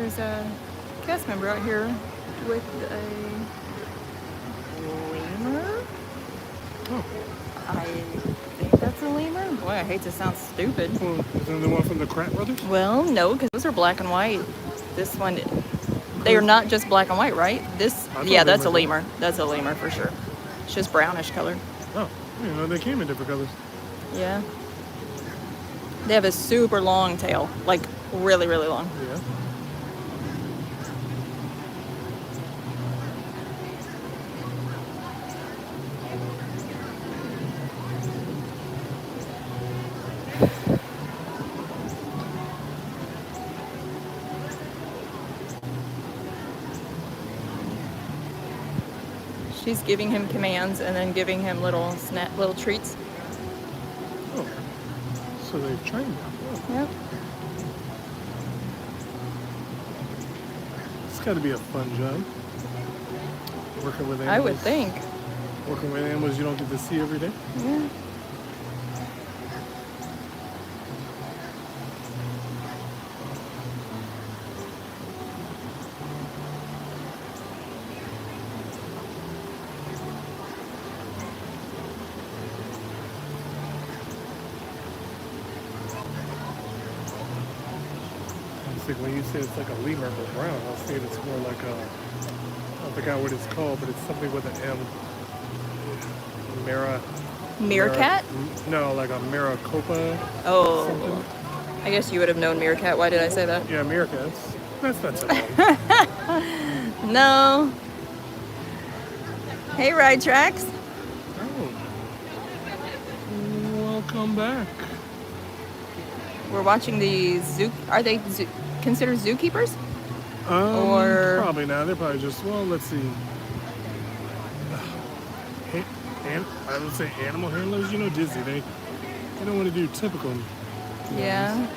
there's a cast member out here with a lemur. Oh. I think that's a lemur. Boy, I hate to sound stupid. Well, isn't the one from the Kratt Brothers? Well, no, because those are black and white. This one, they are not just black and white, right? This, yeah, that's a lemur. That's a lemur for sure. It's just brownish color. Oh, you know, they came in different colors. Yeah. They have a super long tail, like really, really long. Yeah. She's giving him commands and then giving him little treats. Oh, so they've trained them. Oh. Yep. It's got to be a fun job. Working with animals. I would think. Working with animals you don't get to see every day. Yeah. When you say it's like a lemur or brown, I'll say it's more like a, I forgot what it's called, but it's something with an M. Meerkat? No, like a Maricopa. Oh, something. I guess you would have known meerkat. Why did I say that? Yeah, meerkats. That's not so bad. No. Hey, Ride Tracks. Oh. Welcome back. We're watching the zoo. Are they considered zookeepers? Or probably not. They're probably just, well, let's see. I would say animal handlers. You know, Disney. They don't want to do typical. Yeah.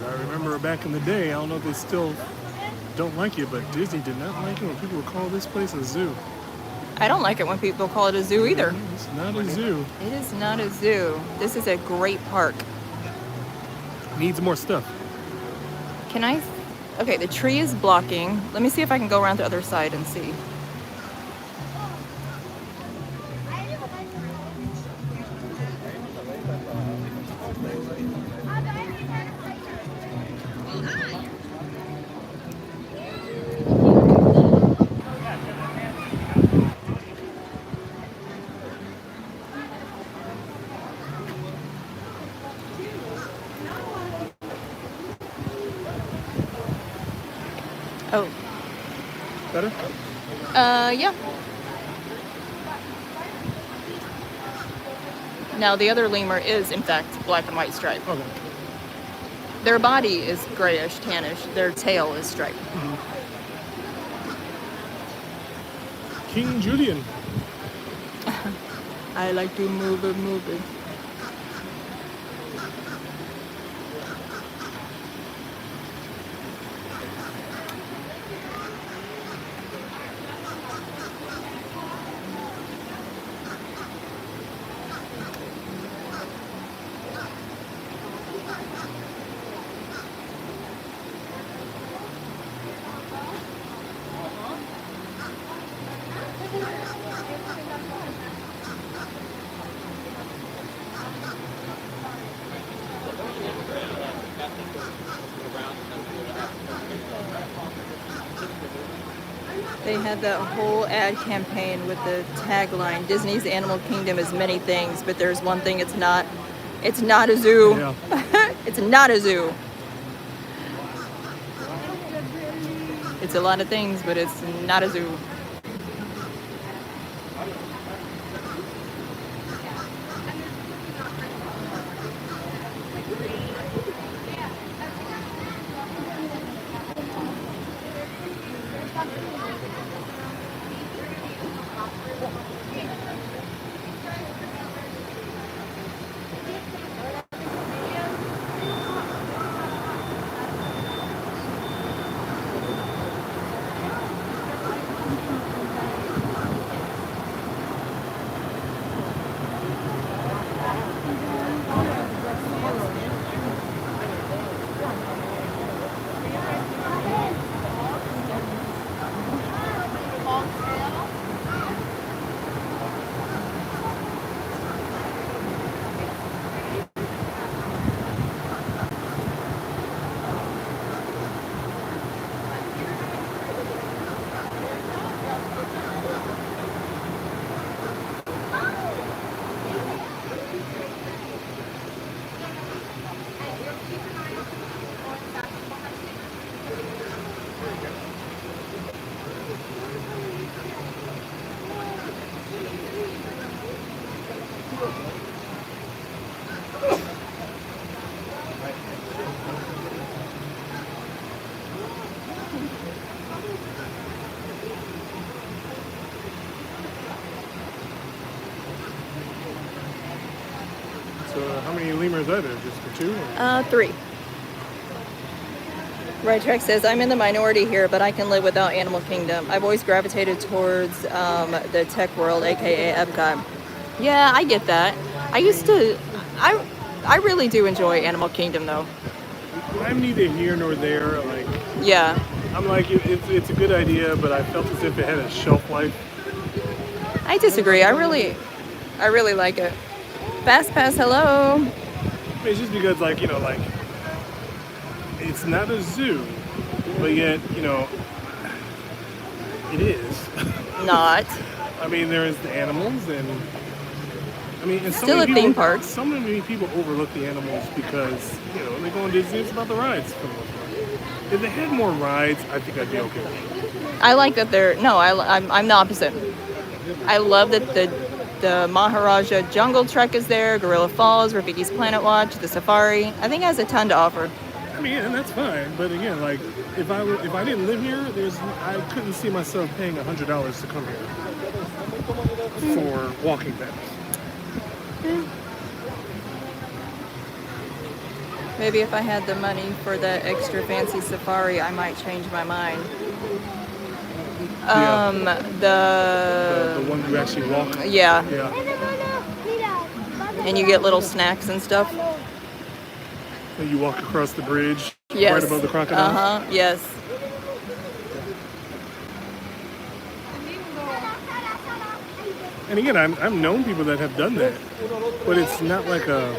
I remember back in the day. I don't know if they still don't like it, but Disney did not like it when people would call this place a zoo. I don't like it when people call it a zoo either. It's not a zoo. It is not a zoo. This is a great park. Needs more stuff. Can I? Okay, the tree is blocking. Let me see if I can go around the other side and see. Oh. Better? Yeah. Now, the other lemur is, in fact, black and white striped. Okay. Their body is grayish, tannish. Their tail is striped. Mm-hmm. King Julian. I like to move it, move it. They had that whole ad campaign with the tagline, Disney's Animal Kingdom is many things, but there's one thing it's not. It's not a zoo. Yeah. It's not a zoo. It's a lot of things, but it's not a zoo. So how many lemurs are there? Just the two? Or? 3. Right Track says, I'm in the minority here, but I can live without Animal Kingdom. I've always gravitated towards the tech world, aka Epcot. Yeah, I get that. I really do enjoy Animal Kingdom though. I'm neither here nor there. Like, Yeah. I'm like, it's a good idea, but I felt as if it had a shelf life. I disagree. I really like it. Fast Pass, hello. It's just because, like, it's not a zoo, but yet, it is. Not. I mean, there's the animals, and so Still many a theme people, park. so many people overlook the animals because, they go on Disney, it's about the rides for the most part. If they had more rides, I think I'd be okay. I like that I'm the opposite. I love that the Maharaja Jungle Trek is there, Gorilla Falls, Rafiki's Planet Watch, the Safari. I think it has a ton to offer. I mean, and that's fine, but again, like, if I didn't live here, I couldn't see myself paying $100 to come here for walking paths. Maybe if I had the money for the extra fancy safari, I might change my mind. The one you actually walk. Yeah. Yeah. And you get little snacks and stuff. And you walk across the bridge Yes. right above the crocodile. Yes. And again, I've known people that have done that, but it's not like a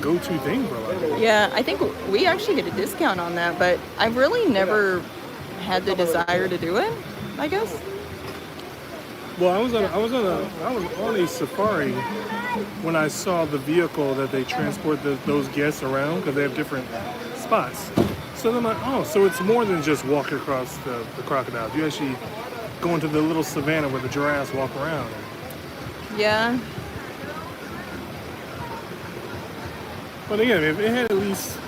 go-to thing for a lot of people. Yeah, I think we actually get a discount on that, but I've really never had the desire to do it, I guess. Well, I was on a safari when I saw the vehicle that they transport those guests around because they have different spots. So then I'm like, oh, so it's more than just walking across the crocodiles. You actually go into the little savannah where the giraffes walk around. Yeah. But again, if it had at least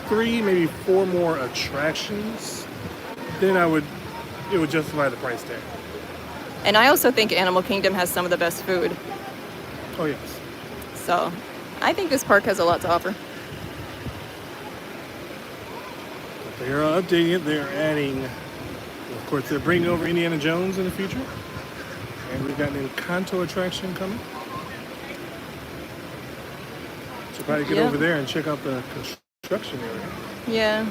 3, maybe 4 more attractions, then it would justify the price tag. And I also think Animal Kingdom has some of the best food. Oh, yes. So I think this park has a lot to offer. They're updating it. They're adding, of course, they're bringing over Indiana Jones in the future. And we've got an Encanto attraction coming. So probably get over there and check out the construction area. Yeah.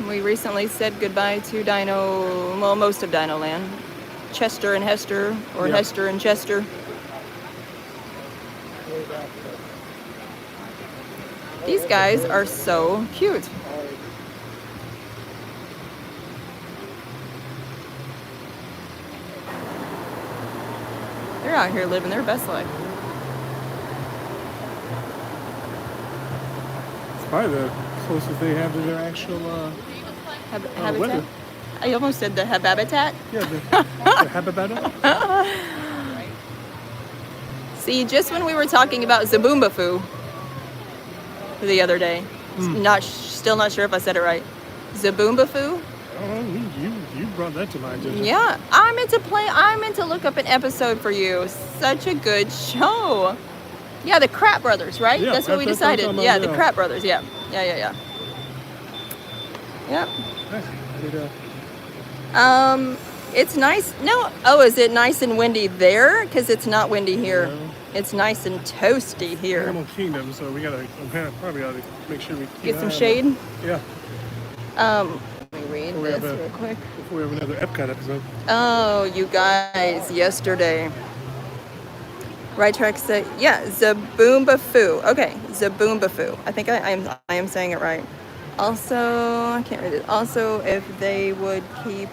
We recently said goodbye to most of Dino Land. Chester and Hester, or Yeah. Hester and Chester. These guys are so cute. They're out here living their best life. It's probably the closest they have to their actual Habitat? weather. I almost said the habitat. Yeah, the habitat. See, just when we were talking about Zaboomafoo the other day, still not sure if I said it right. Zaboomafoo? Oh, you brought that to mind, didn't you? Yeah, I meant to look up an episode for you. Such a good show. Yeah, the Kratt Brothers, right? Yeah, that's what we that's what I'm decided. talking about, Yeah, the yeah. Kratt Brothers. Yeah. Yep. It's nice. No. Oh, is it nice and windy there? Because it's not windy here. No. It's nice and toasty here. Animal Kingdom, so we probably ought to make sure we Get some shade. Yeah, Let me read we have this real quick. before we have another Epcot episode. Oh, you guys, yesterday. Right Track said, yeah, Zaboomafoo. Okay, Zaboomafoo. I think I am saying it right. Also, I can't read it. Also, if they would keep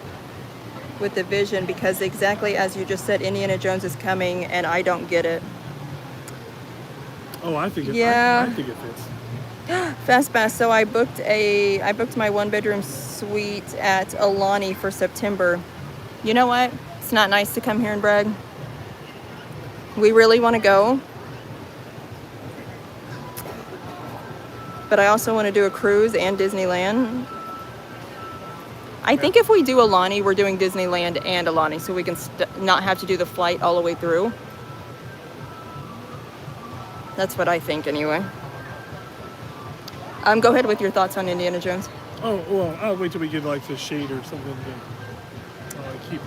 with the vision, because exactly as you just said, Indiana Jones is coming, and I don't get it. Oh, I think it fits. Fast Pass. So I booked my 1-bedroom suite at Alani for September. You know what? It's not nice to come here and brag. We really want to go, but I also want to do a cruise and Disneyland. I think if we do Alani, we're doing Disneyland and Alani, so we can not have to do the flight all the way through. That's what I think anyway. Go ahead with your thoughts on Indiana Jones. Oh well, I'll wait till we get like the shade or something to keep.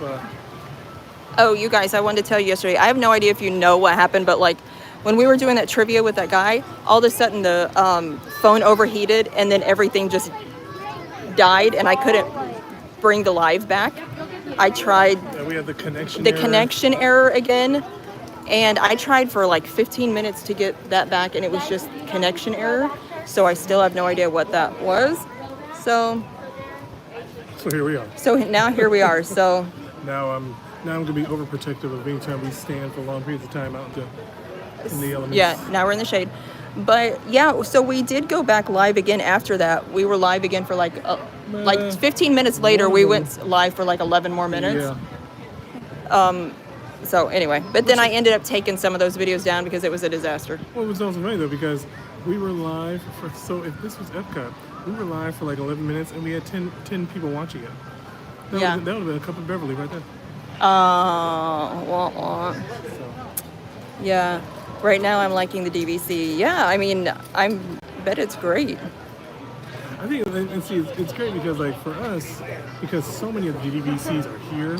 Oh, you guys, I wanted to tell you yesterday. I have no idea if you know what happened, but like when we were doing that trivia with that guy, all of a sudden the phone overheated and then everything just died, and I couldn't bring the live back. I tried We have the connection. the error. connection error again, and I tried for like 15 minutes to get that back, and it was just connection error. So I still have no idea what that was. So So here we are. now here we are. So Now I'm gonna be overprotective of any time we stand for long periods of time out in the elements. yeah, now we're in the shade. But yeah, so we did go back live again after that. We were live again for like 15 minutes later. We went live for like 11 more minutes. Yeah. So anyway, but then I ended up taking some of those videos down because it was a disaster. Well, it was also funny though because we were live for, so if this was Epcot, we were live for like 11 minutes and we had 10 people watching it. That Yeah. would have been a cup of Beverly right there. Wah, wah. So, Yeah. Right now I'm liking the DVC. Yeah, I mean, bet it's great. I think, and see, it's great because like for us, because so many of the DVCs are here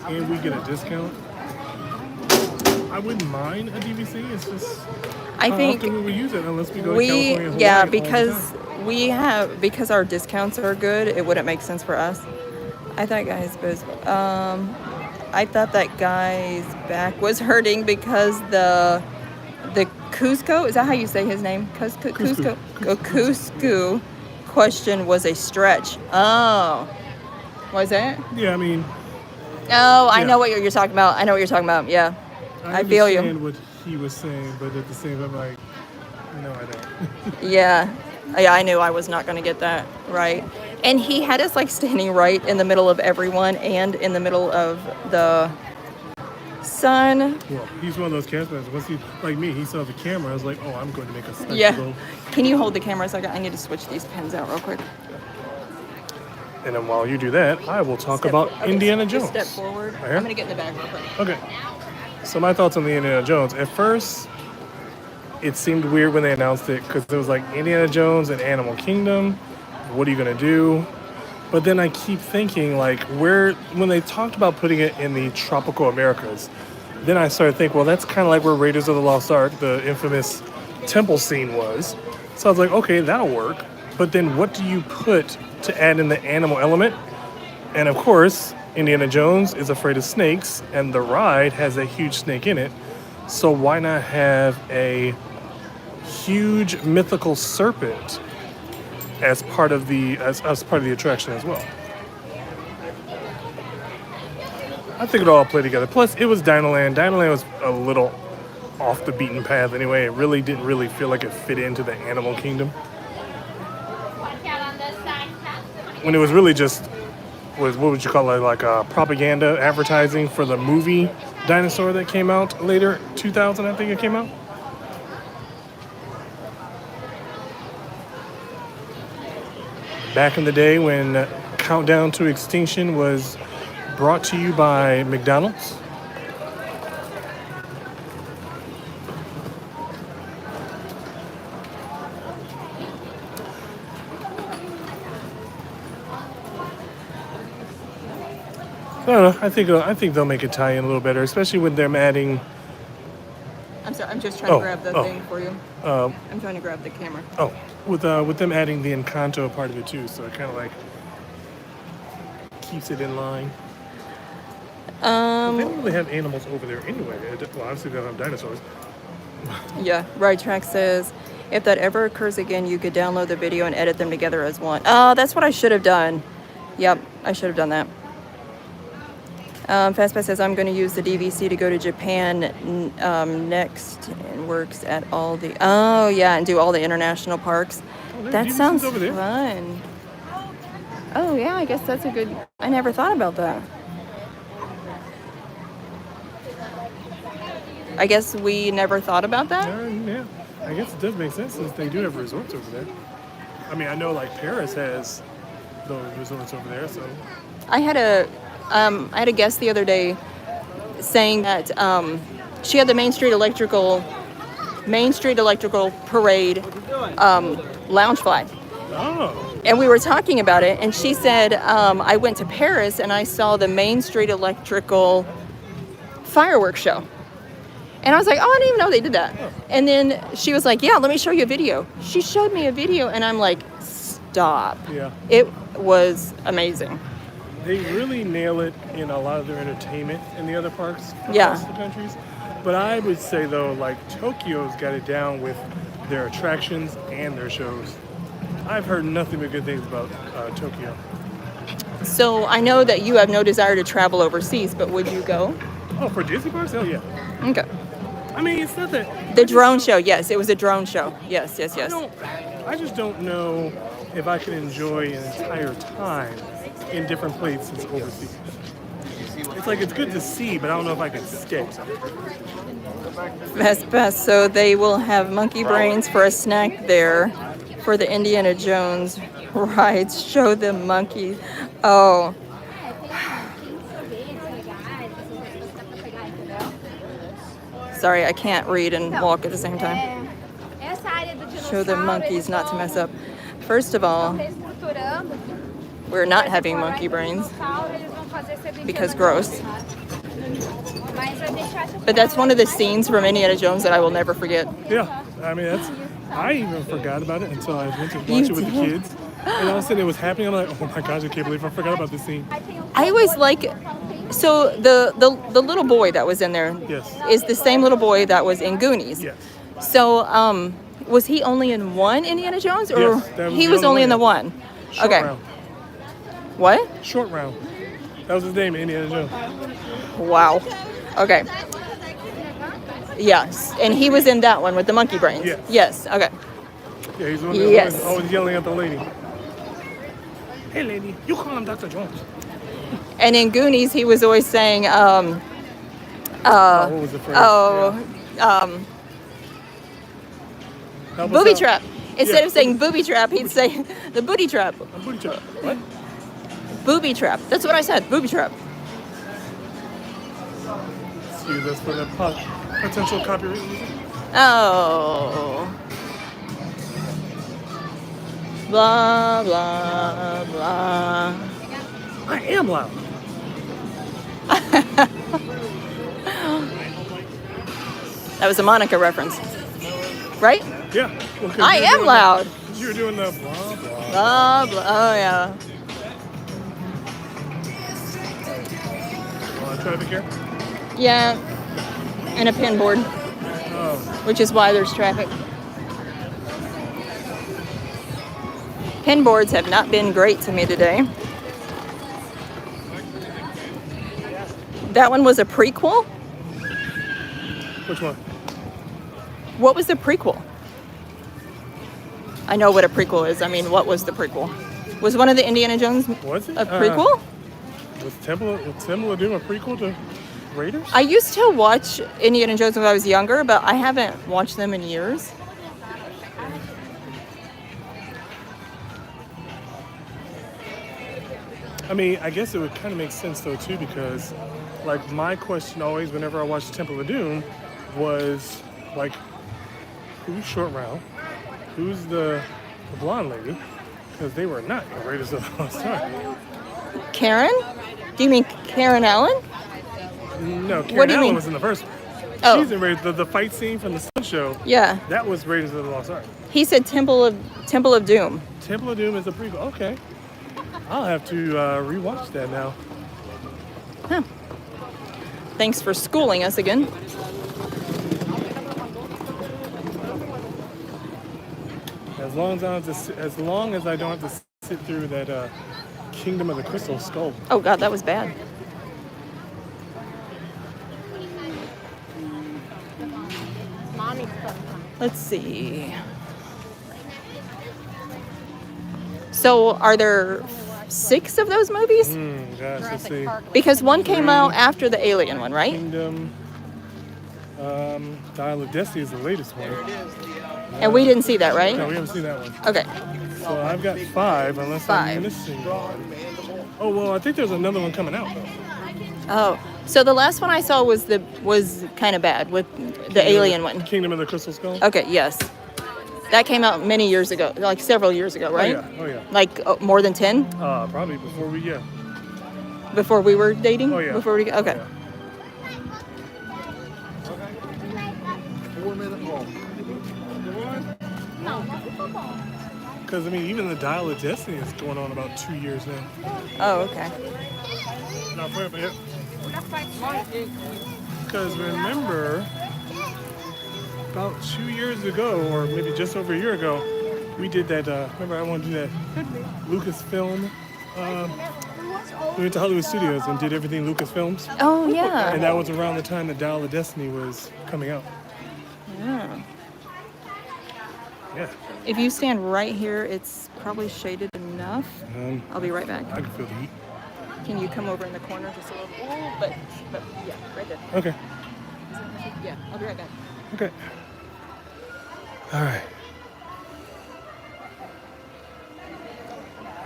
and we get a discount, I wouldn't mind a DVC. It's just I how think often would we use it unless we go to California and yeah, Hawaii all the time. because our discounts are good, it wouldn't make sense for us. I thought that guy's back was hurting because the Cusco, is that how you say his name? Cusco question was a stretch. Oh. Was it? Yeah, I mean, Oh, I Yeah. know what you're talking about. I know what you're talking about. Yeah. I feel you. understand what he was saying, but at the same time, like, no, I don't. Yeah. Yeah, I knew I was not going to get that right. And he had us like standing right in the middle of everyone and in the middle of the sun. Well, he's one of those cast members. Once he, like me, he saw the camera. I was like, oh, I'm going to make a spectacle. Yeah. Can you hold the camera a second? I need to switch these pens out real quick. And then while you do that, I will talk Step about okay, Indiana just Jones. Step forward. Right here? I'm going to get in the bag real quick. Okay. So my thoughts on the Indiana Jones. At first, it seemed weird when they announced it because it was like Indiana Jones and Animal Kingdom. What are you gonna do? But then I keep thinking like when they talked about putting it in the tropical Americas, then I started thinking, well, that's kind of like where Raiders of the Lost Ark, the infamous temple scene was. So I was like, okay, that'll work. But then what do you put to add in the animal element? And of course, Indiana Jones is afraid of snakes, and the ride has a huge snake in it. So why not have a huge mythical serpent as part of the attraction as well? I think it all played together. Plus, it was Dinoland. Dinoland was a little off the beaten path anyway. It really didn't really feel like it fit into the animal kingdom. When it was really just what would you call it, like propaganda advertising for the movie Dinosaur that came out later, 2000 I think it came out. Back in the day when Countdown to Extinction was brought to you by McDonald's. I don't know. I think they'll make it tie in a little better, especially when they're adding. I'm sorry. I'm just trying to grab the thing for you. I'm trying to grab the camera. Oh, with them adding the Encanto part of it too, so it kind of like keeps it in line. They don't really have animals over there anyway. Well, obviously they don't have dinosaurs. Yeah. Right Track says, if that ever occurs again, you could download the video and edit them together as one. Oh, that's what I should have done. Yep, I should have done that. Fastpass says, I'm going to use the DVC to go to Japan next and works at all the... Oh, yeah, and do all the international parks. Oh, there's That DVCs sounds over there. fun. Oh, yeah, I guess that's a good... I never thought about that. I guess we never thought about that? Yeah, I guess it does make sense since they do have resorts over there. I mean, I know like Paris has those resorts over there, so. I had a guest the other day saying that she had the Main Street Electrical Main Street Electrical Parade Loungefly. Oh, And we were talking about it, and she said, I went to Paris and I saw the Main Street Electrical fireworks show. And I was like, oh, I didn't even know they did that. And then she was like, yeah, let me show you a video. She showed me a video, and I'm like, stop. yeah. It was amazing. They really nail it in a lot of their entertainment in the other parks Yeah. across the countries. But I would say though, like Tokyo's got it down with their attractions and their shows. I've heard nothing but good things about Tokyo. So I know that you have no desire to travel overseas, but would you go? Oh, for Disney parks? Hell yeah. Okay. I mean, it's not that. The drone show, yes, it was a drone show. Yes. I just don't know if I can enjoy an entire time in different places overseas. It's like it's good to see, but I don't know if I can stay. Best. So they will have monkey brains for a snack there for the Indiana Jones rides. Show them monkeys. Oh. Sorry, I can't read and walk at the same time. Show them monkeys not to mess up. First of all, we're not having monkey brains because gross. But that's one of the scenes from Indiana Jones that I will never forget. Yeah, I mean I even forgot about it until I went to watch it with the kids, and all of a sudden it was happening. I'm like, oh my gosh, I can't believe I forgot about this scene. I always like. So the little boy that was in there Yes. is the same little boy that was in Goonies. Yes. So was he only in one Indiana Jones, or Yes, that was he the was only only in the one. one? Short Okay. Round. What? Short Round. That was his name, Indiana Jones. Wow. Okay. Yes, and he was in that one with the monkey brains. Yes. Yes. Okay. Yeah, he's one of the Yes. ones always yelling at the lady. Hey lady, you call him Dr. Jones. And in Goonies, he was always saying, What was the phrase? Help us booby out. trap. Instead Yeah. of saying booby trap, he'd say the booty trap. A booty trap. What? Booby trap. That's what I said. Booby trap. Excuse us for the potential copyright music. Oh. Blah, blah, blah. I am loud. That was a Monica reference. Right? Yeah. Well, 'cause I you're am doing loud. You're doing the blah blah. Blah, blah. Oh, yeah. Traffic here. Yeah. And a pin board, Oh. which is why there's traffic. Pin boards have not been great to me today. That one was a prequel? Which one? What was the prequel? I know what a prequel is. I mean, what was the prequel? Was one of the Indiana Jones Was it a prequel? Was Temple of Doom a prequel to Raiders? I used to watch Indiana Jones when I was younger, but I haven't watched them in years. I mean, I guess it would kind of make sense though too, because like my question always, whenever I watched Temple of Doom, was like, who's Short Round? Who's the blonde lady? Because they were not in Raiders of the Lost Ark. Karen? Do you mean Karen Allen? No, Karen What do you Allen mean? was in the first one. Oh. She's in Raiders. The fight scene from the Sun Show. Yeah. That was Raiders of the Lost Ark. He said Temple of Doom. Temple of Doom is a prequel. Okay. I'll have to rewatch that now. Huh. Thanks for schooling us again. As long as I don't have to sit through that Kingdom of the Crystal Skull. Oh God, that was bad. Let's see. So are there 6 of those movies? Gosh, let's see. Because one came out after the Alien one, right? Kingdom. Dial of Destiny is the latest one. And we didn't see that, right? No, we haven't seen that one. Okay. So I've got 5, unless 5. I'm missing one. Oh, well, I think there's another one coming out, though. Oh, So the last one I saw was kind of bad with the alien one. Kingdom of the Crystal Skull. Okay, yes. That came out many years ago, like several years ago, right? Oh yeah. Like more than 10? Probably before we Before we were dating? Oh yeah. Before we okay. Yeah. 4-minute walk. Because I mean, even the Dial of Destiny is going on about 2 years now. Oh, okay. Not fair, but yeah. Because remember, about 2 years ago, or maybe just over a year ago, we did that. Remember, I wanted to do that Lucasfilm. We went to Hollywood Studios and did everything Lucasfilms. Oh, yeah. And that was around the time the Dial of Destiny was coming out. Yeah. Yeah. If you stand right here, it's probably shaded enough. I'll be right back. I can feel the heat. Can you come over in the corner just a little? Ooh, but yeah, right there. Okay. Yeah, I'll be right back. Okay. All right.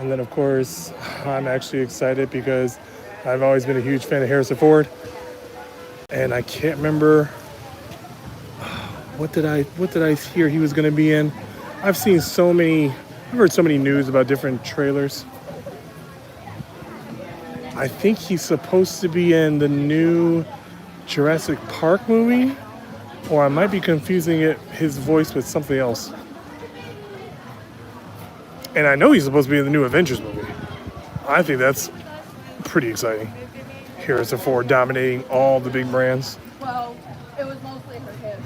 And then, of course, I'm actually excited because I've always been a huge fan of Harrison Ford. And I can't remember what did I hear he was going to be in. I've heard so many news about different trailers. I think he's supposed to be in the new Jurassic Park movie, or I might be confusing his voice with something else. And I know he's supposed to be in the new Avengers movie. I think that's pretty exciting. Harrison Ford dominating all the big brands. Well, it was mostly her head.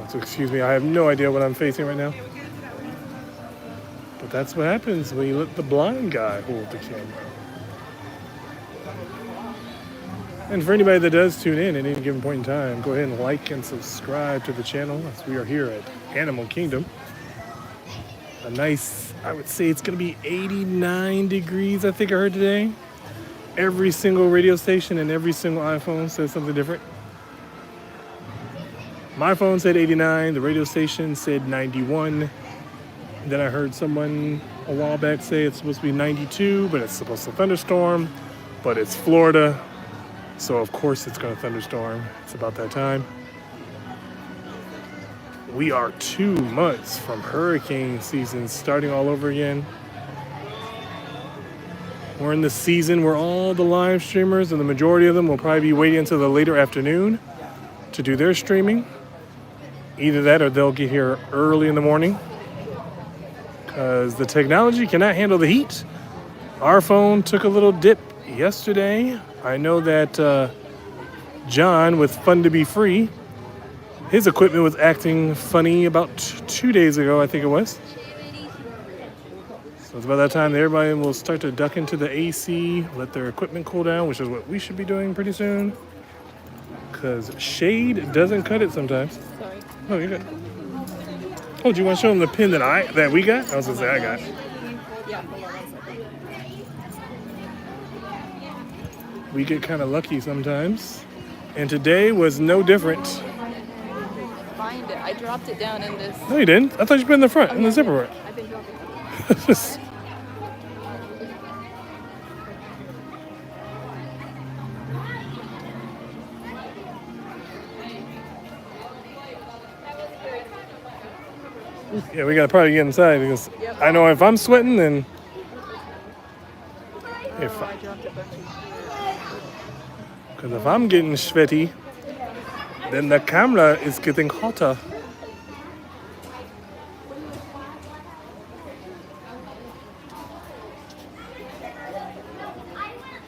So excuse me, I have no idea what I'm facing right now. But that's what happens when you let the blind guy hold the camera. And for anybody that does tune in at any given point in time, go ahead and like and subscribe to the channel as we are here at Animal Kingdom. A nice, I would say it's going to be 89 degrees, I think I heard today. Every single radio station and every single iPhone says something different. My phone said 89, the radio station said 91. Then I heard someone a while back say it's supposed to be 92, but it's supposed to thunderstorm, but it's Florida. So of course it's going to thunderstorm. It's about that time. We are 2 months from hurricane season starting all over again. We're in the season where all the live streamers, and the majority of them will probably be waiting until the later afternoon to do their streaming. Either that or they'll get here early in the morning because the technology cannot handle the heat. Our phone took a little dip yesterday. I know that John with Fun to Be Free, his equipment was acting funny about 2 days ago, I think it was. So it's about that time that everybody will start to duck into the AC, let their equipment cool down, which is what we should be doing pretty soon. Because shade doesn't cut it sometimes. Sorry. Oh, you're good. Oh, do you want to show them the pin that we got? I was going to say I got. Yeah, hold on 1 second. We get kind of lucky sometimes. And today was no different. Find it. I dropped it down in this. No, you didn't. I thought you put it in the front, in the zipper. I've been dropping it. Yeah, we gotta probably get inside because Yep. I know if I'm sweating, then I dropped a bunch of because if I'm getting sweaty, then the camera is getting hotter.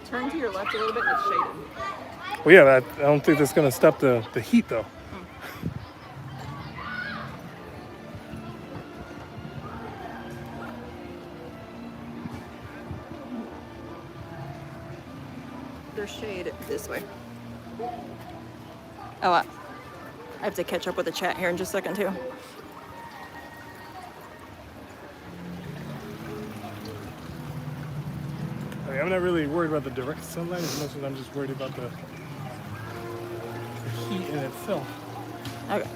Turn to your left a little bit, it's shaded. Well, yeah, but I don't think that's gonna stop the heat though. There's shade this way. Oh, I have to catch up with the chat here in just a second too. I mean, I'm not really worried about the direct sunlight as much as I'm just worried about the heat in itself. Okay.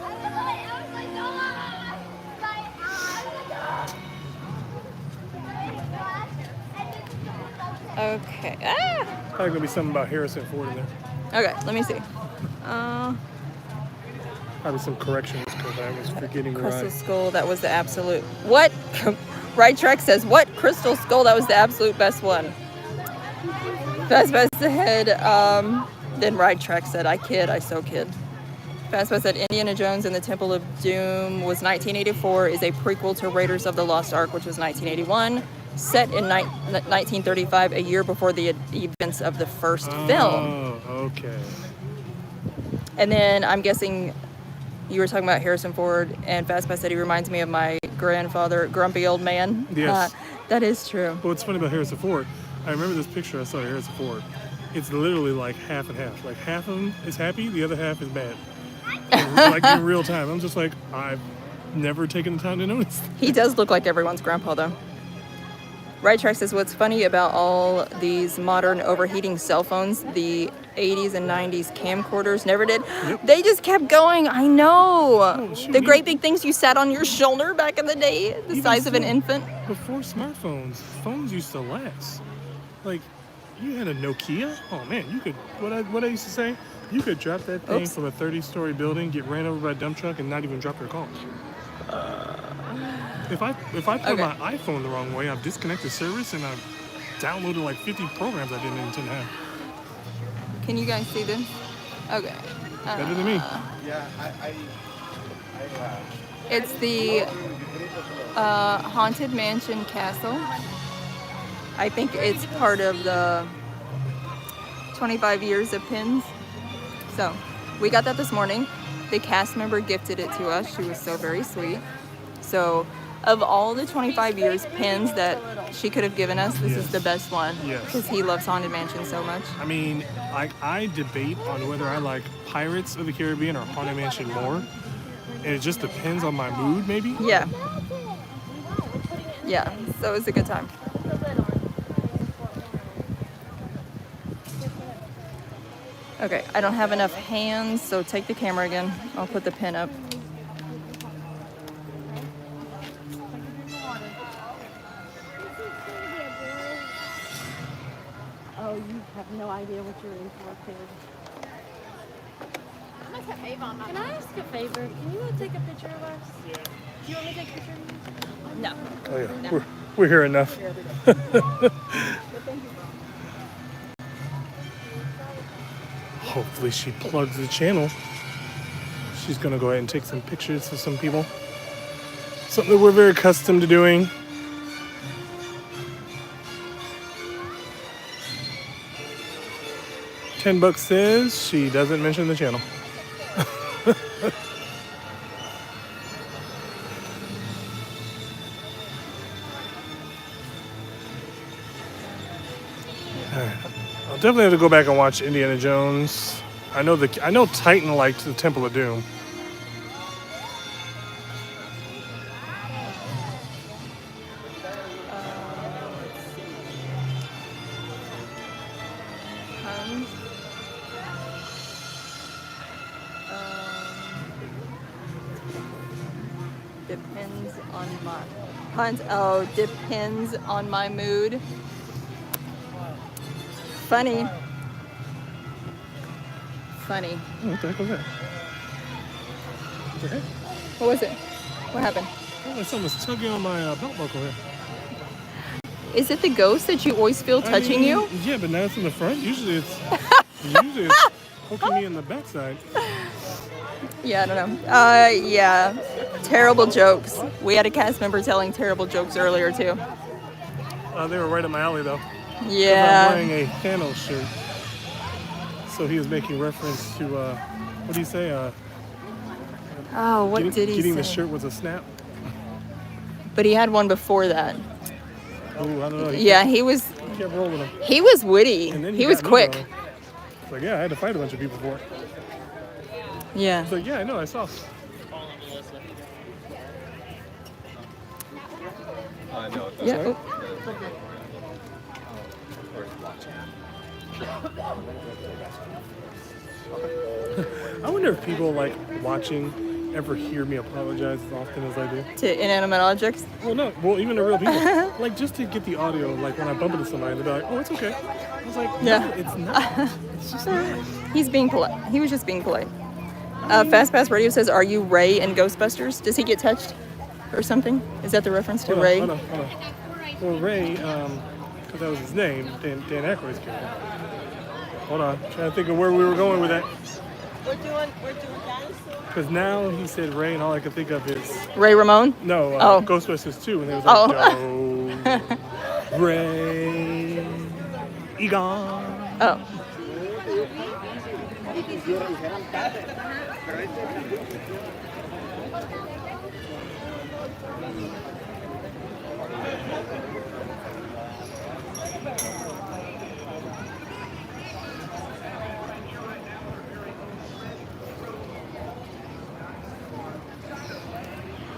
Okay. Ah! Probably gonna be something about Harrison Ford in there. Okay, let me see. Probably some corrections because I was forgetting where Crystal Skull, that was the absolute. What? Right Trek says, what? Crystal Skull, that was the absolute best one. Fast Pass ahead. Then Right Trek said, I kid, I so kid. Fast Pass said, Indiana Jones and the Temple of Doom was 1984, is a prequel to Raiders of the Lost Ark, which was 1981, set in 1935, a year before the events of the first film. Oh, okay. And then I'm guessing you were talking about Harrison Ford, and Fast Pass said he reminds me of my grandfather, grumpy old man. Yes. That is true. But what's funny about Harrison Ford, I remember this picture I saw of Harrison Ford. It's literally like half and half. Like half of him is happy, the other half is bad. Like in real time. I'm just like, I've never taken the time to notice. He does look like everyone's grandpa, though. Right Track says, what's funny about all these modern overheating cell phones, the 80s and 90s camcorders never did. Yep. They just kept going. I know. Oh, shoot, The great big things you sat on your shoulder back in the day, the Even size of an still, infant. Before smartphones, phones used to last. Like, you had a Nokia. Oh man, you could. What I used to say, you could drop that thing Oops. from a 30-story building, get ran over by a dump truck, and not even drop your call. If I put Okay. my iPhone the wrong way, I've disconnected service and I've downloaded like 50 programs I didn't intend to have. Can you guys see this? Okay. Better than me. It's the Haunted Mansion Castle. I think it's part of the 25 years of pins. So we got that this morning. The cast member gifted it to us. She was so very sweet. So of all the 25 years pins that she could have given us, this is Yes. the best one. Yes. Because he loves Haunted Mansion so much. I mean, I debate on whether I like Pirates of the Caribbean or Haunted Mansion more. And it just depends on my mood, maybe. Yeah. Yeah, so it was a good time. Okay, I don't have enough hands, so take the camera again. I'll put the pin up. Oh, you have no idea what you're in for, kid. Can I ask a favor? Can you take a picture of us? Yeah. Do you want me to take a picture of you? No. Oh yeah, we're here enough. Hopefully she plugs the channel. She's gonna go ahead and take some pictures of some people. Something that we're very accustomed to doing. $10 says she doesn't mention the channel. I'll definitely have to go back and watch Indiana Jones. I know Titan liked the Temple of Doom. Puns. Depends on my puns. Oh, depends on my mood. Funny. Funny. What the heck was that? What the heck? What was it? What happened? Oh, like someone's tugging on my belt buckle here. Is it the ghost that you always feel touching you? Yeah, but now it's in the front. Usually it's poking me in the backside. Yeah, I don't know. Yeah. Terrible jokes. We had a cast member telling terrible jokes earlier too. They were right up my alley though. 'Cause Yeah. I'm wearing a Thanos shirt. So he was making reference to what do you say? Oh, what did he getting say? the shirt was a snap. But he had one before that. Oh, I don't know. Yeah, he was Kept rolling him. he was witty. And then He was got me quick. going. It's like, yeah, I had to fight a bunch of people for it. Yeah. It's like, yeah, I know, I saw. Yeah. Oh. I wonder if people like watching ever hear me apologize as often as I do. To inanimate objects. Well, no. Well, even to real people. Like, just to get the audio, like, when I bump into somebody, they'll be like, oh, it's okay. I was like, Yeah. no, it's not. It's just not. He's being polite. He was just being polite. Fast Pass Radio says, "Are you Ray in Ghostbusters? Does he get touched or something? Is that the reference to Ray?" Hold on. Well, Ray, because that was his name, Dan Aykroyd's character. Hold on. Trying to think of where we were going with that. We're doing dinosaurs. Because now he said Ray, and all I could think of is Ray Ramone. no Oh. Ghostbusters 2, and they was like, no, Ray, Egon. Oh.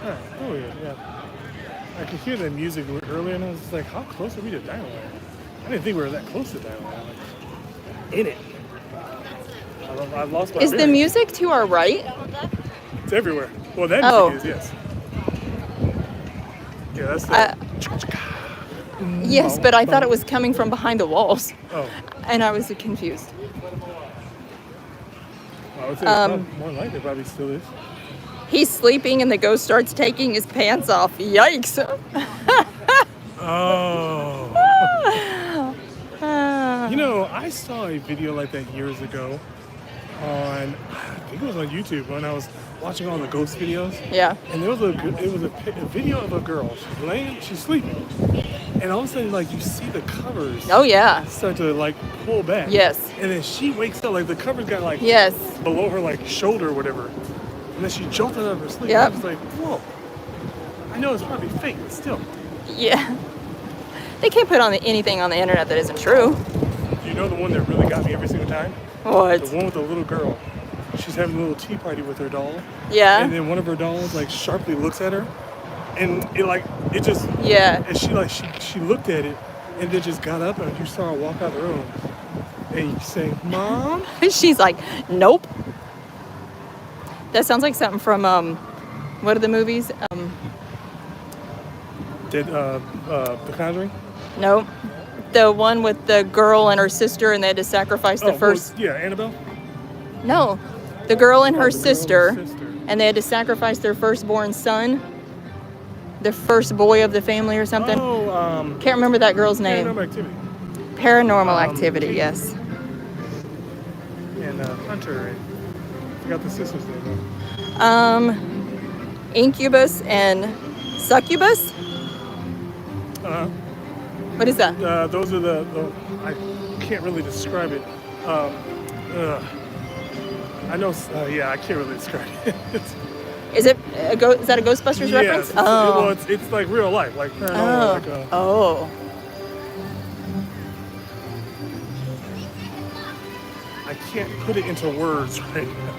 Oh yeah. I could hear the music earlier, and I was just like, how close are we to Dino Land? I didn't think we were that close to Dino Land. Like, in it. I lost my Is the bearings. music to our right? It's everywhere. Well, that Oh. music is, yes. Yeah, that's the... Yes, but I thought it was coming from behind the walls, Oh, and I was confused. I would say it's more likely it probably still is. He's sleeping, and the ghost starts taking his pants off. Yikes! Oh. You know, I saw a video like that years ago on, I think it was on YouTube when I was watching all the ghost videos. Yeah. And there was a video of a girl. She's sleeping, and all of a sudden, like, you see the covers Oh yeah. start to like pull back. Yes. And then she wakes up, like the covers got like Yes. below her like shoulder or whatever. And then she jumped out of her sleep. Yep. I was like, whoa. I know it's probably fake, but still. Yeah. They can't put on anything on the internet that isn't true. You know the one that really got me every single time? What? The one with the little girl. She's having a little tea party with her doll. Yeah. And then one of her dolls like sharply looks at her. And it just, Yeah. and she looked at it and then just got up and you saw her walk out of the room. And you say, Mom? She's like, nope. That sounds like something from what are the movies? The Conjuring? No, the one with the girl and her sister, and they had to sacrifice the first. Yeah, Annabelle? No, the girl and her the girl and sister, her sister. and they had to sacrifice their firstborn son, the first boy of the family or something. Oh, Can't remember that girl's name. Paranormal Activity. Paranormal Activity. Kate. Yes. And Hunter, and I forgot the sister's name. Incubus and Succubus. Uh-huh. What is that? Those are the I can't really describe it. I know, I can't really describe it. Is it is that a Ghostbusters reference? Well, it's like real life, like paranormal. Like, Oh. I can't put it into words right now.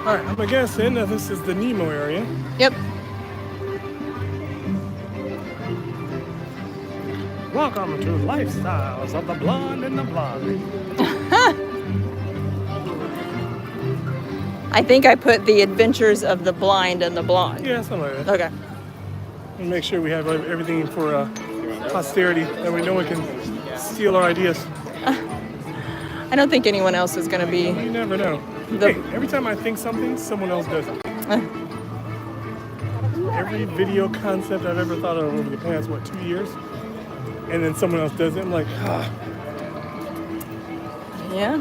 All right, I'm guessing that this is the Nemo area. Yep. Welcome to Lifestyles of the Blonde and the Blonde. I think I put The Adventures of the Blind and the Blonde. Yeah, something like that. Okay. And make sure we have everything for posterity, that way no one can steal our ideas. I don't think anyone else is going to be. You never know. Hey, every time I think something, someone else does it. Every video concept I've ever thought of over the past, 2 years? And then someone else does it. I'm like, Yeah.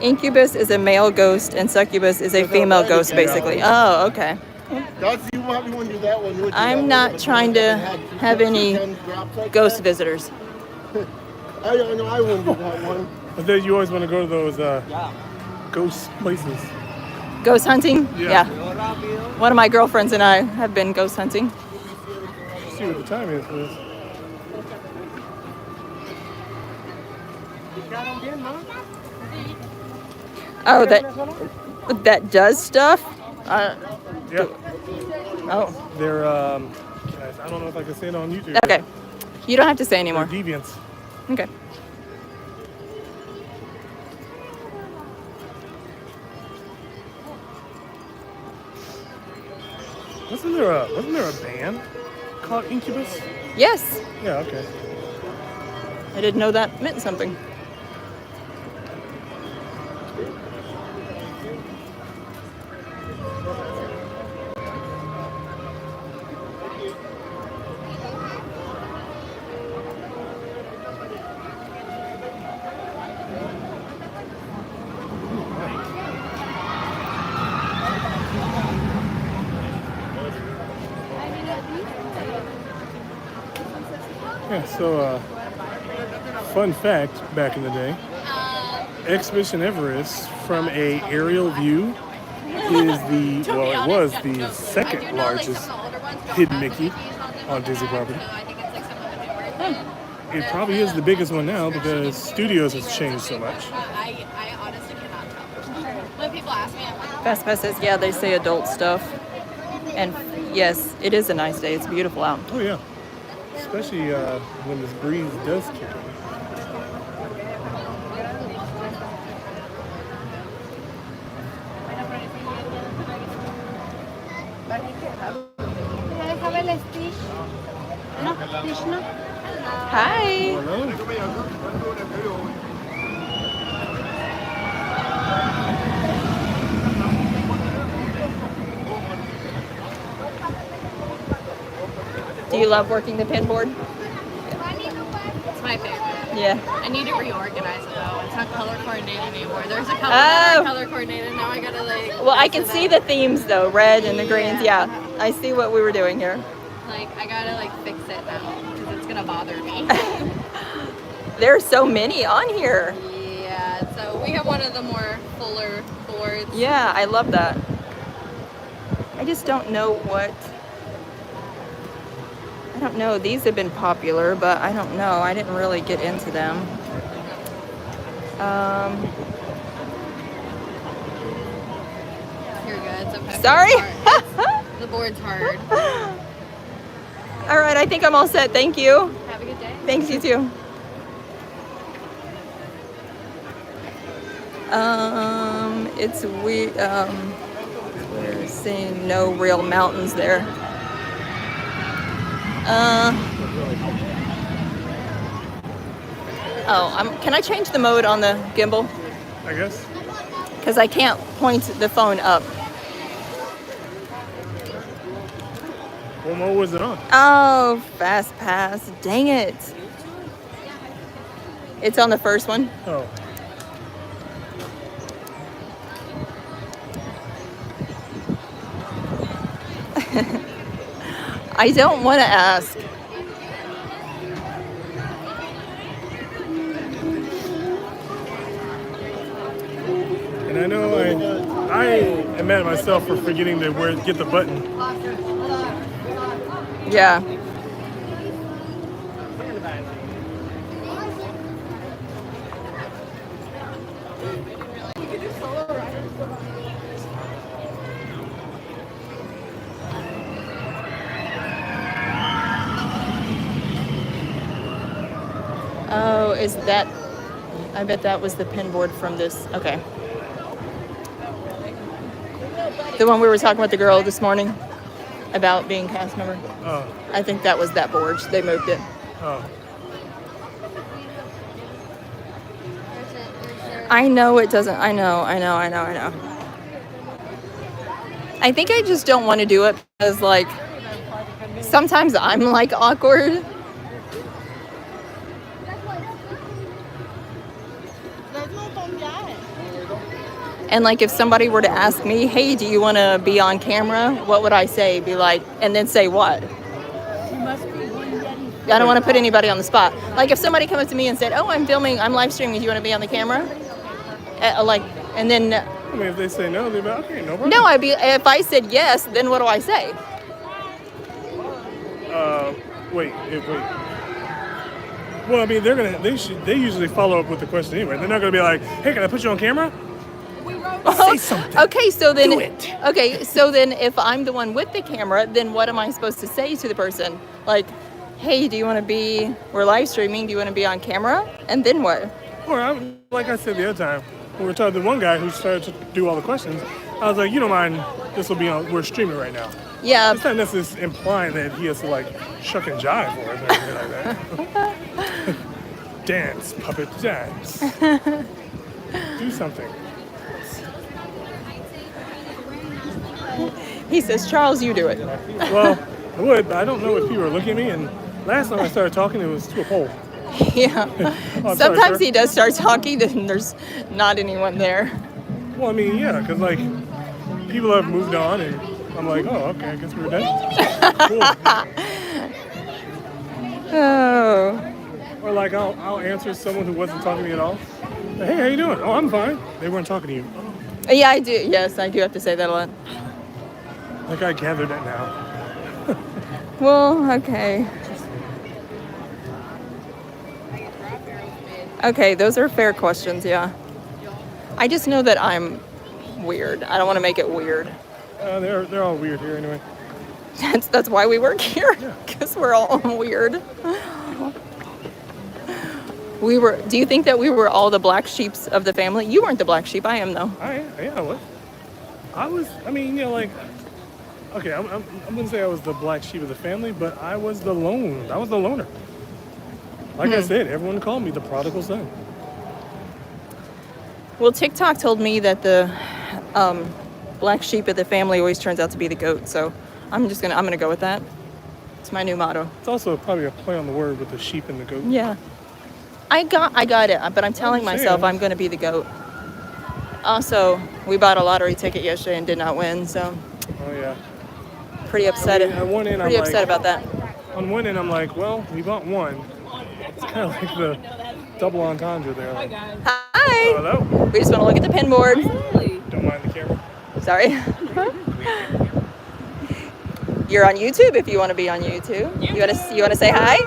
Incubus is a male ghost and Succubus is a female ghost, basically. Oh, okay. That's you want me when you do that one. I'm not trying to have any ghost visitors. I don't know. I wouldn't do that one. but then you always want to go to those ghost places. Ghost hunting? Yeah. One of my girlfriends and I have been ghost hunting. See what the time is for this. Oh, that does stuff? Yeah. Oh, They're, guys, I don't know if I can say it on YouTube. okay. You don't have to say They're anymore. deviants. Okay. Wasn't there a band called Incubus? Yes. Yeah, okay. I didn't know that meant something. Yeah, so fun fact back in the day, Expedition Everest from a aerial view is it was the second largest hidden Mickey on Disney property. It probably is the biggest one now because studios has changed so much. I honestly cannot tell. When people ask me, I'm like, FastPass says, yeah, they say adult stuff. And yes, it is a nice day. It's beautiful out. Oh yeah, especially when this breeze does kick in. déjame el Stitch. No, Stitch no. Hi. Hello. Do you love working the pin board? It's my favorite. Yeah. I need to reorganize it though. It's not color coordinated anymore. There's a couple that are color coordinated. Now I gotta like. Well, I mess can it see up. the themes though, red and the greens. Yeah, I see what we were doing here. Like I gotta like fix it now because it's gonna bother me. There are so many on here. Yeah. So we have one of the more fuller boards. Yeah, I love that. I just don't know what. I don't know. These have been popular, but I don't know. I didn't really get into them. You're good. It's okay. Sorry. The board's hard. All right, I think I'm all set. Thank you. Have a good day. Thanks, you too. It's we're seeing no real mountains there. Can I change the mode on the gimbal? I guess. Because I can't point the phone up. What mode was it on? Oh, fast pass. Dang it. It's on the first one. Oh. I don't want to ask. And I know I am mad at myself for forgetting to get the button. Yeah. Oh, is that? I bet that was the pin board from this. Okay. The one we were talking with the girl this morning about being cast member. Oh. I think that was that board. They moved it. Oh. I know it doesn't. I know. I think I just don't want to do it because, like, sometimes I'm like awkward. And like if somebody were to ask me, hey, do you want to be on camera? What would I say? Be like, and then say what? I don't want to put anybody on the spot. Like if somebody comes up to me and said, oh, I'm filming, I'm live streaming, do you want to be on the camera? And then, I mean, if they say no, they'd be like, okay, no problem. no, if I said yes, then what do I say? Wait. Well, I mean, they usually follow up with the question anyway. They're not gonna be like, hey, can I put you on camera? Say something. Okay, so then, Do it. okay, so then if I'm the one with the camera, then what am I supposed to say to the person? Like, hey, do you want to be, we're live streaming, do you want to be on camera? And then what? Or like I said the other time, when we were talking to one guy who started to do all the questions, I was like, you don't mind, this will be on, we're streaming right now. Yeah, It's not necessarily implying that he has to like shuck and jive for us or anything like that. Dance, puppet, dance. Do something. he says, Charles, you do it. Well, I would, but I don't know if people are looking at me. And last time I started talking, it was to a pole. Yeah. Oh, I'm sorry, Sometimes sir. he does start talking, then there's not anyone there. Well, I mean, yeah, because like people have moved on, and I'm like, oh, okay, I guess we're done. Cool. Oh. Or like I'll answer someone who wasn't talking to me at all. Hey, how you doing? Oh, I'm fine. They weren't talking to you. Yeah, I do. Yes, I do have to say that a lot. Like I gathered that now. Well, okay. Okay, those are fair questions, yeah. I just know that I'm weird. I don't want to make it weird. They're all weird here anyway. That's why we work here, Yeah. because we're all weird. Do you think that we were all the black sheeps of the family? You weren't the black sheep, I am though. I was. I mean, you know, like, okay, I'm gonna say I was the black sheep of the family, but I was the loner. Like I said, everyone called me the prodigal son. Well, TikTok told me that the black sheep of the family always turns out to be the goat, so I'm gonna go with that. It's my new motto. It's also probably a play on the word with the sheep and the goat. Yeah. I got it, but I'm telling myself saying. I'm going to be the goat. Also, we bought a lottery ticket yesterday and did not win, so Oh yeah. pretty upset. I mean, on one end, I'm pretty upset like- about that. On one end, I'm like, well, we bought one. It's kind of like the double entendre there. Like, oh, Hi. hello. We just want to look at the pin board. Don't mind the camera. Sorry. You're on YouTube if you want to be on YouTube. You want to say hi?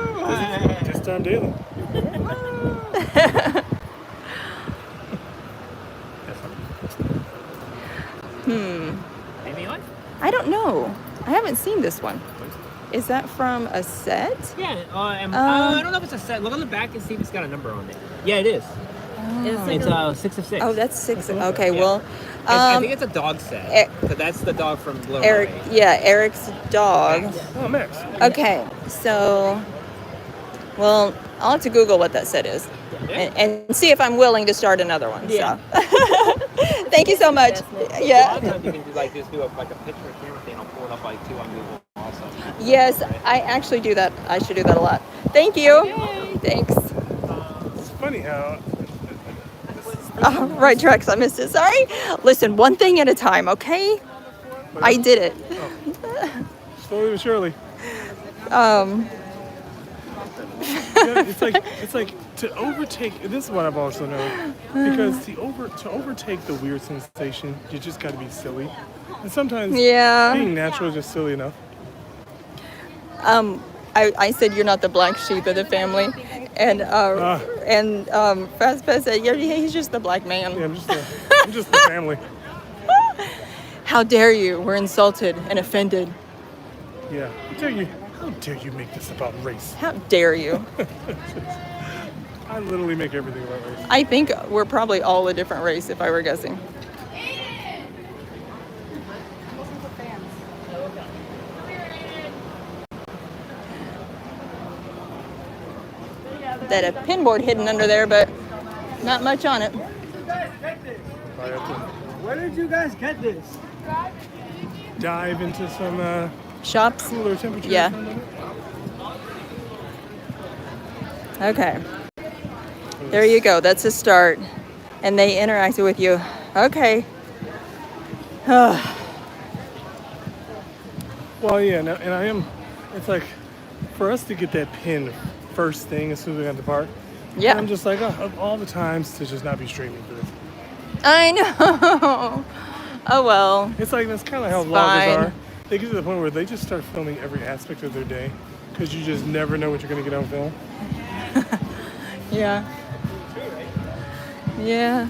This time daily. I don't know. I haven't seen this one. Is that from a set? Yeah, I don't know if it's a set. Look on the back and see if it's got a number on it. Yeah, it is. It's 6 of 6. Oh, that's 6. Okay, Yeah. well, I think it's a dog set. E- So that's the dog from Blow Eric. Away. Yeah, Eric's dog. Oh, Max. Okay, so, well, I'll have to Google what that set is and see if I'm willing to start another one. Yeah. So. Thank you so much. A lot Yeah. of times you can do like just do a picture camera thing. I'll pull it up like 2 on Google also. Yes, I actually do that. I should do that a lot. Thank you. Thanks. It's funny how Oh, right tracks. I missed it. Sorry. Listen, one thing at a time, okay? I did it. slowly but surely. Um, Yeah, it's like to overtake. This is what I've also known, because to overtake the weird sensation, you just got to be silly, and sometimes yeah. being natural is just silly enough. I said you're not the black sheep of the family, and Fast Pass said, yeah, he's just the black man. Yeah, I'm just the family. How dare you? We're insulted and offended. Yeah. How dare you make this about race? How dare you? I literally make everything about race. I think we're probably all a different race if I were guessing. That a pin board hidden under there, but not much on it. I have Where did you guys get this? to dive into some Shops? cooler temperatures. Yeah. Okay. There you go. That's a start. And they interacted with you. Okay. Well, yeah, no, and I am. It's like for us to get that pin first thing as soon as we got to the park. Yeah. I'm just like, of all the times to just not be streaming for this. I know. Oh well. It's like that's kind of how It's vloggers fine. are. They get to the point where they just start filming every aspect of their day because you just never know what you're gonna get on film. Yeah. Yeah.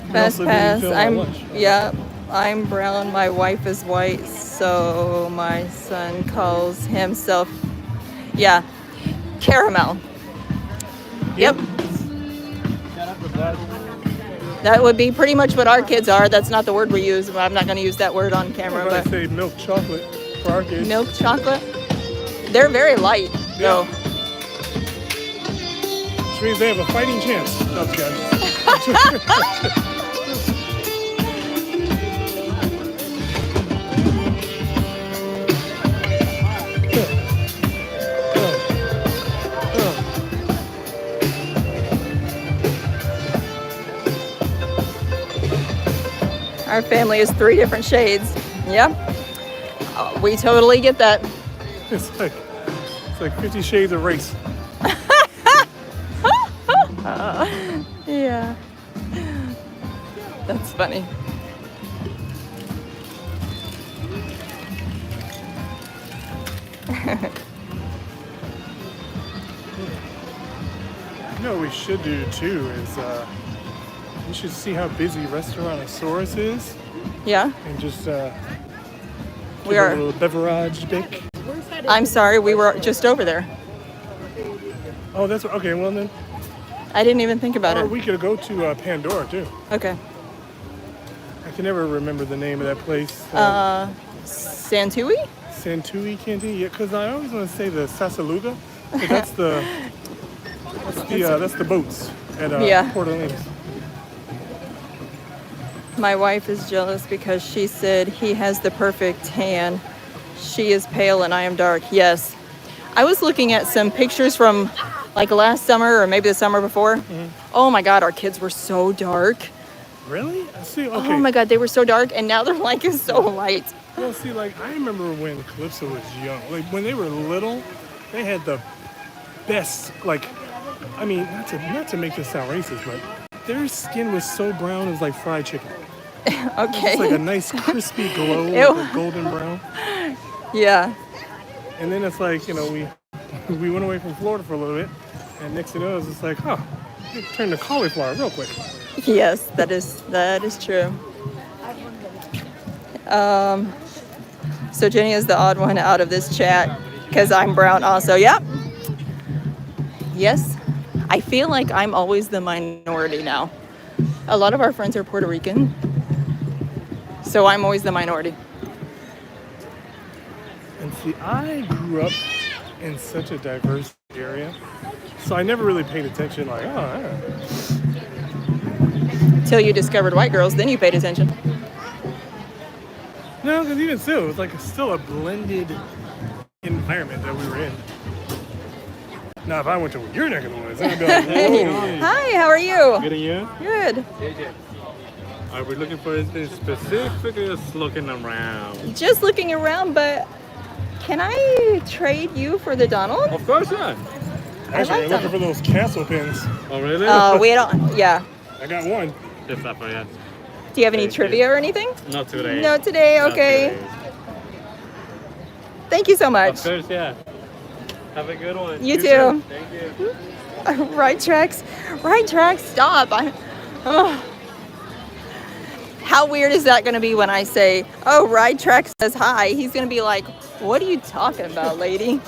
We Fast also didn't pass. film our lunch. Yeah. I'm brown, my wife is white, so my son calls himself, yeah, caramel. Yep. That would be pretty much what our kids are. That's not the word we use. I'm not going to use that word on camera, I'm going to but say milk chocolate for our kids. milk chocolate. They're very light, though. Which means they have a fighting chance. No, I'm kidding. Our family is 3 different shades. Yep. We totally get that. It's like 50 Shades of Race. Yeah. That's funny. You know what we should do too is we should see how busy Restaurantosaurus is Yeah. and just We give are. a little beverage dick. I'm sorry, we were just over there. Oh, that's okay. Well then, I didn't even think about or it. we could go to Pandora too. Okay. I can never remember the name of that place. Santui? Santui Canteen. Yeah, because I always want to say the Sasaluga, but that's the boats at Yeah. Port Orleans. My wife is jealous because she said he has the perfect tan. She is pale and I am dark. Yes. I was looking at some pictures from like last summer or maybe the summer before. Oh my God, our kids were so dark. Really? I see. Okay. Oh my God, they were so dark and now they're like so light. Well, see, like I remember when Calypso was young. Like when they were little, they had the best. Like, I mean, not to make this sound racist, but their skin was so brown it was like fried chicken. Okay. It's like a nice crispy glow, Ew. like a golden brown. Yeah. And then it's like, you know, we went away from Florida for a little bit, and next thing you know, it's just like, oh, it turned to cauliflower real quick. Yes, that is true. So Jenny is the odd one out of this chat because I'm brown also. Yep. Yes. I feel like I'm always the minority now. A lot of our friends are Puerto Rican, so I'm always the minority. And see, I grew up in such a diverse area, so I never really paid attention. Like, oh, yeah. Till you discovered white girls, then you paid attention. No, because even still, it was like still a blended environment that we were in. Now, if I went to your neck of the woods, I'd be like, whoa. Hi, how are you? Good, and you? Good. Are we looking for anything specific or just looking around? Just looking around, but can I trade you for the Donald? Of course, yeah. Actually, like we're looking for those castle pins. Oh, really? We don't. Yeah. I got one. Just that for you. Do you have any Thank you. trivia or anything? Not today. No, today. Not Okay. today. Thank you so Of much. course, yeah. Have a good one. You too. Thank you. Right tracks. Right tracks. Stop. Oh. How weird is that going to be when I say, "Oh, Ride Track says hi"? He's going to be like, "What are you talking about, lady?"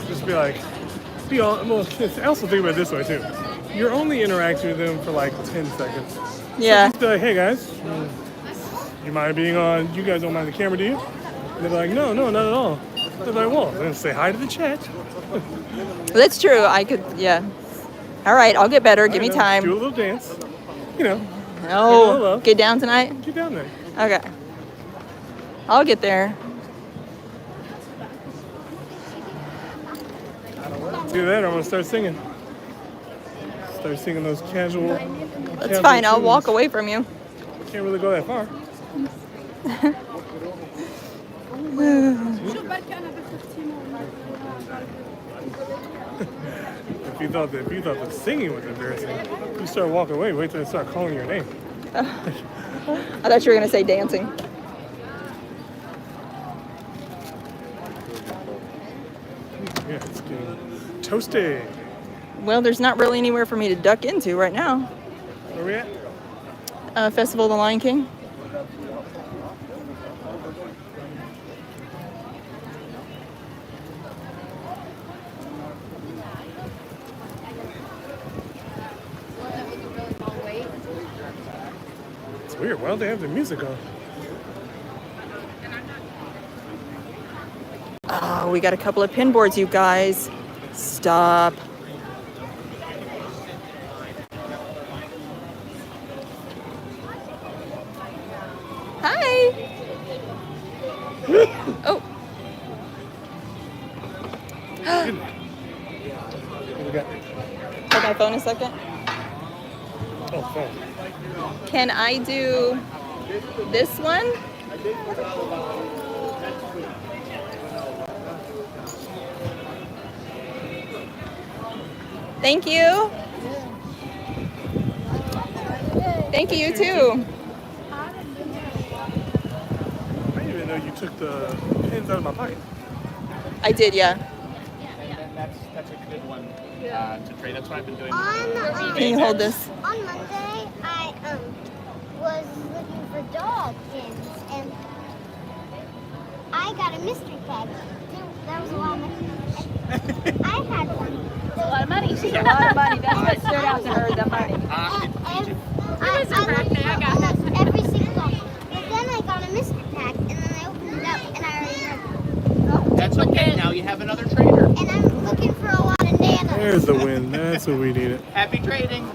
Just be like, well, I also think about it this way too. You're only interacting with them for like 10 seconds. Yeah. Just be like, hey guys, you mind being on? You guys don't mind the camera, do you? And they're like, no, not at all. They're like, well, then say hi to the chat. That's true. I could. Yeah. All right. I'll get better. Give me Do a time. little dance. You know, Oh, get down tonight. get down there. Okay. I'll get there. Do that, or I'm gonna start singing. Start singing those casual. That's fine. I'll walk away from you. Can't really go that far. If you thought the singing was embarrassing, you start walking away. Wait till they start calling your name. I thought you were gonna say dancing. Yeah, it's getting Toasty. Well, there's not really anywhere for me to duck into right now. Where we at? Festival of the Lion King. It's weird. Why don't they have the music on? Oh, we got a couple of pin boards, you guys. Stop. Hi. Oh. What we got? Hold my phone a second. Oh, phone. Can I do this one? Thank you. Thank you, you too. I didn't even know you took the pins out of my pocket. I did, yeah. That's a good one to trade. That's what I've been doing. Can you hold this? On Monday, I was looking for dog pins, and I got a mystery bag. There was a lot of money. I had one. A lot of money. She got a lot of money. That's what stood out to her, the money. Every single one. But then I got a mystery pack, and then I opened it up, and I already read it. That's okay. Now you have another trader. And I'm looking for a lot of nanas. There's the win. That's what we needed. Happy trading.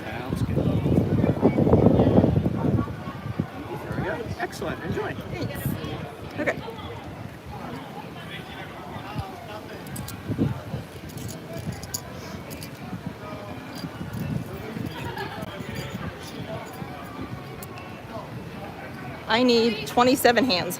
Sounds good. There we go. Excellent. Enjoy. Okay. I need 27 hands.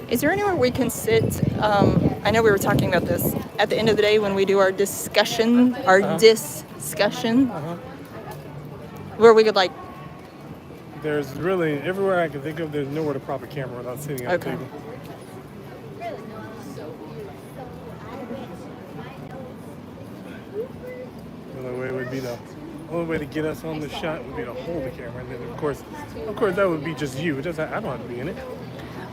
Is there anywhere we can sit? I know we were talking about this at the end of the day when we do our discussion, where we could like. There's really, everywhere I can think of, there's nowhere to prop a camera without sitting at Okay. the table. The only way would be the only way to get us on the shot would be to hold the camera, and then of course that would be just you. It doesn't. I don't have to be in it.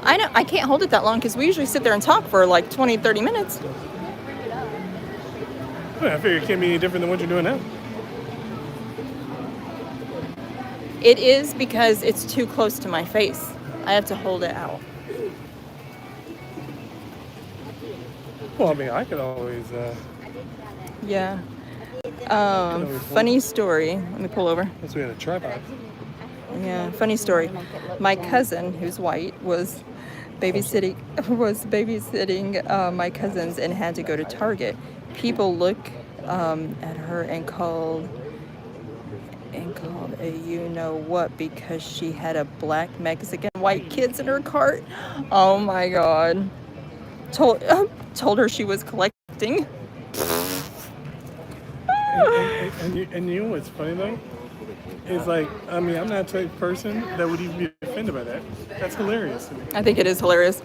I know I can't hold it that long because we usually sit there and talk for like 20, 30 minutes. I figure it can't be any different than what you're doing now. It is because it's too close to my face. I have to hold it out. Well, I mean, I could always. Yeah. Funny story. Let me pull over. Unless we had a tripod. Yeah, funny story. My cousin, who's white, was babysitting my cousins and had to go to Target. People look at her and called a you know what because she had a black Mexican white kids in her cart. Oh my God. Told her she was collecting. And you know what's funny though? It's like, I mean, I'm not the type of person that would even be offended by that. That's hilarious to me. I think it is hilarious.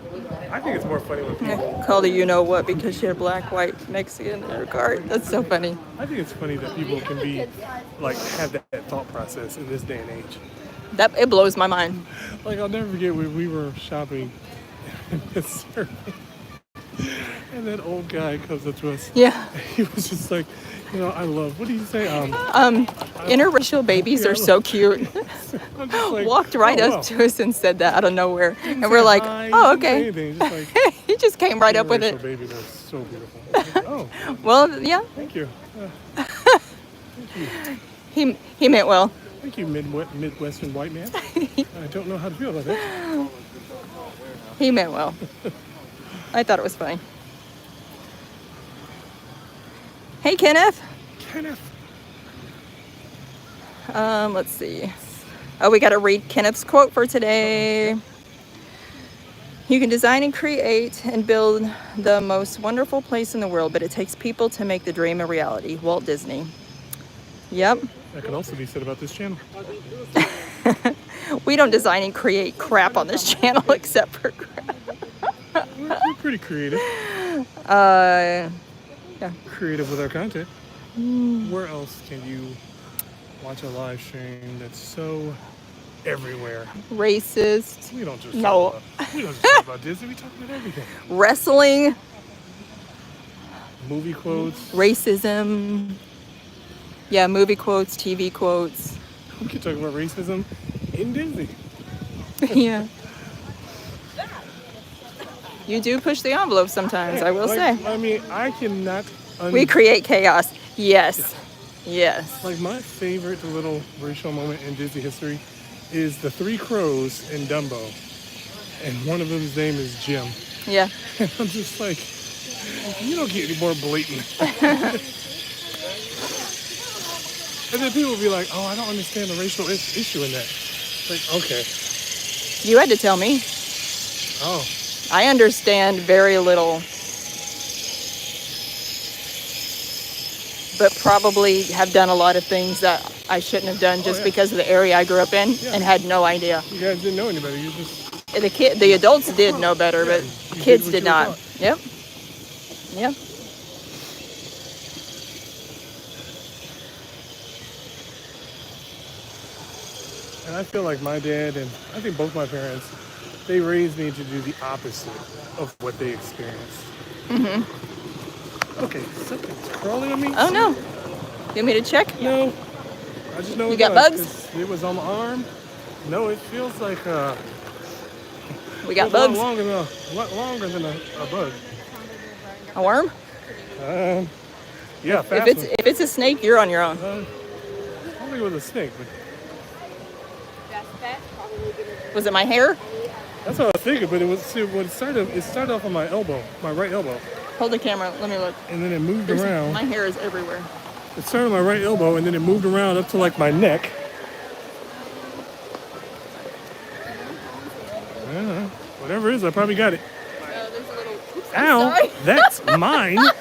I think it's more funny when people. Called a you know what because she had a black, white Mexican in her cart. That's so funny. I think it's funny that people can be, like, have that thought process in this day and age. It blows my mind. Like, I'll never forget when we were shopping in Missouri. And And that old guy comes up to us. Yeah. He was just like, I love. What do you say? Interracial babies are so cute. I'm just like, Walked right oh, up wow. to us and said that out of nowhere, and Didn't we're say like, hi, "Oh, didn't say okay." anything, just like, He just came right up with interracial it. baby, that's so beautiful. Like, oh, Well, yeah, thank you. he meant well. Thank you, Midwestern white man. I don't know how to feel about that. He meant well. I thought it was funny. Hey, Kenneth. Kenneth. Let's see. Oh, we got to read Kenneth's quote for today. You can design and create and build the most wonderful place in the world, but it takes people to make the dream a reality. Walt Disney. Yep. That could also be said about this channel. We don't design and create crap on this channel except for crap. We're pretty creative. Yeah. Creative with our content. Where else can you watch a live stream that's so everywhere? Racist. We don't just No. we don't just talk about Disney. We talk about everything. Wrestling. Movie quotes. Racism. Yeah, movie quotes, TV quotes. We can talk about racism in Disney. Yeah. You do push the envelope sometimes, I will say. I mean, I cannot. We create chaos. Yes. Yes. Like my favorite little racial moment in Disney history is the three crows in Dumbo, and one of them's name is Jim. Yeah. And I'm just like, you don't get any more blatant. And then people will be like, oh, I don't understand the racial issue in that. Like, okay. You had to tell me. Oh, I understand very little. But probably have done a lot of things that I shouldn't have done just yeah. because of the area I grew up in Yeah. and had no idea. you guys didn't know anybody. You just, The adults did know better, but you kids did what did you were not. taught. Yep. Yep. and I feel like my dad and I think both my parents, they raised me to do the opposite of what they experienced. Okay, something's crawling on me. Oh no. You want me to check? No, I just know You it got was, bugs? 'cause it was on my arm. No, it feels like We got it's a lot bugs. lot longer than a bug. A worm? Yeah, fast If it's a snake, you're on your own. one. I don't think it was a snake, but Was it my hair? that's what I was thinking. But it started off on my elbow, my right elbow, Hold the camera. Let me look. and then it moved around. My hair is everywhere. It started on my right elbow, and then it moved around up to like my neck. I don't know. Whatever it is, I probably got it. There's a little. Oops, Ow! That's mine. I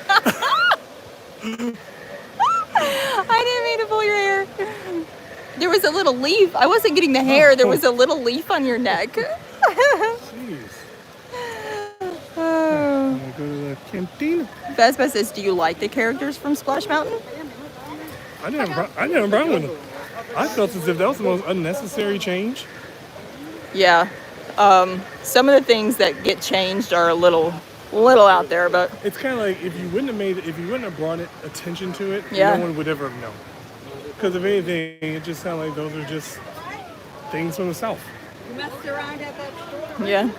didn't mean to pull your hair. There was a little leaf. I wasn't getting the hair. There was a little leaf on your neck. Jeez. I'm gonna go to the canteen. Vespa says, "Do you like the characters from Splash Mountain?" I didn't have a problem with them. I felt as if that was the most unnecessary change. Yeah. Some of the things that get changed are a little out there, but It's kind of like if you wouldn't have brought it attention to it, Yeah. no one would ever have known. Because if anything, it just sounded like those are just things from the South. yeah.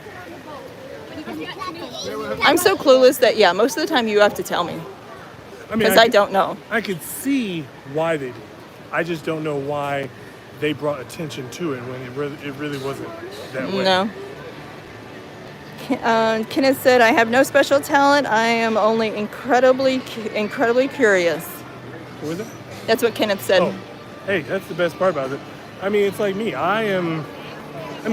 I'm so clueless that most of the time you have to tell me I mean, because I don't know. I could see why they did. I just don't know why they brought attention to it when it really wasn't that way. No. Kenneth said, "I have no special talent. I am only incredibly curious." What was it? That's what Kenneth said. Oh, hey, that's the best part about it. I mean, it's like me.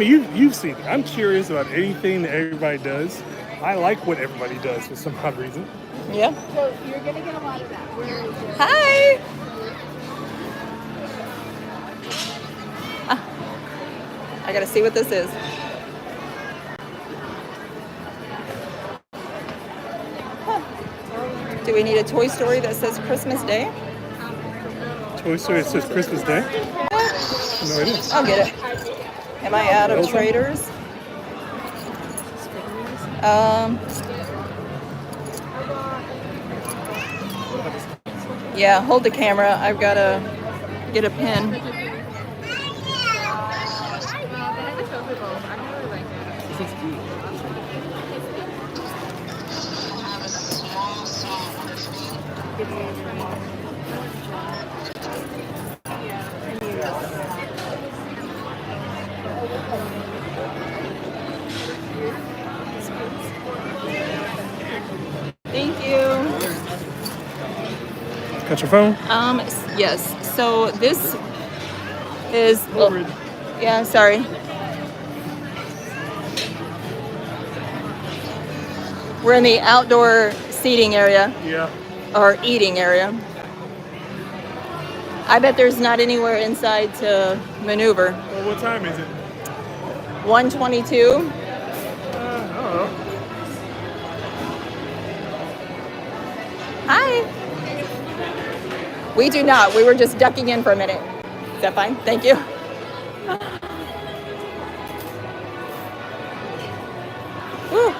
You've seen it. I'm curious about anything that everybody does. I like what everybody does for some odd reason. Yeah. So you're gonna get a lot of that. Where is it? Hi. I gotta see what this is. Huh. Do we need a Toy Story that says Christmas Day? Toy Story, it says Christmas Day. No, it is. I'll get it. Am I out of Okay. traders? Yeah, hold the camera. I've got to get a pen. Thank you. Got your phone? Yes. So this is. Oh, yeah, sorry. We're in the outdoor seating area Yeah. or eating area. I bet there's not anywhere inside to maneuver. Well, what time is it? 122. I don't know. Hi. We do not. We were just ducking in for a minute. Is that fine? Thank you. Woo.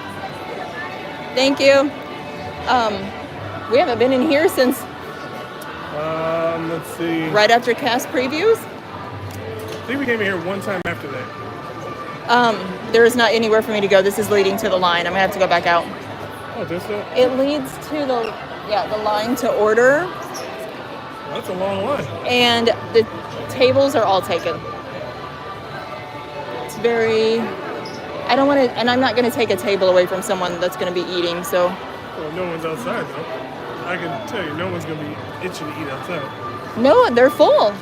Thank you. We haven't been in here since Let's see. right after cast previews. I think we came in here one time after that. There is not anywhere for me to go. This is leading to the line. I'm gonna have to go back out. Oh, this that? It leads to the line to order, That's a long line. and the tables are all taken. It's very. I don't want to, and I'm not going to take a table away from someone that's going to be eating. So Well, no one's outside though. I can tell you, no one's gonna be itching to eat outside. no, they're full.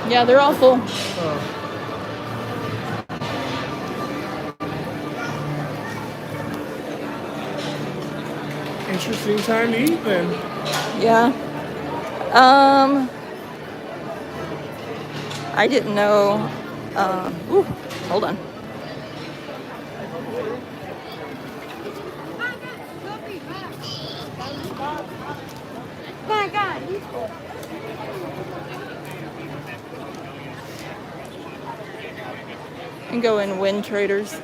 Yeah, they're all full. Interesting time to eat then. Yeah. I didn't know. Ooh, hold on. My God. And go in Wind Traders.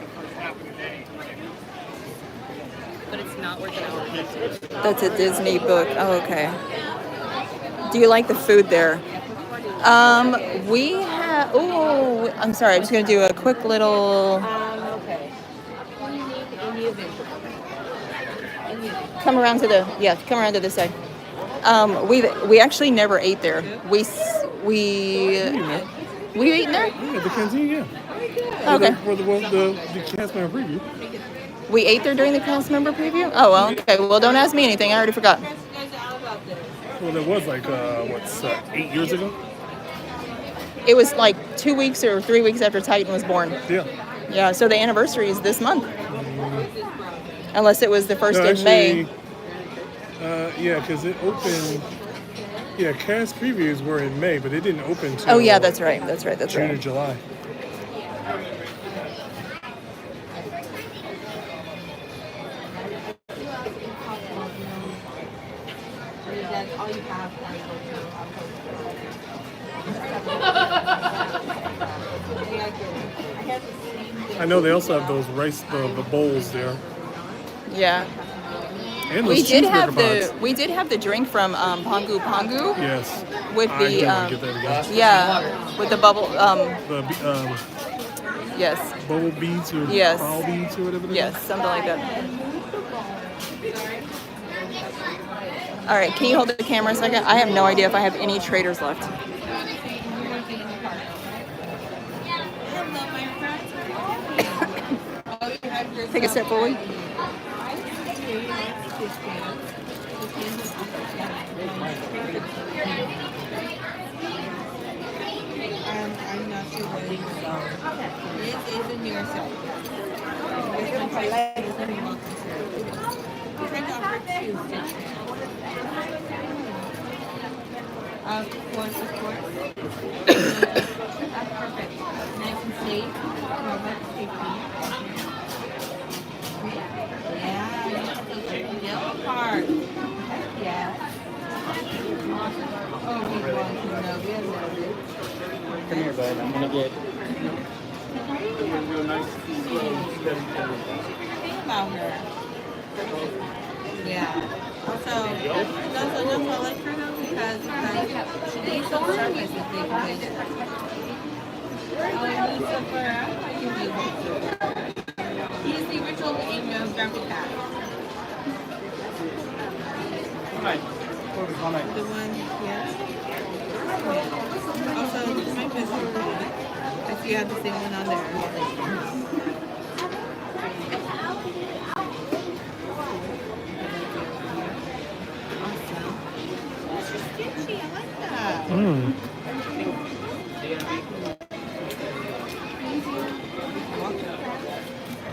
But it's not worth an hour. That's a Disney book. Oh, okay. Do you like the food there? We have. Oh, I'm sorry. I was going to do a quick little. Okay. What do you need in the event? Come around to the. Yeah, come around to this side. We actually never ate there. We ate there. Yeah, the canteen, yeah. Okay. For the cast member preview. We ate there during the cast member preview. Oh well. Okay. Well, don't ask me anything. I already forgot. Well, that was like 8 years ago. It was like 2 weeks or 3 weeks after Titan was born. Yeah. Yeah. So the anniversary is this month. Unless it was the first No, of May. Yeah, because it opened. Yeah, cast previews were in May, but it didn't open until Oh yeah, that's right. That's right. That's June or right. July. I know they also have those the bowls there. Yeah. And those We did cheeseburger pods. have the drink from Pongu Pongu Yes. with I do the want to get that again. yeah, with the bubble The yes. bubble beads or Yes. ball beads or whatever. Yes, something like that. All right, can you hold the camera a second? I have no idea if I have any traders left. Take a step forward. I'm not sure where it is. It is in your side. Of course. That's perfect. Nice and safe. Yeah, yellow part. Yeah. Oh, we want to know. We have no idea. Come here, bud. I'm gonna get. real nice, slow, steady tempo. Think about her. Yeah. Also, that's what I like her though because she needs some service if they can make it. Oh, Lucifer. I like you, Lucifer. He's the original Angel Grumpy Cat. The one, yeah. Also, this might be something. If you have the same one on there. Awesome. That's just sketchy. I like that. Mm.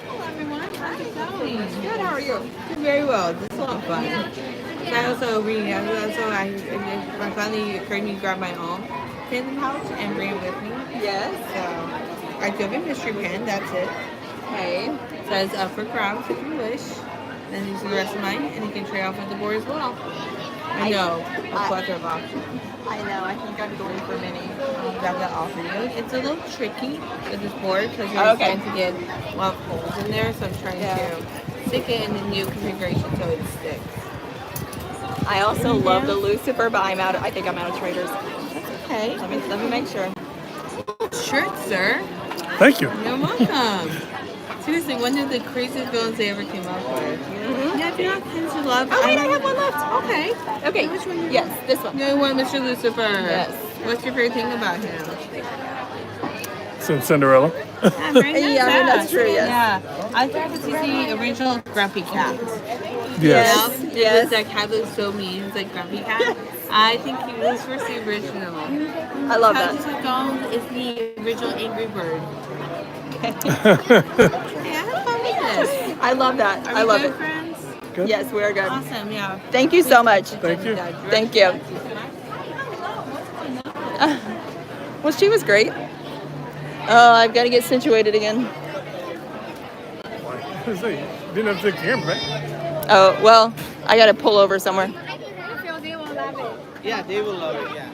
Hello, everyone. How's it going? Good. How are you? Doing very well. This is a lot of fun. I also reading. I finally occurred to me to grab my own pen pouch and bring it with me. Yes. So I do have a mystery pen. That's it. Okay. It says for grabs if you wish. Then these are the rest of mine, and you can trade off with the board as well. I know a plethora of options. I know. I think I'm going for mini. Grab that off for you. It's a little tricky with this board because you're Okay. trying to get a lot of holes in there, so I'm trying to stick it in the new configuration so it sticks. I also love the Lucifer, but I think I'm out of traders. Okay. Let me make sure. Shirt, sir. Thank you. You're welcome. Seriously, one of the craziest villains they ever came up with. Yeah, if you're not kids you love. Oh wait, I have one left. Okay. Okay. Which one you Yes, this one. You want Mr. Lucifer. Yes. What's your favorite thing about him? Since Cinderella. Yeah, very nice. Yeah, I mean, that's true, yes. Yeah. I thought this is the original Grumpy Cat. Yes. Yeah. Yes. That cat looks so mean. It's like Grumpy Cat. I think he was first the original. I love How that. to Donald is the original Angry Bird. Yeah, I had fun with this. I love that. Are I we love good it. friends? Good. Yes, we are good. Awesome, yeah. Thank you so much. Thank you. Thank you. Well, she was great. Oh, I've got to get situated again. Didn't have to take the camera, right? Oh, well, I got to pull over somewhere. Yeah, they will love it. Yeah.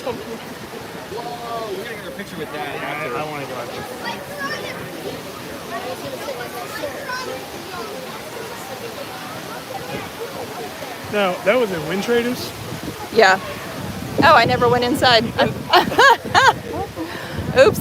We're gonna get a picture with that after. I want to go out there. Now, that was in Wind Traders? Yeah. Oh, I never went inside. Oops.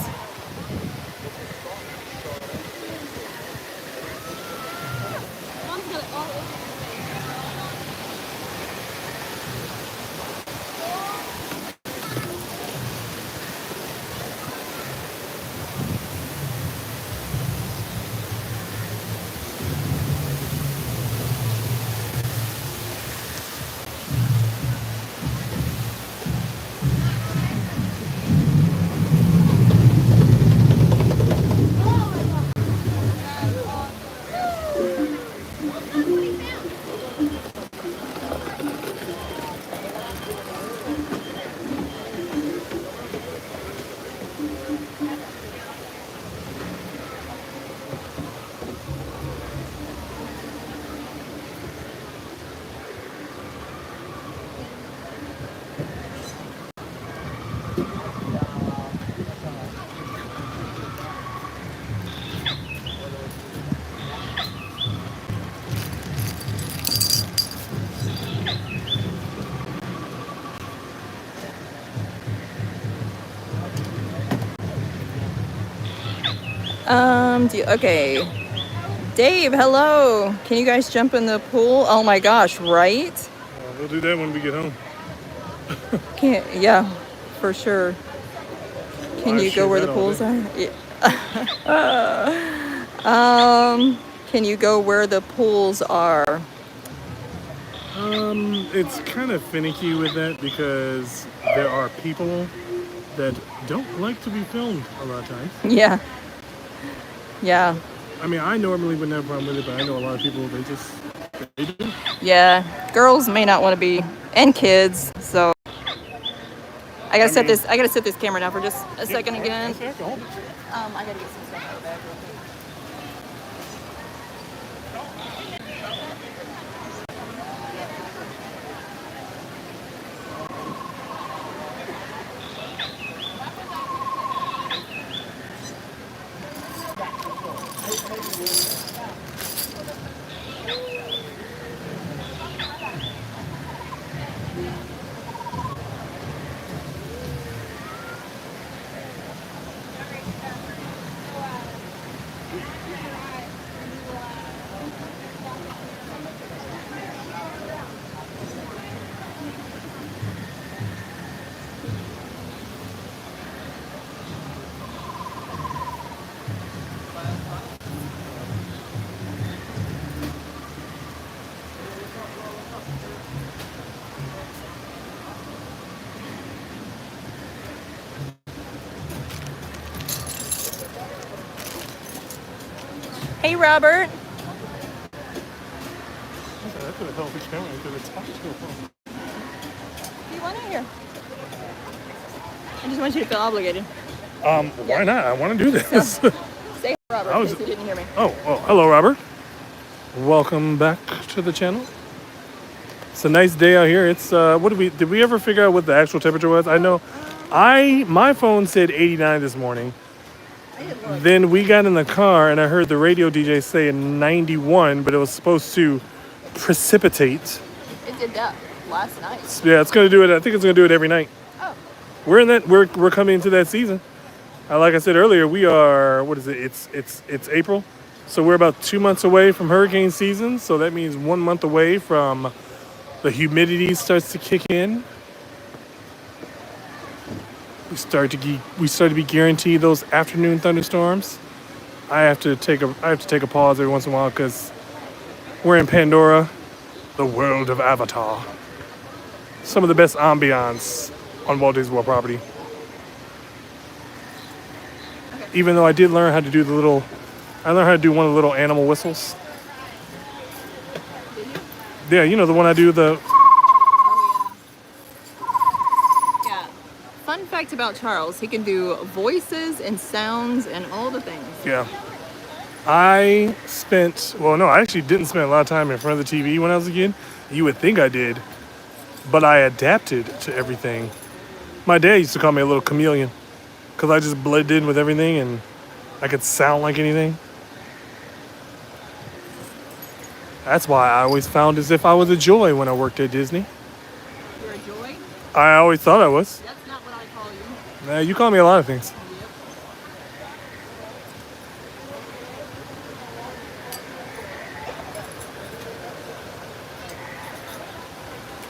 Okay. Dave, hello. Can you guys jump in the pool? Oh my gosh, right? We'll do that when we get home. Can't, yeah, for sure. Can Well, you I go shoot where the that all pools day. are? Yeah. Can you go where the pools are? It's kind of finicky with that because there are people that don't like to be filmed a lot of times. Yeah. Yeah. I mean, I normally wouldn't have a problem with it, but I know a lot of people, they do. Yeah. Girls may not want to be, and kids. So I gotta set this. I gotta set this camera down for just a second again. Actually, I can hold it. I gotta get some stuff out of the bag real quick. Hey, Robert. I could have held the camera. I could have talked to him. Do you want it here? I just want you to feel obligated. Why not? I want to do this. Say hey, Robert, I was- in case you didn't hear me. Oh, hello, Robert. Welcome back to the channel. It's a nice day out here. It's did we ever figure out what the actual temperature was? I know my phone said 89 this morning. Then we got in the car and I heard the radio DJ say 91, but it was supposed to precipitate. It did that last night. Yeah, it's gonna do it. I think it's gonna do it every night. Oh. We're in that. We're coming into that season. Like I said earlier, we are. What is it? It's April, so we're about 2 months away from hurricane season. So that means 1 month away from the humidity starts to kick in. We start to be guaranteed those afternoon thunderstorms. I have to take a pause every once in a while because we're in Pandora, the world of Avatar. Some of the best ambiance on Walt Disney World property. Even though I did learn how to do I learned how to do one of the little animal whistles. Yeah, you know the one I do the. Yeah. Fun fact about Charles, he can do voices and sounds and all the things. Yeah. I actually didn't spend a lot of time in front of the TV when I was a kid. You would think I did, but I adapted to everything. My dad used to call me a little chameleon because I just blended in with everything and I could sound like anything. That's why I always found as if I was a joy when I worked at Disney. You're a joy? I always thought I was. That's not what I call you. Nah, you call me a lot of things.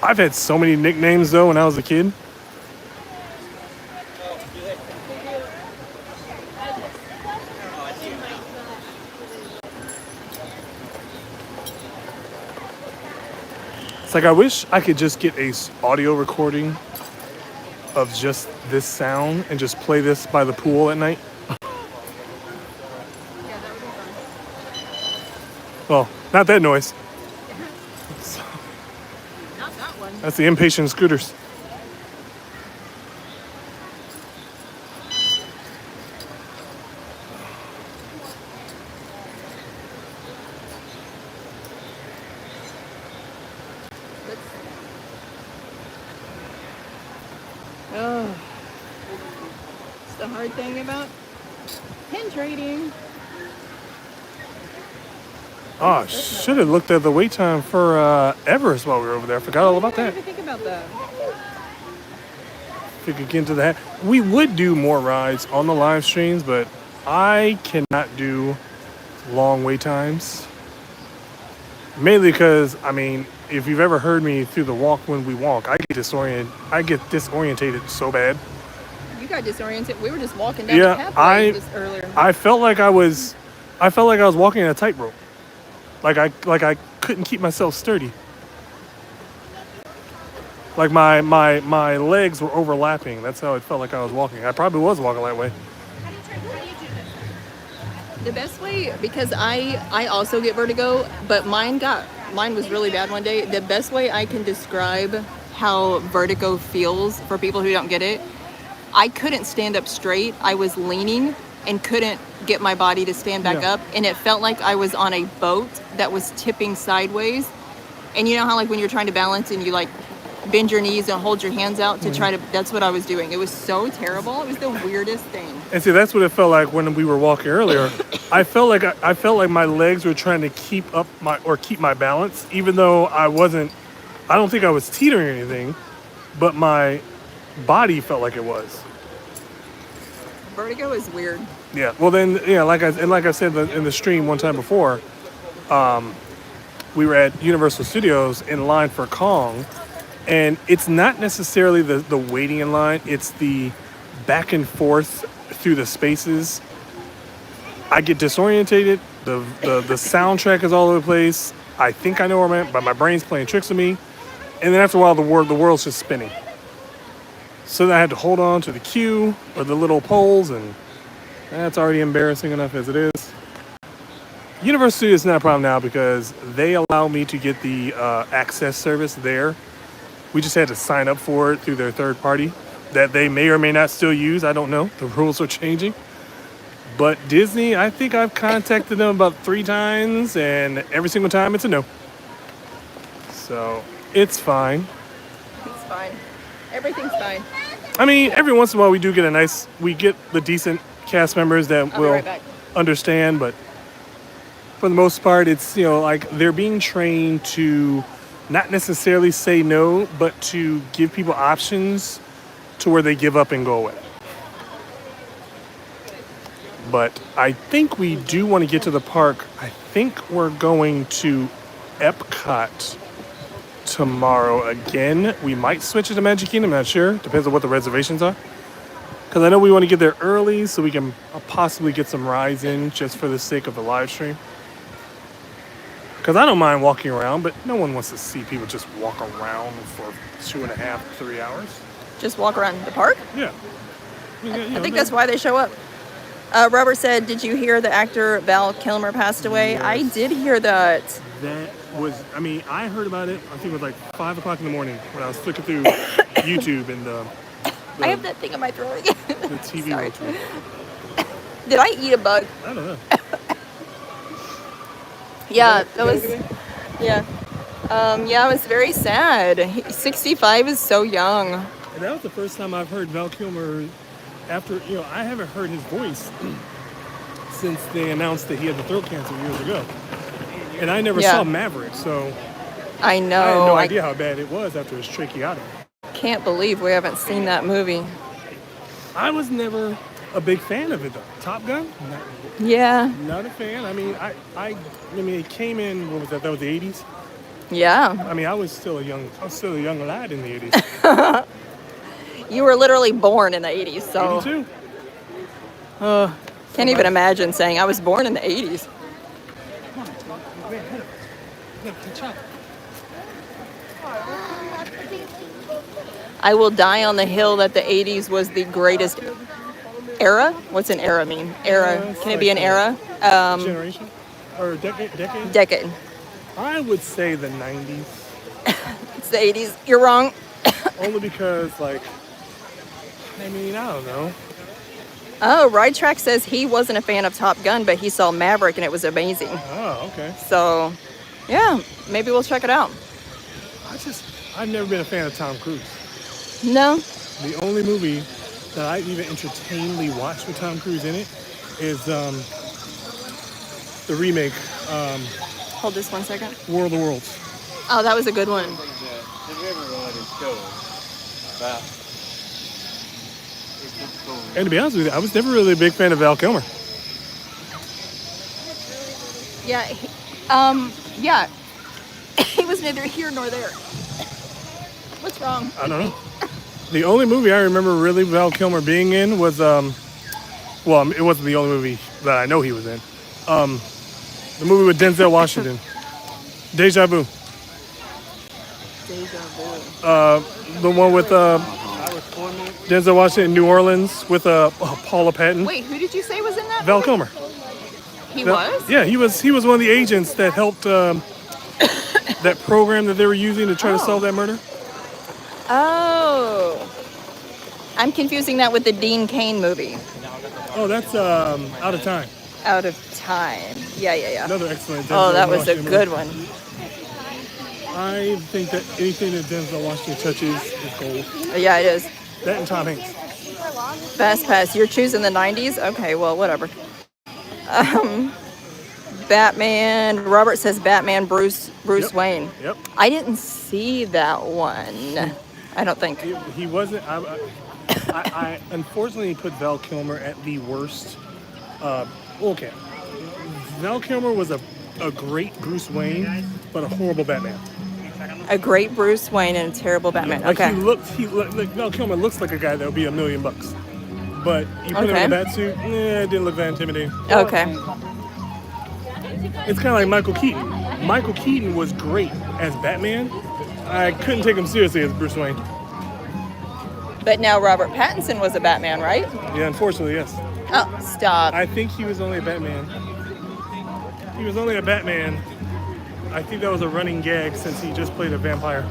I've had so many nicknames though when I was a kid. It's like I wish I could just get a audio recording of just this sound and just play this by the pool at night. Well, not that noise. Not that one. That's the impatient scooters. Oh. It's the hard thing about pin trading. Oh, I should have looked at the wait time for Everest while we were over there. I forgot all about I that. didn't even think about that. If we could get into that. We would do more rides on the live streams, but I cannot do long wait times. Mainly because, I mean, if you've ever heard me through the walk when we walk, I get disorientated so bad. You got disoriented. We were just walking down Yeah, the pathway just earlier. I felt like I was walking a tightrope. Like I couldn't keep myself sturdy. Like my legs were overlapping. That's how it felt like I was walking. I probably was walking that way. The best way, because I also get vertigo, but mine was really bad one day. The best way I can describe how vertigo feels for people who don't get it, I couldn't stand up straight. I was leaning and couldn't get my body to stand back up, and it felt like I was on a boat that was tipping sideways. And you know how like when you're trying to balance and you like bend your knees and hold your hands out to try to, that's what I was doing. It was so terrible. It was the weirdest thing. And see, that's what it felt like when we were walking earlier. I felt like my legs were trying to keep my balance, even though I don't think I was teetering or anything, but my body felt like it was. Vertigo is weird. Yeah. Well, then, like I said in the stream one time before, we were at Universal Studios in line for Kong, and it's not necessarily the waiting in line; it's the back and forth through the spaces. I get disorientated. The soundtrack is all over the place. I think I know where I'm at, but my brain's playing tricks with me. And then after a while, the world's just spinning. So then I had to hold on to the queue or the little poles, and that's already embarrassing enough as it is. University is not a problem now because they allow me to get the access service there. We just had to sign up for it through their third party that they may or may not still use. I don't know. The rules are changing. But Disney, I think I've contacted them about 3 times, and every single time it's a no. So it's fine. It's fine. Everything's fine. I mean, every once in a while we get the decent cast members that I'll be will right back. understand, but for the most part, it's, like they're being trained to not necessarily say no, but to give people options to where they give up and go away. But I think we do want to get to the park. I think we're going to Epcot tomorrow again. We might switch it to Magic Kingdom, I'm not sure. Depends on what the reservations are. Because I know we want to get there early so we can possibly get some rides in just for the sake of the live stream. Because I don't mind walking around, but no one wants to see people just walk around for 2.5, 3 hours. Just walk around the park? Yeah. I think that's why they show up. Robert said, did you hear the actor Val Kilmer passed away? Yes. I did hear that. That was, I heard about it, I think it was like 5 o'clock in the morning when I was flicking through YouTube and I have that thing in my throat again. the TV Sorry. rotation. Did I eat a bug? I don't know. Yeah, that was, yeah. Yeah, it was very sad. 65 is so young. And that was the first time I've heard Val Kilmer after, I haven't heard his voice since they announced that he had the throat cancer years ago. And I never saw Maverick, so I know. I had no idea how bad it was after his tracheotomy. Can't believe we haven't seen that movie. I was never a big fan of it though. Top Gun? Yeah. Not a fan. It came in, what was that? That was the 80s? Yeah. I was still a young lad in the 80s. You were literally born in the 80s, so 82. can't even imagine saying I was born in the 80s. I will die on the hill that the 80s was the greatest era. What's an era mean? Era. Can it be an era? Generation? Or decade? Decade. I would say the 90s. It's the 80s. You're wrong. Only because, I don't know. Oh, Ride Track says he wasn't a fan of Top Gun, but he saw Maverick and it was amazing. Oh, okay. So, yeah, maybe we'll check it out. I've never been a fan of Tom Cruise. No? The only movie that I even entertainedly watched with Tom Cruise in it is the remake, Hold this 1 second. War of the Worlds. Oh, that was a good one. And to be honest with you, I was never really a big fan of Val Kilmer. Yeah. Yeah. He was neither here nor there. What's wrong? I don't know. The only movie I remember really Val Kilmer being in was, it wasn't the only movie that I know he was in. The movie with Denzel Washington. Deja Vu. Deja vu. The one with Denzel Washington in New Orleans with Paula Patton. Wait, who did you say was in that? Val Kilmer. He was? Yeah, he was one of the agents that helped that program that they were using to try to solve that murder. Oh. I'm confusing that with the Dean Cain movie. Oh, that's Out of Time. Out of Time. Yeah. Another excellent. Oh, Denzel that was a Washington good movie. one. I think that anything that Denzel Washington touches is gold. Yeah, it is. That and Tom Hanks. Fast Pass. You're choosing the 90s? Okay, well, whatever. Batman. Robert says Batman. Bruce Yep. Wayne. Yep. I didn't see that one. I don't think. He wasn't. I unfortunately put Val Kilmer at the worst. Okay. Val Kilmer was a great Bruce Wayne, but a horrible Batman. A great Bruce Wayne and a terrible Batman. Like Okay. like Val Kilmer looks like a guy that would be $1 million. But you put him in a bat suit, it didn't look that intimidating. Okay. It's kind of like Michael Keaton. Michael Keaton was great as Batman. I couldn't take him seriously as Bruce Wayne. But now Robert Pattinson was a Batman, right? Yeah, unfortunately, yes. Oh, stop. I think he was only a Batman. He was only a Batman. I think that was a running gag since he just played a vampire.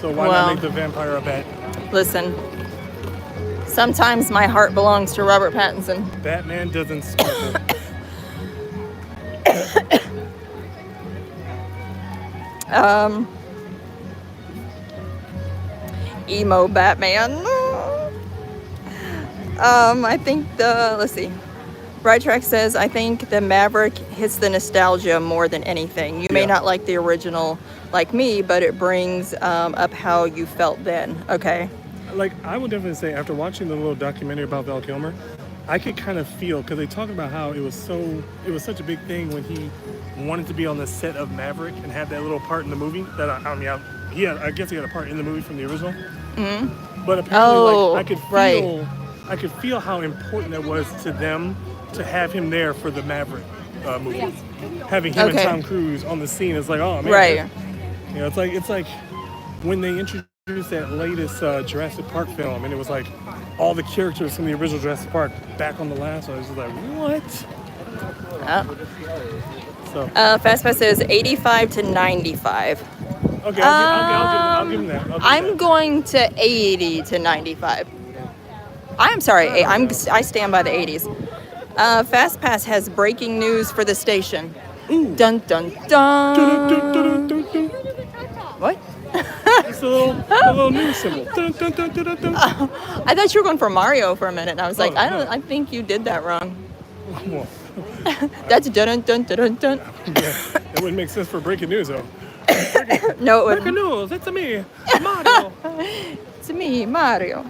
So why Well. not make the vampire a bat? Listen. Sometimes my heart belongs to Robert Pattinson. Batman doesn't sparkle. Emo Batman. I think let's see. Right Track says, I think the Maverick hits the nostalgia more than anything. You may Yeah. not like the original like me, but it brings up how you felt then. Okay. Like, I would definitely say after watching the little documentary about Val Kilmer, I could kind of feel, because they talk about how it was such a big thing when he wanted to be on the set of Maverick and have that little part in the movie. That I guess he had a part in the movie from the original. Mm-hmm. But apparently, I could feel how important it was to them to have him there for the Maverick movie. Having him and Tom Cruise on the scene is like, oh man, Right. You know, it's like when they introduced that latest Jurassic Park film, and it was like all the characters from the original Jurassic Park back on the last one. I was just like, what? So Fast Pass says 85 to 95. okay, I'll give him that. I'm going to 80 to 95. I'm sorry, I stand by the 80s. Fast Pass has breaking news for the station. Ooh. Dun dun Dun, dun. dun, dun, dun, dun. What? It's a little news symbol. Dun, dun, dun, dun, dun, dun. I thought you were going for Mario for a minute, and I was like, Oh, I think you did that wrong. Well, That's dun dun dun dun dun. yeah, it wouldn't make sense for breaking news though. No, it Breaking wouldn't. news, it's me, Mario. It's me, Mario.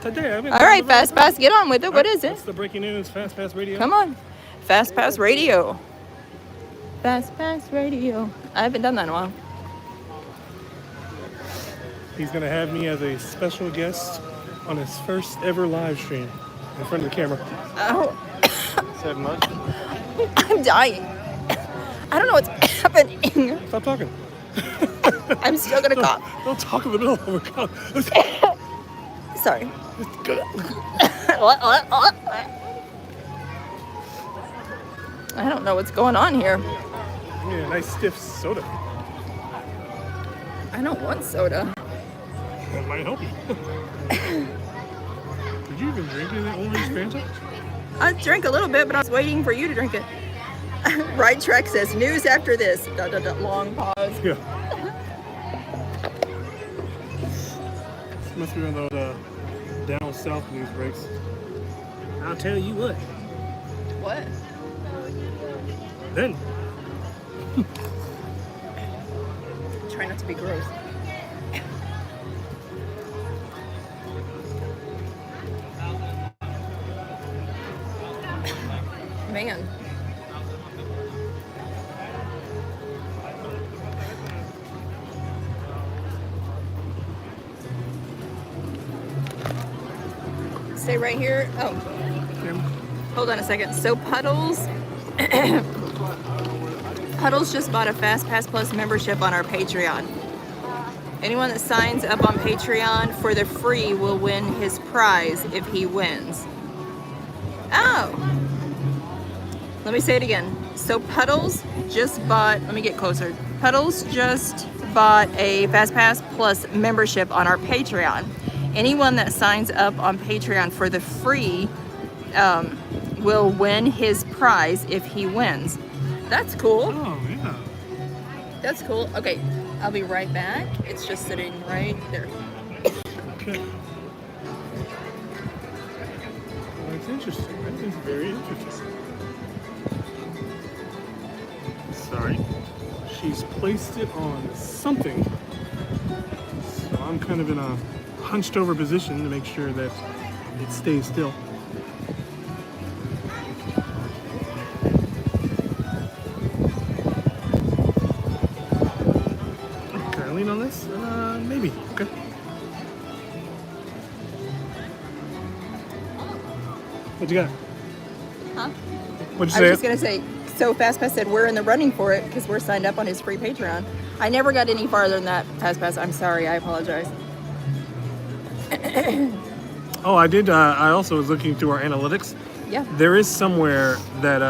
Today, All right, Fast Pass, get on with it. What is It's it? the breaking news, Fast Pass Radio. Come on. Fast Pass Radio. Fast Pass Radio. I haven't done that in a while. He's gonna have me as a special guest on his first ever live stream in front of the camera. Oh, Said much? I'm dying. I don't know what's happening. Stop talking. I'm still gonna cough. Don't talk in the middle of a call. Sorry. I don't know what's going on here. Yeah, nice stiff soda. I don't want soda. That might help you. Did you even drink any of that orange Fanta? I drank a little bit, but I was waiting for you to drink it. Right Track says, news after this. Dot, dot, dot, long pause. Yeah. This must be one of those down south news breaks. I'll tell you what. What? Then, Try not to be gross. Man. Stay right here. Oh, hold on a second. So Puddles. Puddles just bought a FastPass Plus membership on our Patreon. Anyone that signs up on Patreon for the free will win his prize if he wins. Oh! Let me say it again. So Puddles just bought, let me get closer. Puddles just bought a FastPass Plus membership on our Patreon. Anyone that signs up on Patreon for the free will win his prize if he wins. That's cool. Oh, yeah. That's cool. Okay, I'll be right back. It's just sitting right there. Okay. That's interesting. That is very interesting. Sorry. She's placed it on something. So I'm kind of in a hunched over position to make sure that it stays still. Can I lean on this? Maybe. Okay. What you got? Huh? What'd you I was say? just gonna say, so FastPass said we're in the running for it because we're signed up on his free Patreon. I never got any farther than that, FastPass. I'm sorry, I apologize. Oh, I did. I also was looking through our analytics. Yeah. There is somewhere that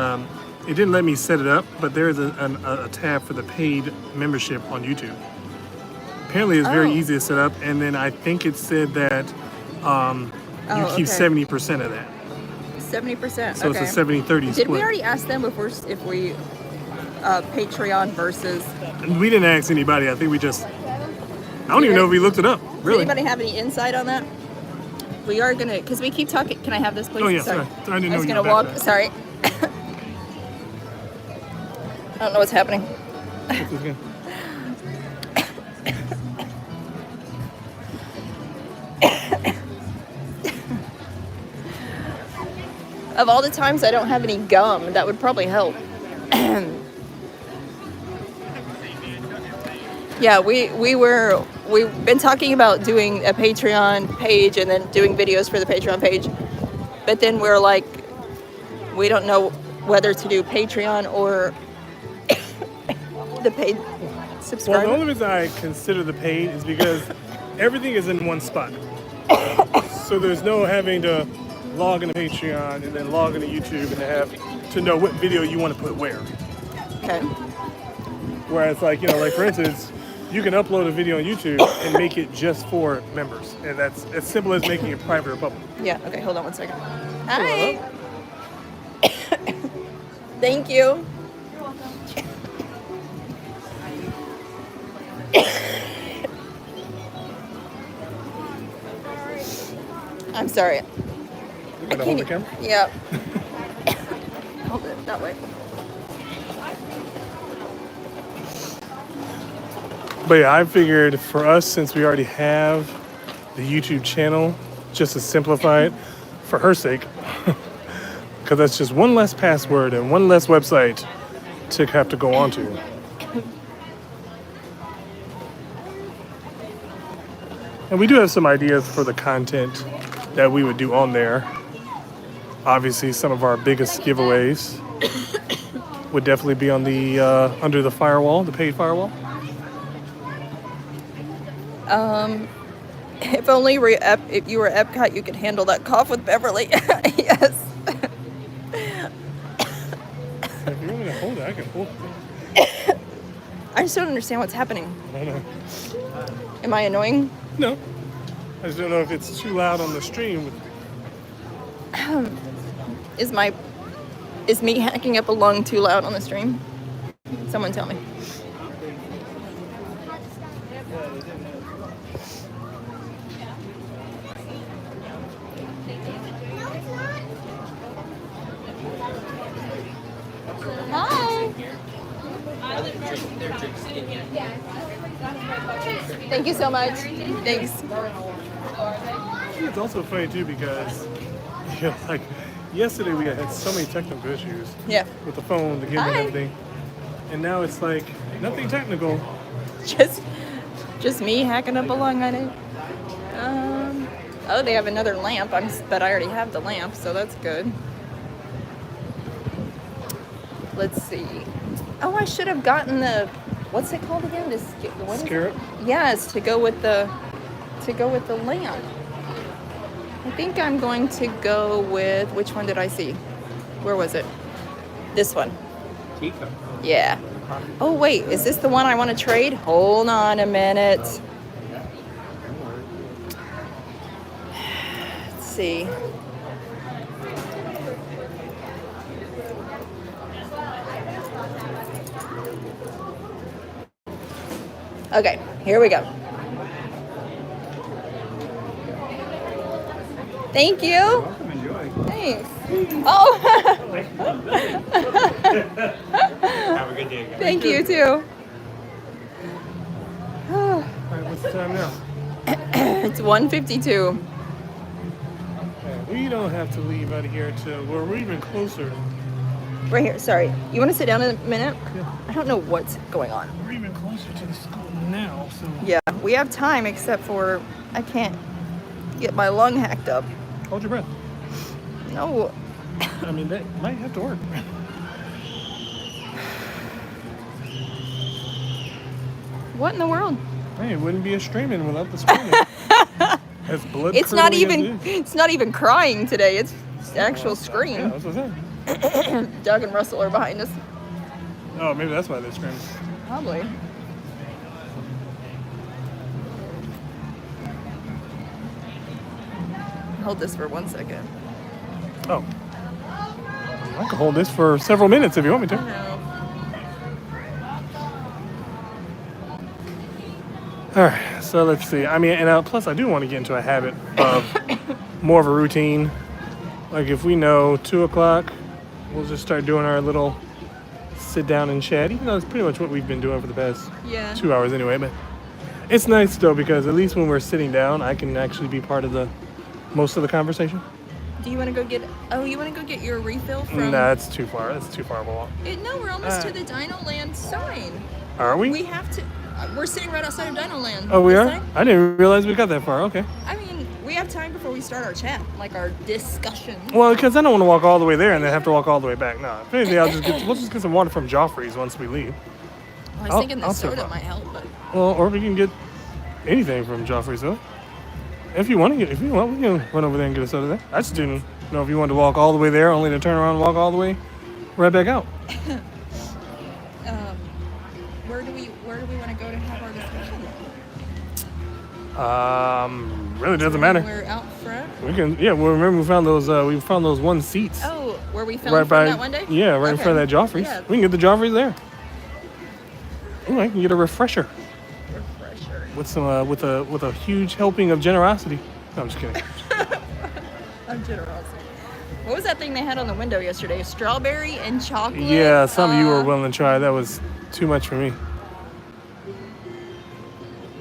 it didn't let me set it up, but there is a tab for the paid membership on YouTube. Apparently, it's very Oh. easy to set up, and then I think it said that you Oh, keep okay. 70% of that. 70%. So okay. it's a 70-30 split. Did we already ask them if we Patreon versus? We didn't ask anybody. I think we just. I don't even know if we looked it up. Does Really? anybody have any insight on that? We are gonna, because we keep talking. Can I have this, please? Oh, yeah, sorry. I didn't know was you gonna were walk. back there. Sorry. I don't know what's happening. This is good. Of all the times I don't have any gum, that would probably help. Yeah, we've been talking about doing a Patreon page and then doing videos for the Patreon page. But then we're like, we don't know whether to do Patreon or the paid Well, subscriber. the only reason I consider the paid is because everything is in one spot. So there's no having to log into Patreon and then log into YouTube and have to know what video you want to put where. Okay. Whereas, like for instance, you can upload a video on YouTube and make it just for members, and that's as simple as making it private or public. Yeah, okay, hold on one second. Hi. Thank you. I'm sorry. You gonna hold the camera? Yeah. Hold it that way. But yeah, I figured for us, since we already have the YouTube channel, just to simplify it, for her sake, because that's just one less password and one less website to have to go on to. And we do have some ideas for the content that we would do on there. Obviously, some of our biggest giveaways would definitely be on the under the firewall, the paid firewall. If only if you were Epcot, you could handle that cough with Beverly. Yes. If you want me to hold it, I can hold it. I just don't understand what's happening. I don't know. Am I annoying? No. I just don't know if it's too loud on the stream. Is me hacking up a lung too loud on the stream? Someone tell me. Hi. Thank you so much. Thanks. It's also funny too because, like yesterday we had so many technical issues Yeah. with the phone, the game, Hi. and everything, and now it's like nothing technical. Just me hacking up a lung on it. Oh, they have another lamp. But I already have the lamp, so that's good. Let's see. Oh, I should have gotten the, what's it called again? What is it? Scarab? Yes, to go with the lamb. I think I'm going to go with, which one did I see? Where was it? This one. Chico. Yeah. Oh wait, is this the one I want to trade? Hold on a minute. Let's see. Okay, here we go. Thank you. Thanks. Oh. Have a good day, guys. Thank you too. All right, what's the time now? It's 1:52. We don't have to leave out of here till we're even closer. Right here. Sorry. You want to sit down in a minute? Yeah. I don't know what's going on. We're even closer to the school now, so. Yeah, we have time except for I can't get my lung hacked up. Hold your breath. No. I mean, that might have to work. What in the world? Hey, it wouldn't be a streaming without the screaming. That's blood. It's not curdling even. as it is. It's not even crying today. It's actual Yeah, scream. that's what I'm saying. Doug and Russell are behind us. Oh, maybe that's why they're screaming. Probably. Hold this for 1 second. Oh. I can hold this for several minutes if you want me to. No. All right, so let's see. I mean, and plus I do want to get into a habit of more of a routine. Like if we know 2 o'clock, we'll just start doing our little sit down and chat, even though it's pretty much what we've been doing for the past Yeah. 2 hours anyway. But it's nice though, because at least when we're sitting down, I can actually be part of the most of the conversation. Do you want to go get? Oh, you want to go get your refill from? Nah, that's too far. That's too far of a walk. No, we're almost to the Dino Land sign. Are we? We have to. We're sitting right outside of Dino Land. Oh, we This are? thing. I didn't realize we got that far. Okay. I mean, we have time before we start our chat, like our discussion. Well, because I don't want to walk all the way there and then have to walk all the way back. No, if anything, we'll just get some water from Joffrey's once we leave. I was I'll- thinking the I'll soda survive. might help, but Well, or we can get anything from Joffrey's though. If you want, we can run over there and get a soda there. I just didn't know if you wanted to walk all the way there, only to turn around and walk all the way right back out. where do we want to go to have our discussion? Really doesn't matter. We're out front. We can, yeah. Well, remember we found those one seats Oh, where we filmed right from by, that one day? yeah, right in Okay. front of that Joffrey's. Yeah. We can get the Joffrey's there. Ooh, I can get a refresher. Refresher. With some with a huge helping of generosity. No, I'm just kidding. Of generosity. What was that thing they had on the window yesterday? Strawberry and chocolate? Yeah, some of you were willing to try. That was too much for me.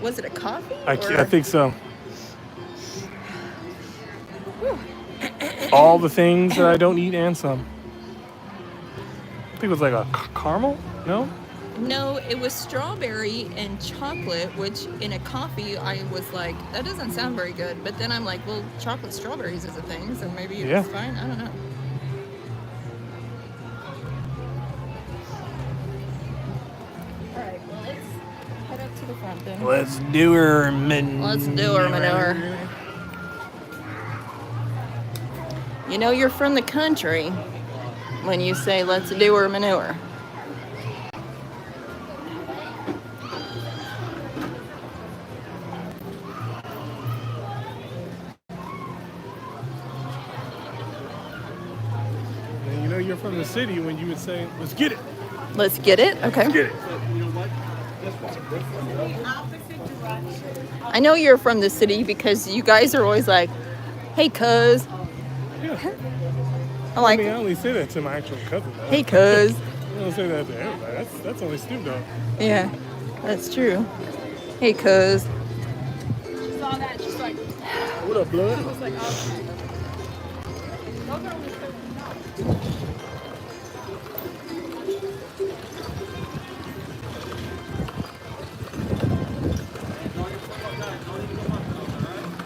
Was it a coffee? I or- think so. All the things that I don't eat and some. I think it was like a caramel? No? No, it was strawberry and chocolate, which in a coffee I was like, that doesn't sound very good. But then I'm like, well, chocolate strawberries is a thing, so maybe it's Yeah. fine. I don't know. All right, well, let's head up to the front then. Let's do her, Let's do her manure. You know you're from the country when you say, let's do her manure. And you know you're from the city when you would say, let's get it. Let's get it? Okay. Get it. I know you're from the city because you guys are always like, hey, cuz. Yeah. I'm I like, mean, I only say that to my actual cousin. Though. hey, cuz. I don't say that to everybody. That's only Snoop Dogg. Yeah, that's true. Hey, cuz. She saw that. She's like, What up, blood? I was like, oh.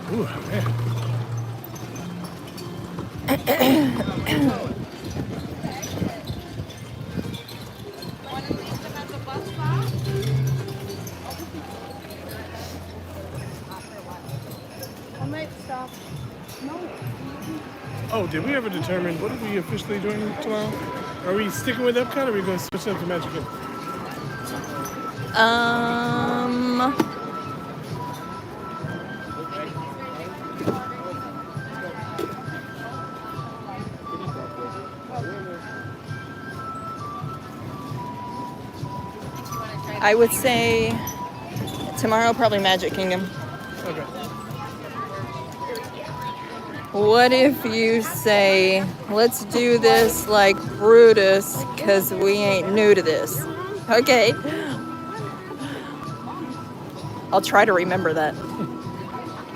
Ooh, man. Oh, did we ever determine what are we officially doing tomorrow? Are we sticking with Epcot or are we going to switch up to Magic Kingdom? I would say tomorrow probably Magic Kingdom. Okay. What if you say, let's do this like Brutus, because we ain't new to this? Okay. I'll try to remember that.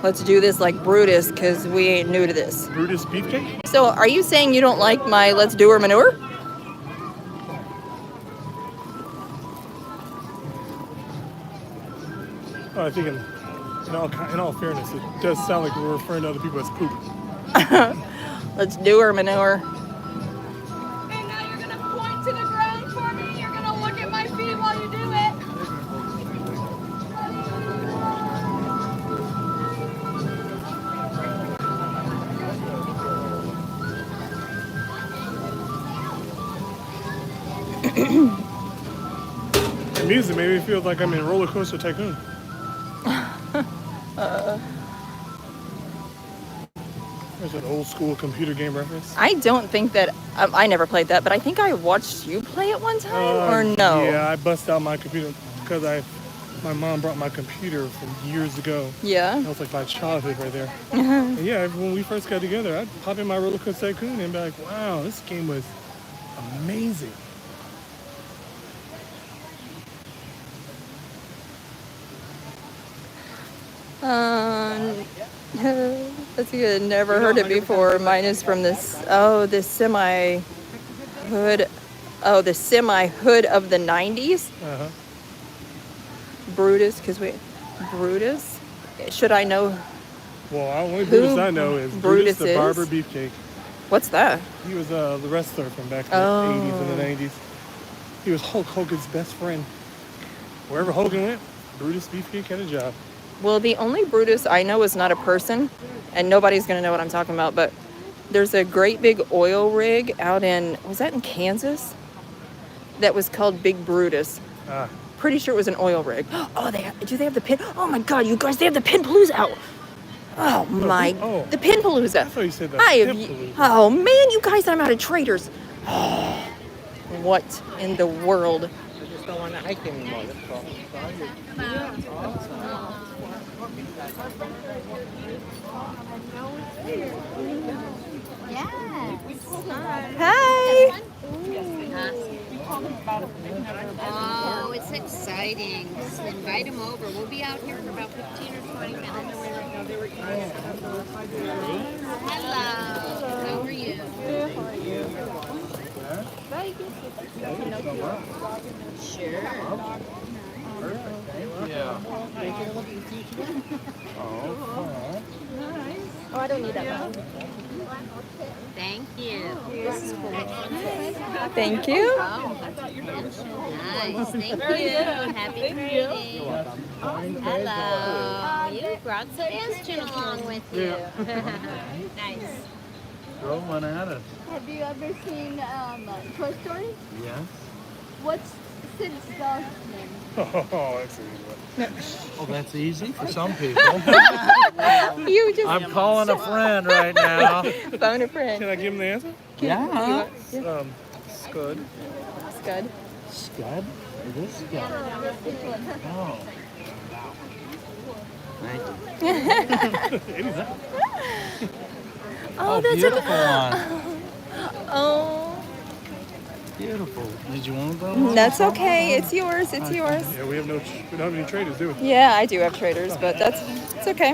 Let's do this like Brutus, because we ain't new to this. Brutus Beefcake? So are you saying you don't like my let's do or manure? Oh, I think in all fairness, it does sound like we're referring to other people as poop. Let's do or manure. And now you're gonna point to the ground for me. You're gonna look at my feet while you do it. The music made me feel like I'm in Roller Coaster Tycoon. There's an old school computer game reference. I don't think that, I never played that, but I think I watched you play it one time, or no? Yeah, I bust out my computer because my mom brought my computer from years ago. Yeah? That was like my childhood right there. And yeah, when we first got together, I'd pop in my Roller Coaster Tycoon and be like, wow, this game was amazing. That's good. Never heard it before. Mine is from this. Oh, this semi hood. Oh, the semi hood of the '90s. Uh-huh. Brutus, Brutus. Should I know? Well, the only Who Brutus I know is Brutus Brutus the is? Barber Beefcake. What's that? He was the wrestler from back in the Oh. 80s and the 90s. He was Hulk Hogan's best friend. Wherever Hogan went, Brutus Beefcake had a job. Well, the only Brutus I know is not a person, and nobody's gonna know what I'm talking about. But there's a great big oil rig out in, was that in Kansas? That was called Big Brutus. Ah, Pretty sure it was an oil rig. Oh, do they have the pin? Oh my God, you guys, they have the Pinpalooza out. Oh my, oh. the Pinpalooza. I thought you said that. Pinpalooza. Oh man, you guys, I'm out of traders. What in the world? I just don't want to hike anymore. That's all. Hi. Oh, it's exciting. Just invite them over. We'll be out here in about 15 or 20 minutes. Hello. How are you? Sure. Oh, I don't need that. Thank you. This is cool. Thank you. Oh, nice. Thank you. Happy Friday. Hello. You brought Sebastian along with you. Nice. Throw one at us. Have you ever seen Toy Story? Yes. What's Sid's dog's name? Oh, that's a good one. Oh, that's easy for some people. You just I'm calling a friend right now. phone a friend. Can I give him the answer? Yeah. Scud. Scud. Scud? This Scud. Oh. Thank you. Anytime. Oh, Oh, that's beautiful one. Oh, Beautiful. Did you want them? that's okay. It's yours. It's yours. Yeah, we don't have any traders, do we? Yeah, I do have traders, but it's okay.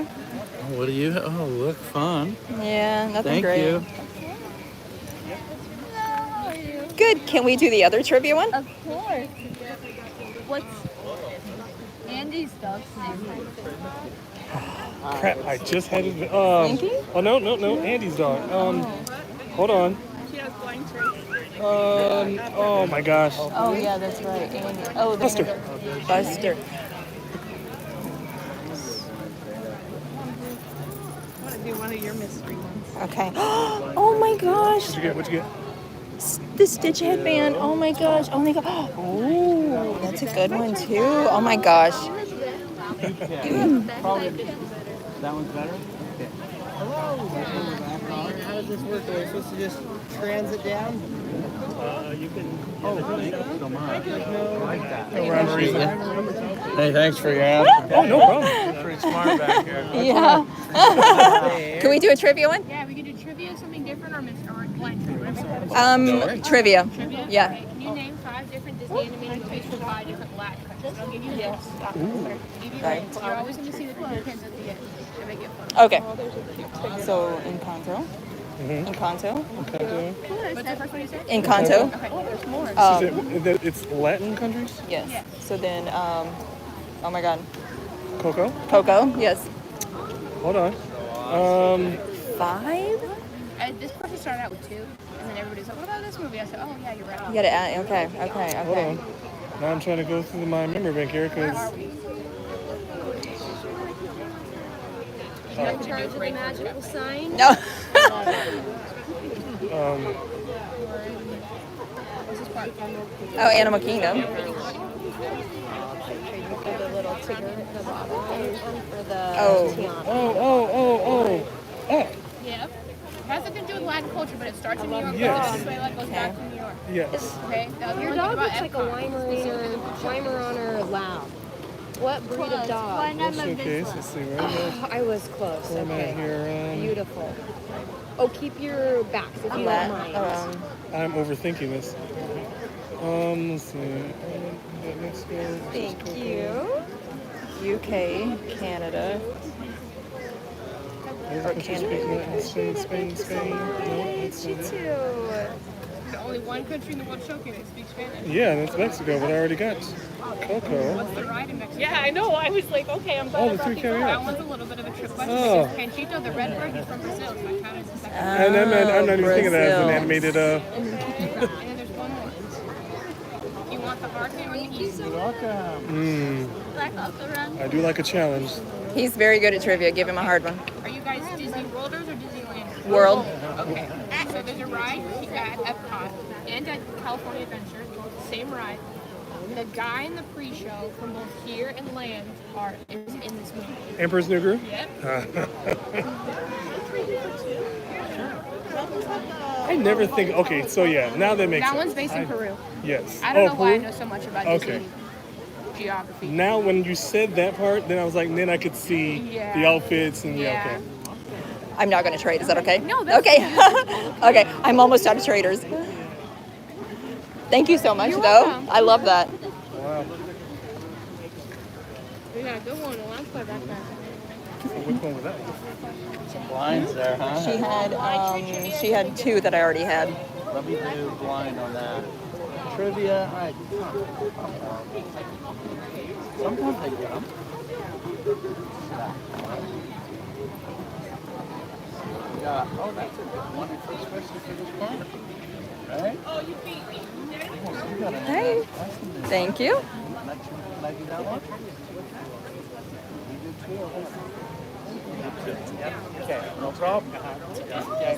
What do you? Oh, look fun. Yeah, nothing Thank great. you. Good. Can we do the other trivia one? Of course. What's Andy's dog's name? Crap, I just had it. Frankie? Oh, no, Andy's dog. Hold on. Oh my gosh. Oh yeah, that's right. Andy. Oh, Buster. Buster. Do you want to your mystery ones. Okay. Oh my gosh. What'd you get? What'd you get? The Stitch headband. Oh my gosh. Oh my god. Oh, that's a good one too. Oh my gosh. That one's better? How does this work? Are we supposed to just transit down? You can. Oh, really? Don't mind. I like that. Hey, thanks for your answer. Oh, no problem. Pretty smart back here. Yeah. Can we do a trivia one? Yeah, we can do trivia, something different, or blank trivia. Trivia. Trivia? Yeah. Okay, can you name 5 different Disney animated movies from 5 different Latin countries? I'll give you hints. Give you Sorry. hints. You're always going to see the hints at the end to make it fun. Okay. So Encanto. Encanto. What's the first one you said? Encanto. Okay, there's more. It's Latin countries? Yes. So then, oh my God. Coco? Coco. Yes. Hold on. 5? This person started out with 2, and then everybody's like, what about this movie? I said, oh, yeah, you're right. You gotta add. Okay. Hold on. Now I'm trying to go through my memory bank here because In charge of the magical sign. No. This is part one. Oh, Animal Kingdom. For the little Tigger at the bottom, and for the Oh. Tiana. Oh. Yeah. It has nothing to do with Latin culture, but it starts in New York. Yes. This way, like, goes back to New York. Yes. Okay? Your dog looks like a Weimaraner Lab. What breed of dog? That's okay. So let's see where it is. I was close. Where am I Okay. here? Beautiful. Oh, keep your backs if you don't mind. I'm overthinking this. Let's see. Mexico. Thank you. UK, Canada. Or Canada. Spain. No, that's not it. The only one country in the world showcase that speaks Spanish. Yeah, that's Mexico, but I already got Coco. What's the ride in Mexico? Yeah, I know. I was like, okay, I'm glad Oh, I the brought 3 these caveats. up. That one's a little bit of a trick question Oh. because Panchito, the red bird, he's from Brazil, so I counted as the second. And I'm not even thinking of that as an Brazil. animated. And then there's one more. You want the hard one or the easy? I do like a challenge. He's very good at trivia. Give him a hard one. Are you guys Disney Worlders or Disneyland? World. Okay. So there's a ride at Epcot and at California Adventure, same ride. The guy in the pre-show from both here and Land is in this movie. Emperor's New Groove? Yep. I never think. Okay, so yeah, now that makes That sense. one's based in Peru. Yes. I don't know why I Peru? know so much about Okay. Disney geography. Now, when you said that part, then I was like, then I could see Yeah. the outfits and yeah, okay. I'm not gonna trade. Is that okay? No, that's okay. Okay. I'm almost out of traders. Thank you so much, You're though. welcome. Oh, I love that. Wow. We got a good one. The last part back there. So which one was that? Some blinds there, huh? She had 2 that I already had. Let me do blind on that. Trivia, sometimes I get them. Yeah. Oh, that's a good one, especially for this part. Right? Oh, you beat me. Hey. Thank you. Can I do that one? You did 2. Yep. Okay, no problem. Okay.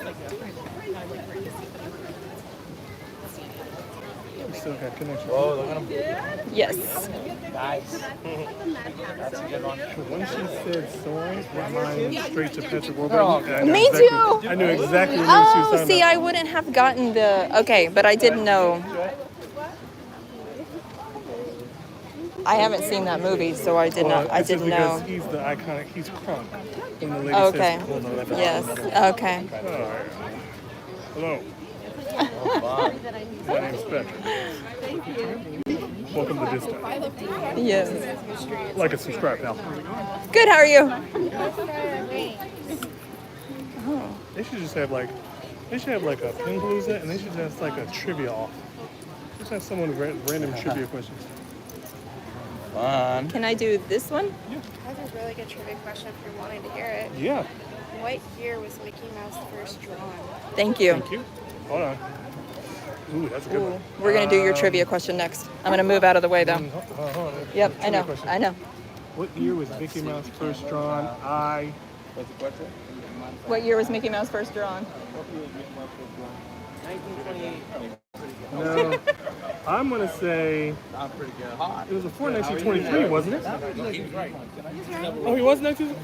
We still got connection. Oh, look at them. Yes. Nice. That's a good one. When she said soaring, my mind straight to Patrick Oh, Warburton. Me too. I knew exactly what she was Oh, talking see, about. I wouldn't have gotten the. Okay, but I didn't know. I haven't seen that movie, so I did not. I This is didn't because know. he's the iconic. He's Kronk. When the lady Okay. says, well, no, that's Yes. Okay. Hello. My name's Patrick. Welcome to this time. Yes. Like and subscribe now. Good. How are you? They should just have like, a Pinpalooza, and they should just like a trivia off. Just have someone random trivia questions. Fun. Can I do this one? That's a really good trivia question if you're wanting to hear it. Yeah. What year was Mickey Mouse first drawn? Thank you. Thank you. Hold on. Ooh, that's a good one. We're gonna do your trivia question next. I'm gonna move out of the way though. Hold on. Yep. I Trivia know. question. I know. What year was Mickey Mouse first drawn? What's the question? What year was Mickey Mouse first drawn? 1928. No, I'm gonna say I'm pretty good. it was before 1923, wasn't it? Oh, he was 19. I do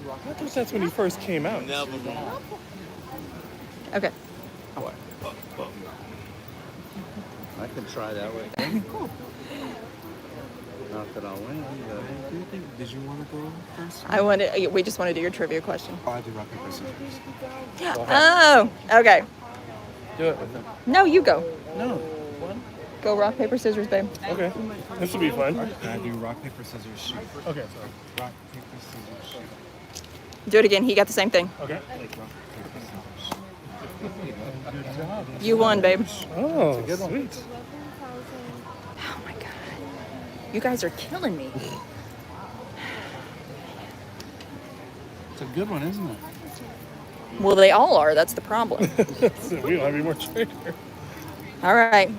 rock. I thought that's when he first came out. Never wrong. Okay. I can try that way. Not that I'll win, but did you want to go first? We just want to do your trivia question. Oh, I do rock, paper, scissors. Oh, okay. Do it with them. No, you go. No. Go rock, paper, scissors, babe. Okay, this will be fun. I do rock, paper, scissors, shoot. Okay, sorry. Rock, paper, scissors, shoot. Do it again. He got the same thing. Okay. Rock, paper, scissors. Good job. You won, babe. Oh, good one. sweet. Oh my god. You guys are killing me. It's a good one, isn't it? Well, they all are. That's the problem. So we don't have any more trigger. All right.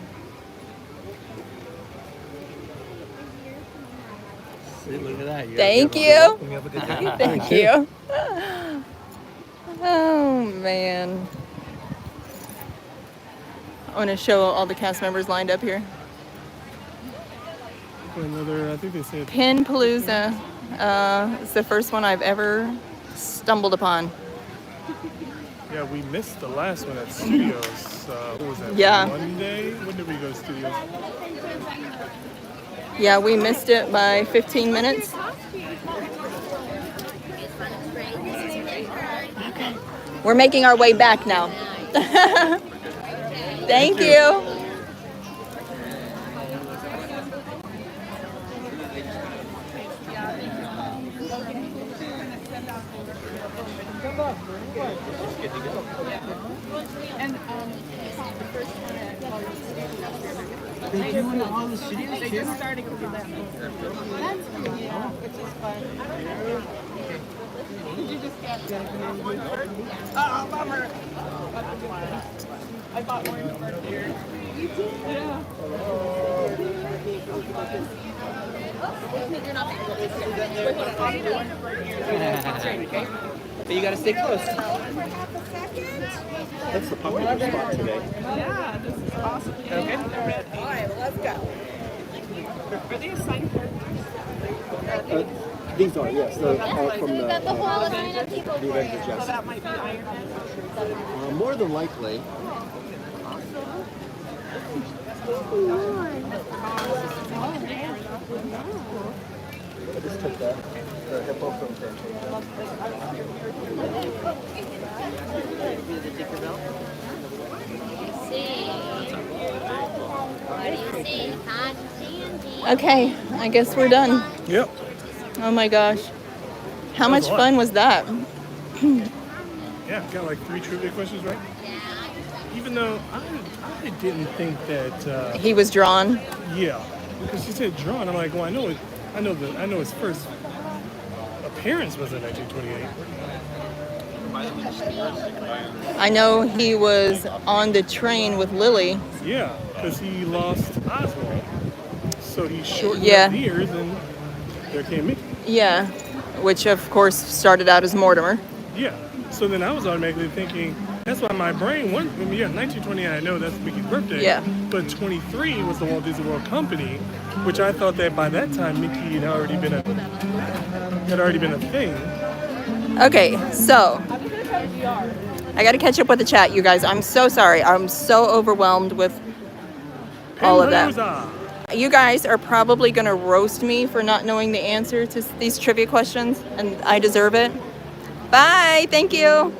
See, look at that. Thank you. You have a good day. Thank you. Oh, man. I want to show all the cast members lined up here. Another, I think they said. Pinpalooza. It's the first one I've ever stumbled upon. Yeah, we missed the last one at Studios. What was that? Yeah. Monday? When did we go to Studios? Yeah, we missed it by 15 minutes. Okay. We're making our way back now. Thank you. They do in all the studios too? Oh, bummer. I bought one earlier. You did? Yeah. But you gotta stay close. That's the popular spot today. Yeah, this is awesome. Okay. All right, let's go. Are they assigned characters? These are, yes. They're all from We got the whole line of people the for Avengers, you. yes. That might be Iron Man. More than likely. I just took that. The hippo from What do you see? Cotton candy. Okay, I guess we're done. Yep. Oh my gosh. How That was much a lot. fun was that? Yeah, got like 3 trivia questions right. Even though I didn't think that. He was drawn. Yeah, because she said drawn. I'm like, well, I know it. I know his first appearance was in 1928. I know he was on the train with Lily. Yeah, because he lost Oswald, so he shortened Yeah. his ears, and there came Mickey. Yeah, which of course started out as Mortimer. Yeah. So then I was automatically thinking, that's why my brain went, 1928, I know that's Mickey's birthday. Yeah. But 23 was the Walt Disney World Company, which I thought that by that time Mickey had already been a thing. Okay, so I got to catch up with the chat, you guys. I'm so sorry. I'm so overwhelmed with all of that. Pinpalooza. You guys are probably going to roast me for not knowing the answer to these trivia questions, and I deserve it. Bye. Thank you.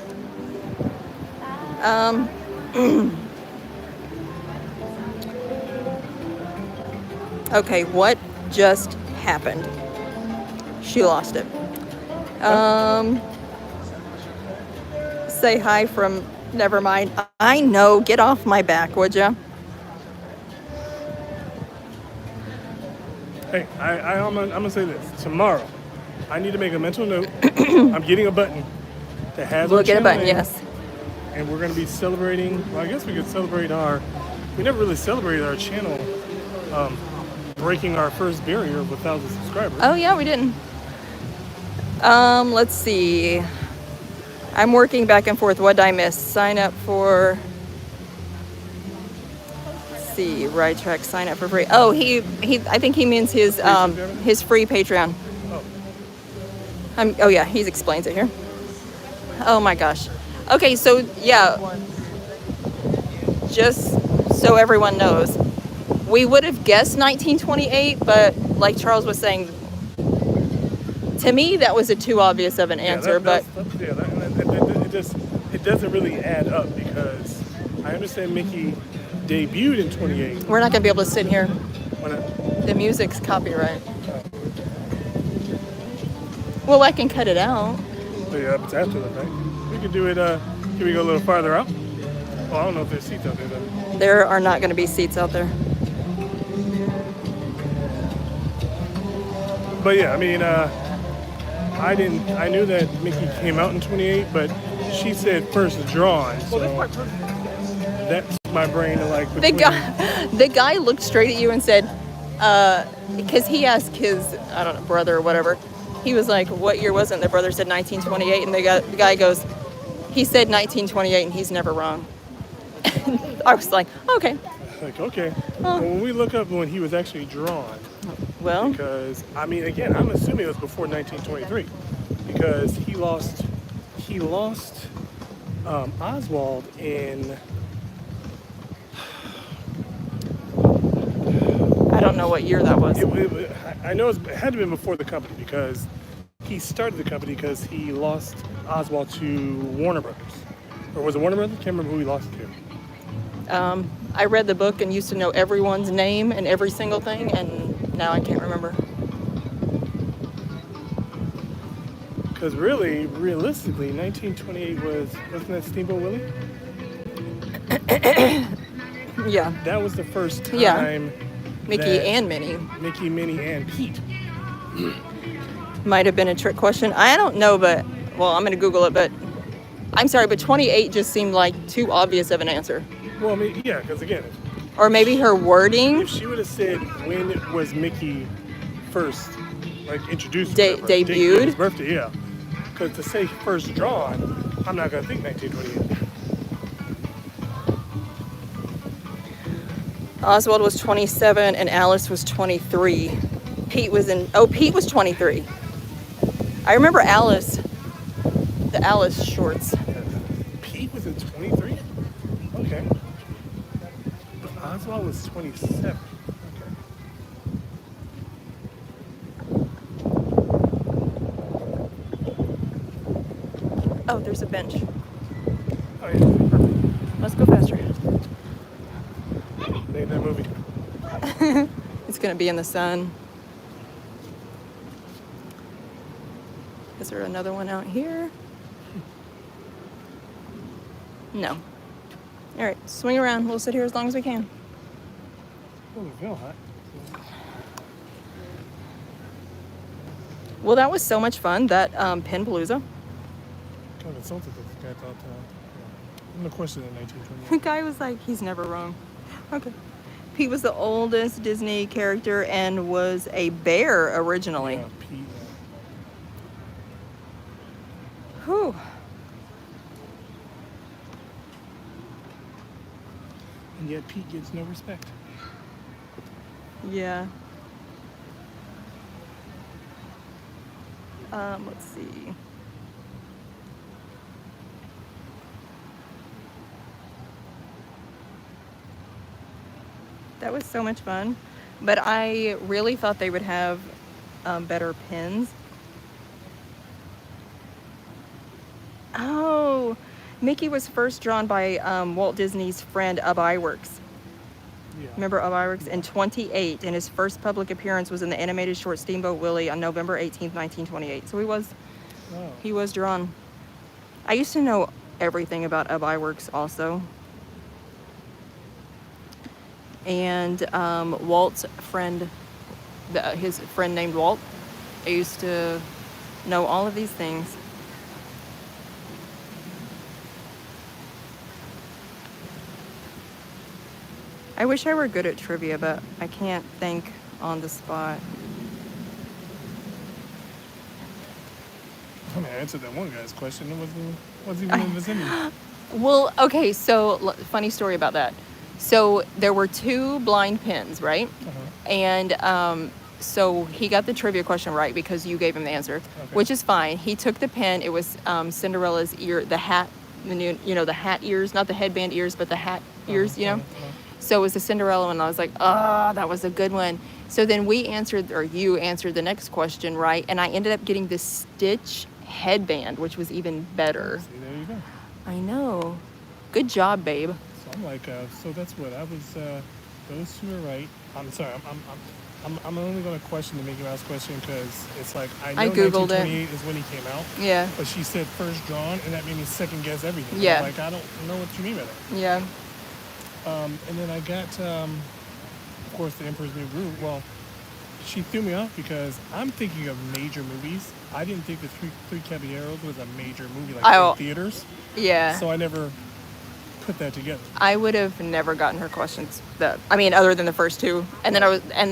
Okay, what just happened? She lost it. Say hi from Nevermind. I know. Get off my back, would ya? Hey, I'm gonna say this. Tomorrow, I need to make a mental note. I'm getting a button that has We'll our get a channel button, name, yes. and we're gonna be celebrating. Well, I guess we could celebrate we never really celebrated our channel breaking our first barrier of 1,000 subscribers. Oh, yeah, we didn't. Let's see. I'm working back and forth. What did I miss? Sign up for. Let's see. Right track. Sign up for free. Oh, he. I think he means his free Patreon. Oh yeah, he explains it here. Oh my gosh. Okay, so yeah. Just so everyone knows, we would have guessed 1928, but like Charles was saying, to me that was a too obvious of an answer. It doesn't really add up because I understand Mickey debuted in 28. We're not gonna be able to sit here. Why not? The music's copyright. Well, I can cut it out. So yeah, it's after the fact. We could do it. Can we go a little farther out? Well, I don't know if there's seats out there though. There are not going to be seats out there. But yeah, I mean, I knew that Mickey came out in 28, but she said first drawn, so that's my brain to like. The guy looked straight at you and said, because he asked his, I don't know, brother or whatever. He was like, what year was it? And the brother said 1928, and the guy goes, he said 1928, and he's never wrong. I was like, okay. Like, okay. Well, when we look up when he was actually drawn, well, because I mean, again, I'm assuming it was before 1923, because he lost Oswald in. I don't know what year that was. I know it had to have been before the company because he started the company because he lost Oswald to Warner Brothers. Or was it Warner Brothers? Can't remember who he lost to. I read the book and used to know everyone's name and every single thing, and now I can't remember. Because really, realistically, 1928 wasn't that Steamboat Willie? Yeah. That was the first time. Yeah. Mickey and Minnie. Mickey, Minnie, and Pete. Might have been a trick question. I don't know, but, well, I'm going to Google it, but I'm sorry, but 28 just seemed like too obvious of an answer. Well, I mean, yeah, because again. Or maybe her wording. If she would have said when was Mickey first, like, introduced debuted? His birthday, yeah. Because to say first drawn, I'm not going to think 1928. Oswald was 27 and Alice was 23. Pete was 23. I remember Alice, the Alice shorts. Pete was in 23? Okay. Oswald was 27. Okay. Oh, there's a bench. Oh, yeah. Perfect. Let's go faster. Name that movie. It's going to be in the sun. Is there another one out here? No. All right, swing around. We'll sit here as long as we can. Oh, it's real hot. Well, that was so much fun, that Penpalooza. Kind of insulted this guy thought. No question in 1928. The guy was like, he's never wrong. Okay. Pete was the oldest Disney character and was a bear originally. Yeah, Pete. Whew. And yet Pete gets no respect. Yeah. Let's see. That was so much fun, but I really thought they would have better pins. Oh, Mickey was first drawn by Walt Disney's friend Ub Iwerks. Yeah. Remember Ub Iwerks? In 28, and his first public appearance was in the animated short Steamboat Willie on November 18th, 1928. So he was drawn. I used to know everything about Ub Iwerks also. And Walt's friend, his friend named Walt, I used to know all of these things. I wish I were good at trivia, but I can't think on the spot. I mean, I answered that one guy's question. It wasn't even in the vicinity. Well, okay, so funny story about that. So there were 2 blind pins, right? And so he got the trivia question right because you gave him the answer, which is fine. He took the pin. It was Cinderella's ear, the hat, the hat ears, not the headband ears, but the hat ears, So it was the Cinderella one. And I was like, oh, that was a good one. So then you answered the next question right, and I ended up getting the Stitch headband, which was even better. See, there you go. I know. Good job, babe. So I'm like, so that's what I was. Those 2 are right. I'm sorry. I'm only going to question the Mickey Mouse question because it's like I know Googled 1928 is when he came out. Yeah. But she said first drawn, and that made me second guess everything. Yeah. I'm like, I don't know what you mean by that. Yeah. And then I got, of course, The Emperor's New Groove. Well, she threw me off because I'm thinking of major movies. I didn't think the Three Caballeros was a major movie like in theaters. Yeah. So I never put that together. I would have never gotten her questions. Other than the first 2, and then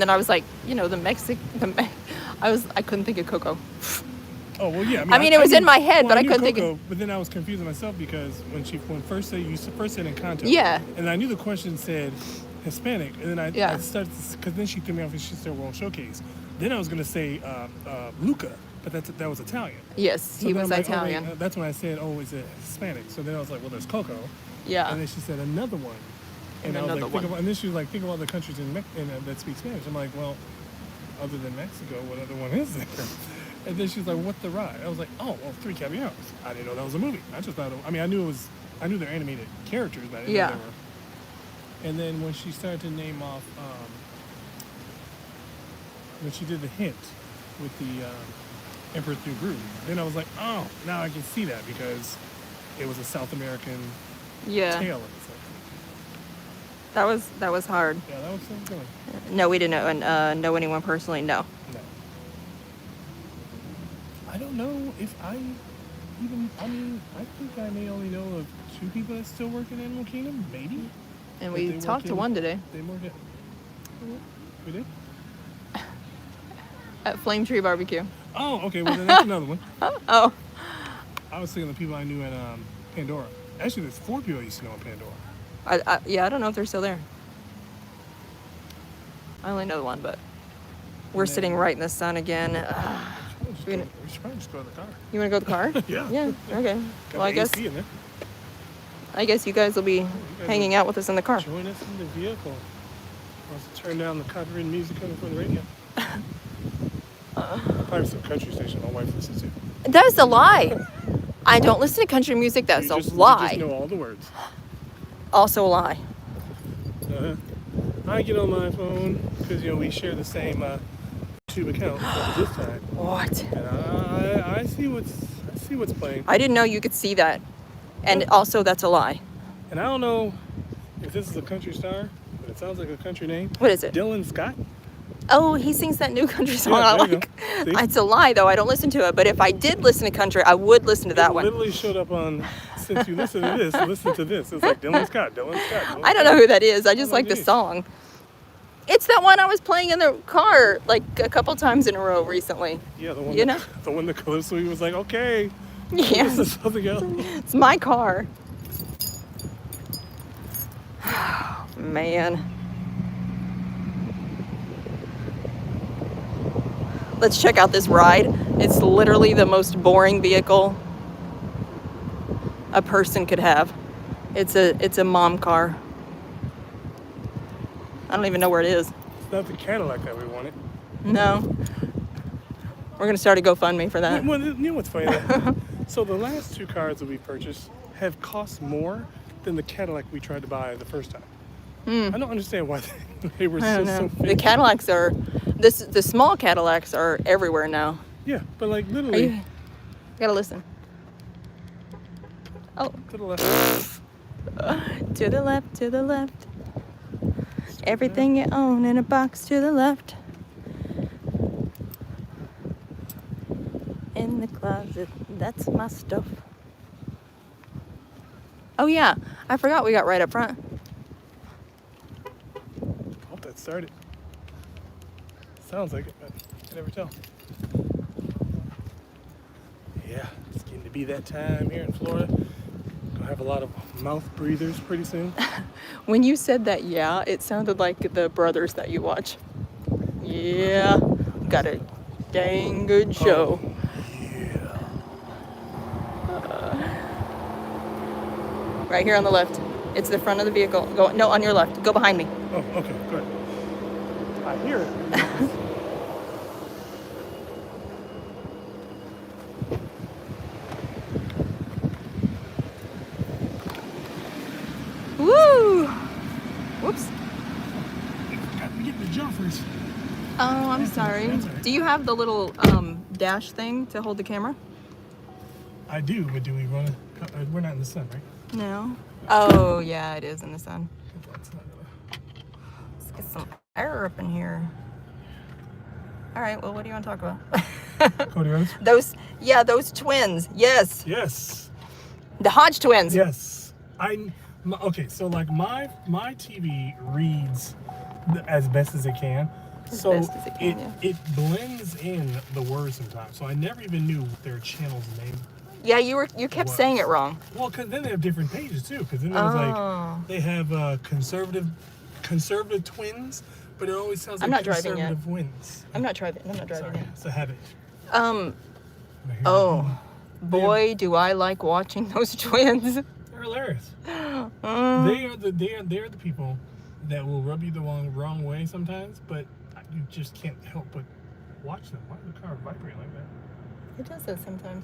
I was like, I couldn't think of Coco. Oh well, yeah. It was in my head, but I couldn't think of. But then I was confusing myself because when you first said Encanto. Yeah. And I knew the question said Hispanic, and then I started because then she threw me off and she said World Showcase. Then I was gonna say Luca, but that was Italian. Yes, So he then was I'm like, Italian. oh, wait, that's when I said, oh, is it Hispanic? So then I was like, well, there's Coco. Yeah. And then she said another one. And I was another like, one. and then she was like, think of all the countries that speak Spanish. I'm like, well, other than Mexico, what other one is there? And then she was like, "What the ride?" I was like, "Oh, well, Three Caballeros." I didn't know that was a movie. I just thought. I knew they're animated characters, but I didn't know they were. And then when she started to name off, when she did the hint with the Emperor's New Groove, then I was like, "Oh, now I can see that because it was a South American tale of it." That was hard. Yeah, that was so good. No, we didn't know anyone personally. No. No. I don't know if I think I may only know of 2 people that still work in Animal Kingdom, maybe. And we talked to one today. They work at. We did? At Flame Tree Barbecue. Oh, okay. Well, then that's another one. Oh. I was thinking of the people I knew at Pandora. Actually, there's 4 people I used to know at Pandora. I don't know if they're still there. I only know one, but we're sitting right in the sun again. We should probably just go to the car. You want to go to the car? Yeah. Yeah. Okay. Got Well, AC in there. I guess you guys will be hanging out with us in the car. Join us in the vehicle. Wants to turn down the copyrighted music coming from the radio. Probably some country station my wife listens to. That is a lie. I don't listen to country music. That's a lie. You just know all the words. Also a lie. I get on my phone because we share the same tube account this time. What? And I see what's playing. I didn't know you could see that. And also, that's a lie. And I don't know if this is a country star, but it sounds like a country name. What is it? Dylan Scott. Oh, he sings that new country song I there you like. go. See? It's a lie, though. I don't listen to it. But if I did listen to country, I would listen to that one. Literally showed up on, since you listen to this, listen to this. It's like Dylan Scott. I don't know who that is. I just like the song. It's that one I was playing in the car like a couple times in a row recently. Yeah, the one. You know? The one that Calypso was like, okay. Yeah. This is something else. It's my car. Man. Let's check out this ride. It's literally the most boring vehicle a person could have. It's a mom car. I don't even know where it is. It's not the Cadillac that we wanted. No. We're gonna start a GoFundMe for that. Well, you know what's funny? So the last 2 cars that we purchased have cost more than the Cadillac we tried to buy the first time. I don't understand why they were I don't know. so The Cadillacs are, the small Cadillacs are everywhere now. Yeah, but like literally. You gotta listen. Oh. To the left. To the left, to the left. Everything you own in a box to the left. In the closet, that's my stuff. Oh yeah, I forgot we got right up front. Hope that started. Sounds like it, but you can never tell. Yeah, it's getting to be that time here in Florida. Gonna have a lot of mouth breathers pretty soon. When you said that, yeah, it sounded like the brothers that you watch. Yeah, got a dang good show. Yeah. Right here on the left. It's the front of the vehicle. Go, no, on your left. Go behind me. Oh, okay, good. I hear it. Woo! Whoops. Got me getting the jumpers. Oh, I'm sorry. That's all right. Do you have the little dash thing to hold the camera? I do, but do we want to? We're not in the sun, right? No. Oh, yeah, it is in the sun. That's not gonna- Let's get some air up in here. All right, well, what do you want to talk about? Cody Rhodes? those twins. Yes. Yes. The Hodge twins. Yes. Okay, so like my TV reads as best as it can. So best as it can, yeah. it blends in the words sometimes. So I never even knew their channel's name. Yeah, you kept was. saying it wrong. Well, cause then they have different pages too. Cause then there's like they have conservative twins, but it always sounds like I'm not driving yet. conservative wins. I'm not driving Sorry, yet. it's a habit. Oh, boy, do I like watching those twins. They're hilarious. They're the people that will rub you the wrong way sometimes, but you just can't help but watch them. Why does the car vibrate like that? It does that sometimes.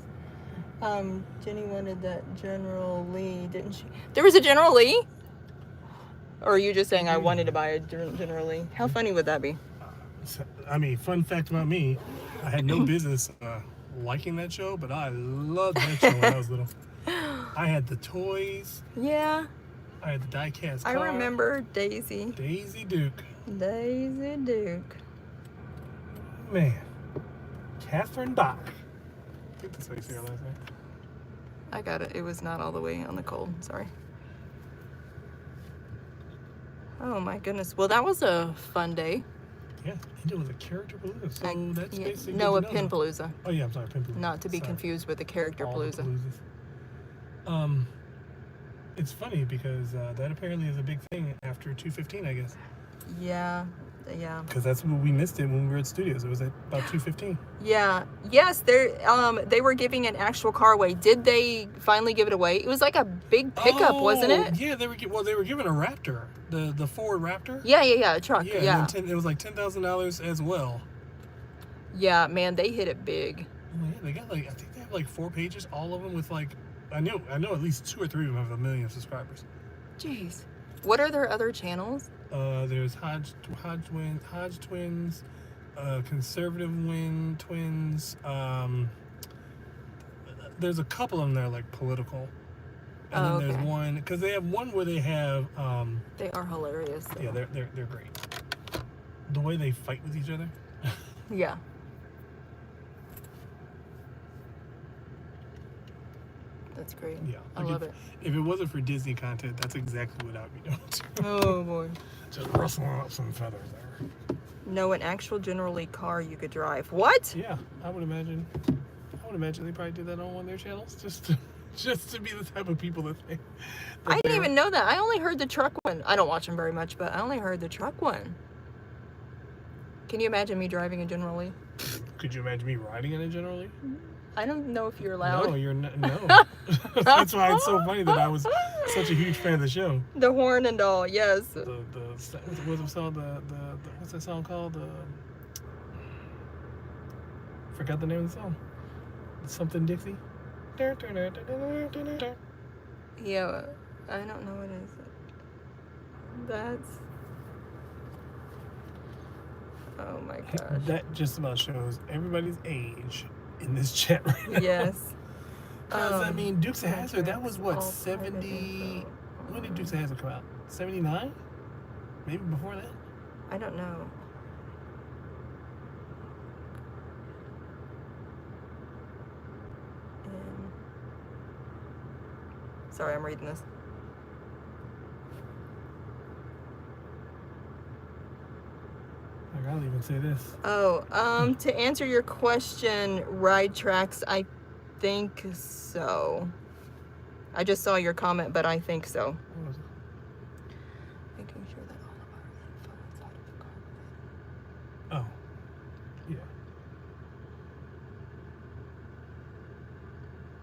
Jenny wanted that General Lee, didn't she? There was a General Lee? Or are you just saying I wanted to buy a General Lee? How funny would that be? I mean, fun fact about me, I had no business liking that show, but I loved that show when I was little. I had the toys. Yeah. I had the die-cast I car. remember Daisy. Daisy Duke. Daisy Duke. Man. Catherine Bach. I think that's how you say her last name. I got it. It was not all the way on the cold. Sorry. Oh my goodness. Well, that was a fun day. Yeah, and it was a character palooza, so that's basically No, a good to know. Pinpalooza. Oh yeah, I'm sorry, Pinpalooza. Not to be Sorry. confused with the character All the palooza. paloozas. It's funny because that apparently is a big thing after 2:15, I guess. Yeah. Yeah. Because that's when we missed it when we were at studios. It was at about 2:15. Yeah. Yes, they were giving an actual car away. Did they finally give it away? It was like a big pickup, wasn't it? Yeah, they were given a Raptor, the Ford Raptor. Yeah, a truck. Yeah. And then it was like $10,000 as well. Yeah, man, they hit it big. Oh, yeah, they got I think they have 4 pages, all of them with I know at least 2 or 3 of them have 1 million subscribers. Jeez. What are their other channels? There's Hodge Twins, Conservative Twins. There's a couple of them that are political. And then there's one, because they have one where they have. They are hilarious. Though. Yeah, they're great. The way they fight with each other. Yeah. That's great. Yeah, I love it. If it wasn't for Disney content, that's exactly what I'd be doing too. Oh boy. Just rustling up some feathers there. No, an actual General Lee car you could drive. What? Yeah, I would imagine they probably do that on one of their channels, just to be the type of people that they. I didn't even know that. I only heard the truck one. I don't watch them very much, but I only heard the truck one. Can you imagine me driving a General Lee? Could you imagine me riding in a General Lee? I don't know if you're allowed. No, you're not. No. That's why it's so funny that I was such a huge fan of the show. The horn and all, yes. What's the song? What's that song called? Forgot the name of the song. Something Dixie. Yeah, I don't know what it is. That's. Oh my gosh. That just about shows everybody's age in this chat right now. Yes. Because, I mean, Dukes of Hazzard, that was what, 70... When did Dukes of Hazzard come out? 79? Maybe before that? I don't know. Sorry, I'm reading this. I'll even say this. Oh, to answer your question, Ride Tracks, I think so. I just saw your comment, but I think so. Making sure that all of our info inside of the car. Oh, yeah.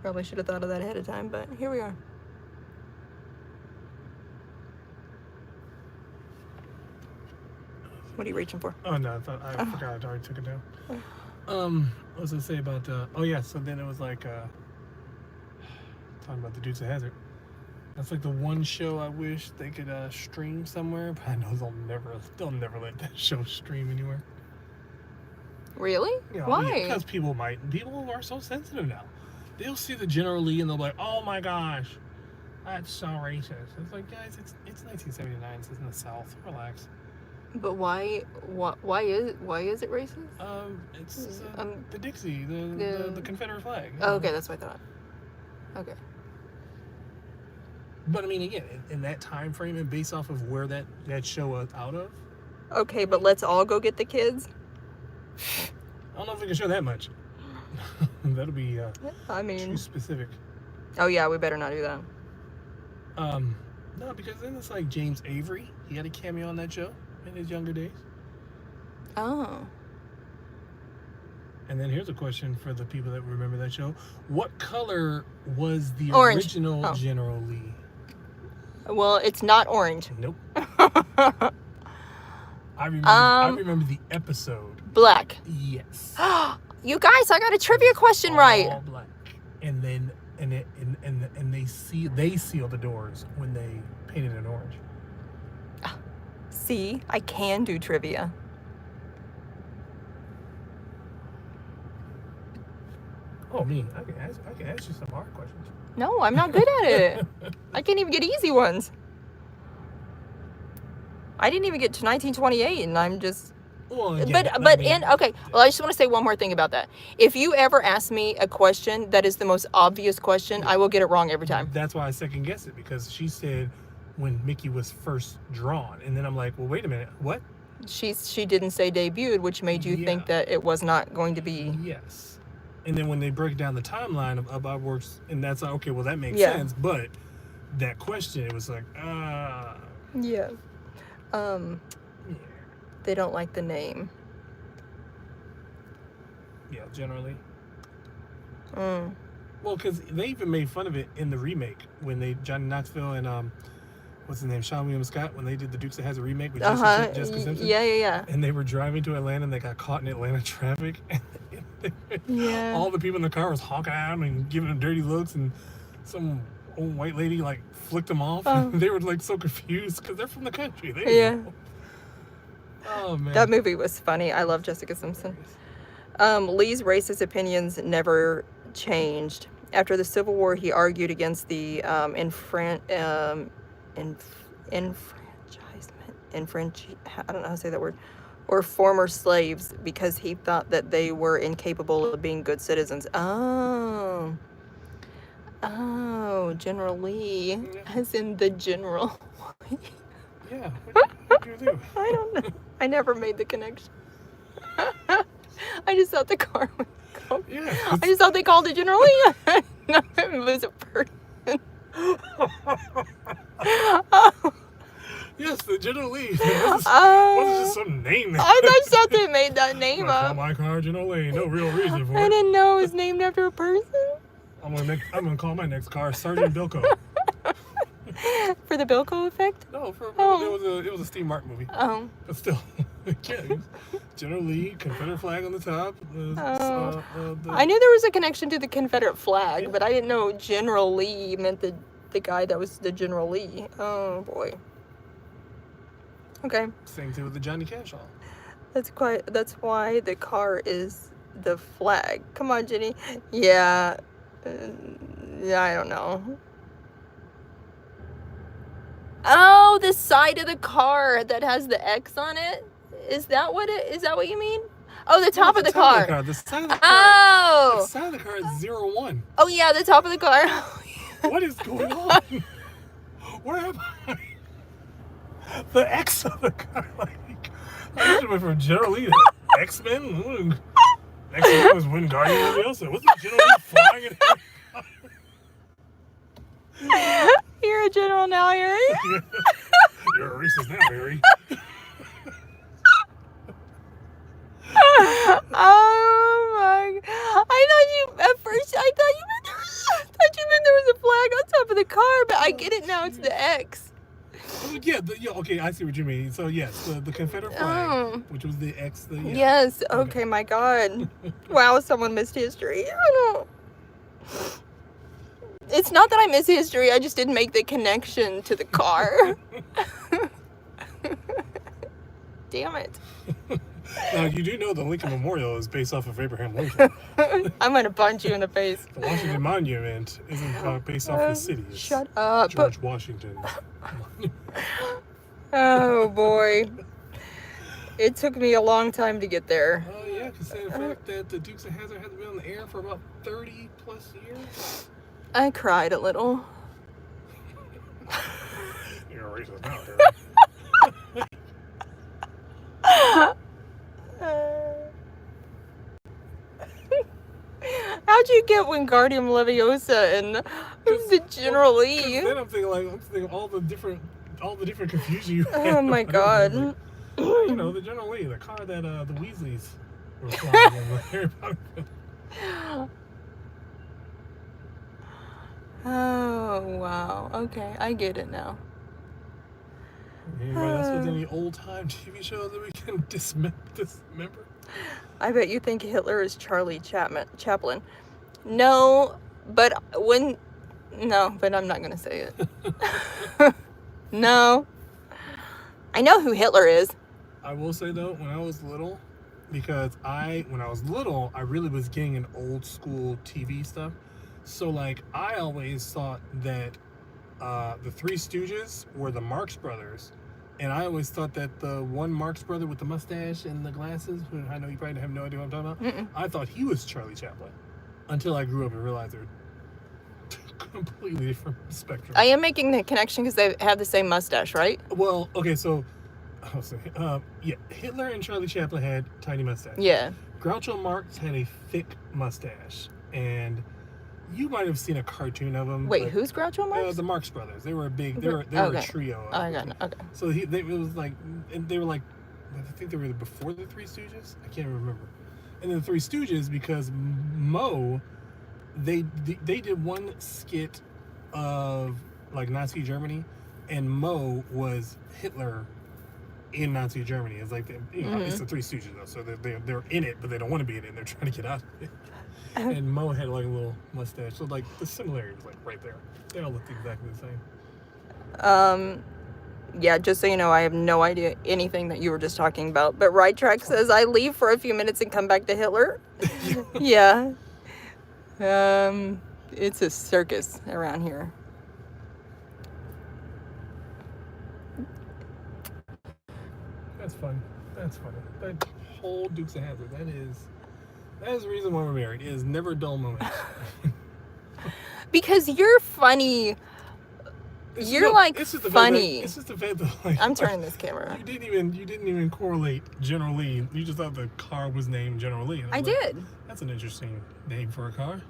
Probably should have thought of that ahead of time, but here we are. What are you reaching for? Oh no, I forgot I already took it down. What was I say about? Oh yeah, so then it was like talking about the Dukes of Hazzard. That's like the one show I wish they could stream somewhere, but I know they'll never let that show stream anywhere. Really? Yeah, Why? Because people are so sensitive now. They'll see the General Lee and they'll be like, "Oh my gosh, that's so racist." It's like, guys, it's 1979. It's in the South. Relax. But why is it racist? It's the Dixie, the Confederate flag. Oh, okay, that's what I thought. Okay. But I mean, again, in that time frame and based off of where that show was out of. Okay, but let's all go get the kids. I don't know if we can show that much. That'll be too specific. Oh yeah, we better not do that. No, because then it's like James Avery. He had a cameo on that show in his younger days. Oh. And then here's a question for the people that remember that show. What color was the Orange. original General Lee? Well, it's not orange. Nope. I remember the episode. Black. Yes. You guys, I got a trivia question right. All black. And then they seal the doors when they painted it orange. See, I can do trivia. Oh, me. I can ask you some hard questions. No, I'm not good at it. I can't even get easy ones. I didn't even get to 1928, and I'm just. Well, again, okay. Well, I just want to say one more thing about that. If you ever ask me a question that is the most obvious question, I will get it wrong every time. That's why I second guessed it, because she said when Mickey was first drawn, and then I'm like, well, wait a minute, what? She didn't say debuted, which made you think that it was not going to be. Yes. And then when they break down the timeline of Bob Works, and that's like, okay, well, that makes Yeah. sense. But that question, it was like, Yeah. They don't like the name. yeah, generally. Mm. Well, because they even made fun of it in the remake when Johnny Knoxville and what's his name, Sean William Scott, when they did the Dukes of Hazzard remake with Jessica Simpson. Yeah. And they were driving to Atlanta and they got caught in Atlanta traffic. Yeah. All the people in the car was honking at them and giving them dirty looks, and some old white lady like flicked them off. Oh. They were like so confused because they're from the country. They didn't know. Oh man, That movie was funny. I love Jessica Simpson. Lee's racist opinions never changed. After the Civil War, he argued against the enfranchisement, I don't know how to say that word, or former slaves, because he thought that they were incapable of being good citizens. Oh, General Lee, as in the general. Yeah, what do you do? I don't know. I never made the connection. I just thought the car would go. Yeah. I just thought they called it General Lee. No, it was a person. Yes, the General Lee. Wasn't just some name. I just thought they made that name Call up. my car General Lee. No real reason for I it. didn't know it was named after a person. I'm gonna call my next car Sergeant Bilko. For the Bilko effect? No, Oh. it was a Steve Martin movie. Oh. But still, yeah, General Lee, Confederate flag on the top. I knew there was a connection to the Confederate flag, but I didn't know General Lee meant the guy that was the General Lee. Oh boy. Okay. Same thing with the Johnny Cash all. That's why the car is the flag. Come on, Jenny. Yeah. Yeah, I don't know. Oh, the side of the car that has the X on it? Is that what you mean? Oh, the top of the car. The side of the car. Oh. The side of the car is 01. Oh yeah, the top of the car. What is going on? Where am I? The X of the car. Like, I just went from General Lee to X-Men. Next one was when Guardian Leviosa. Wasn't General Lee flying in You're a general now, Harry. You're a racist now, Harry. Oh my! At first I thought you meant there was a flag on top of the car, but I get it now. It's the X. Yeah, okay, I see what you mean. So yes, the Confederate flag, which was the X. Yes. Okay. My God. Wow. Someone missed history. I don't. It's not that I miss history. I just didn't make the connection to the car. Damn it. Now, you do know the Lincoln Memorial is based off of Abraham Lincoln. I'm going to punch you in the face. The Washington Monument isn't based off the city. It's Shut up. George Washington. Oh, boy. It took me a long time to get there. Oh, yeah, considering the fact that the Dukes of Hazzard hasn't been on the air for about 30 plus years. I cried a little. You're a racist now, How'd you get Wingardium Leviosa and the General Lee? Then I'm thinking all the different confusion you had. Oh my God. Like, you know, the General Lee, the car that the Weasleys were flying in with Harry Potter. Oh wow. Okay, I get it now. Anybody else with any old time TV shows that we can dismember? I bet you think Hitler is Charlie Chaplin. No, but I'm not gonna say it. No. I know who Hitler is. I will say though, when I was little, because when I was little, I really was getting an old school TV stuff. So like, I always thought that the Three Stooges were the Marx Brothers. And I always thought that the one Marx brother with the mustache and the glasses, who I know you probably have no idea what I'm talking about, I thought he was Charlie Chaplin. Until I grew up and realized they're completely different spectrum. I am making the connection because they have the same mustache, right? Well, okay, so, yeah, Hitler and Charlie Chaplin had tiny mustaches. Yeah. Groucho Marx had a thick mustache. And you might have seen a cartoon of them. Wait, who's Groucho Marx? The Marx Brothers. They were a trio. Oh, I got it. Okay. So it was like, and they were like, I think they were before the Three Stooges. I can't remember. And then the Three Stooges, because Moe, they did one skit of like Nazi Germany, and Moe was Hitler in Nazi Germany. It's like it's the Three Stooges though, so they're in it, but they don't want to be in it. And they're trying to get out of it. And Moe had like a little mustache, so like the similarity was like right there. They all looked exactly the same. Yeah, just so you know, I have no idea anything that you were just talking about. But Right Track says I leave for a few minutes and come back to Hitler. Yeah. It's a circus around here. That's funny. That whole Dukes of Hazzard, that is the reason why we're married. It is never a dull moment. Because you're funny. You're funny. It's just the fact that like, I'm turning this camera. You didn't even correlate General Lee. You just thought the car was named General Lee. I did. That's an interesting name for a car.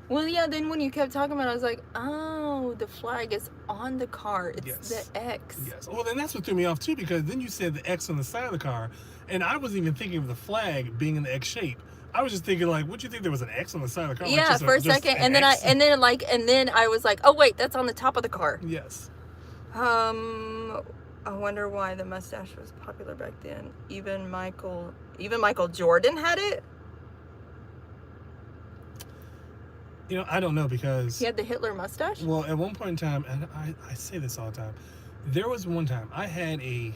Well, yeah, then when you kept talking about it, I was like, oh, the flag is on the car. It's the X. Yes. Well, then that's what threw me off, too, because then you said the X on the side of the car, and I wasn't even thinking of the flag being in the X shape. I was just thinking, like, would you think there was an X on the side of the car? Yeah, like for a second, and then I was like, oh, wait, that's on the top of the car. Yes. I wonder why the mustache was popular back then. Even Michael Jordan had it. You know, I don't know, because He had the Hitler mustache? Well, at one point in time, and I say this all the time, there was one time I had a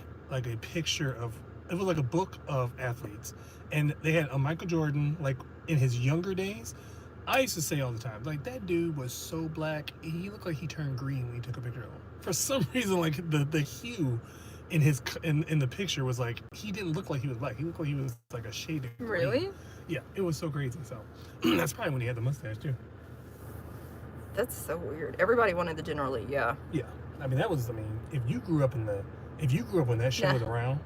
picture of, it was like a book of athletes, and they had a Michael Jordan, like in his younger days. I used to say all the time, like, that dude was so black, he looked like he turned green when he took a picture of him. For some reason, like the hue in the picture was like, he didn't look like he was black. He looked like he was like a shade of green. Really? Yeah, it was so crazy. So that's probably when he had the mustache too. That's so weird. Everybody wanted the General Lee, yeah. Yeah, I mean, that was, if you grew up when that show was around,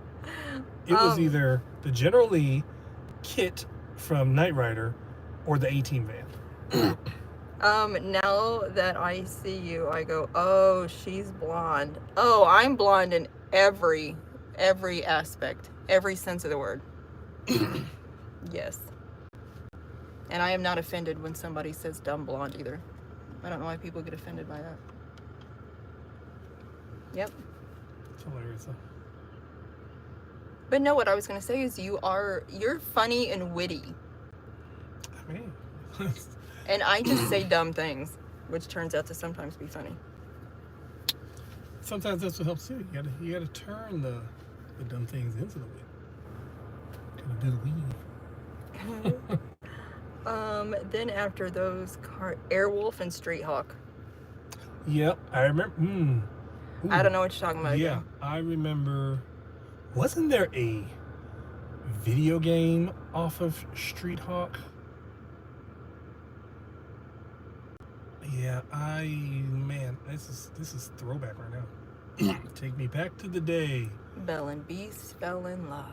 it was either the General Lee, Kit from Knight Rider or the A-Team van? Now that I see you, I go, oh, she's blonde. Oh, I'm blonde in every aspect, every sense of the word. Yes. And I am not offended when somebody says dumb blonde either. I don't know why people get offended by that. Yep. It's hilarious, though. But no, what I was gonna say is you're funny and witty. I mean, And I just say dumb things, which turns out to sometimes be funny. sometimes that's what helps too. You gotta turn the dumb things into the wit. Gotta do the weave. Then after those, Airwolf and Street Hawk. Yep, I remember. I don't know what you're talking about. Yeah, I remember. Wasn't there a video game off of Street Hawk? Yeah, man, this is throwback right now. Take me back to the day. Belle and Beast fell in love.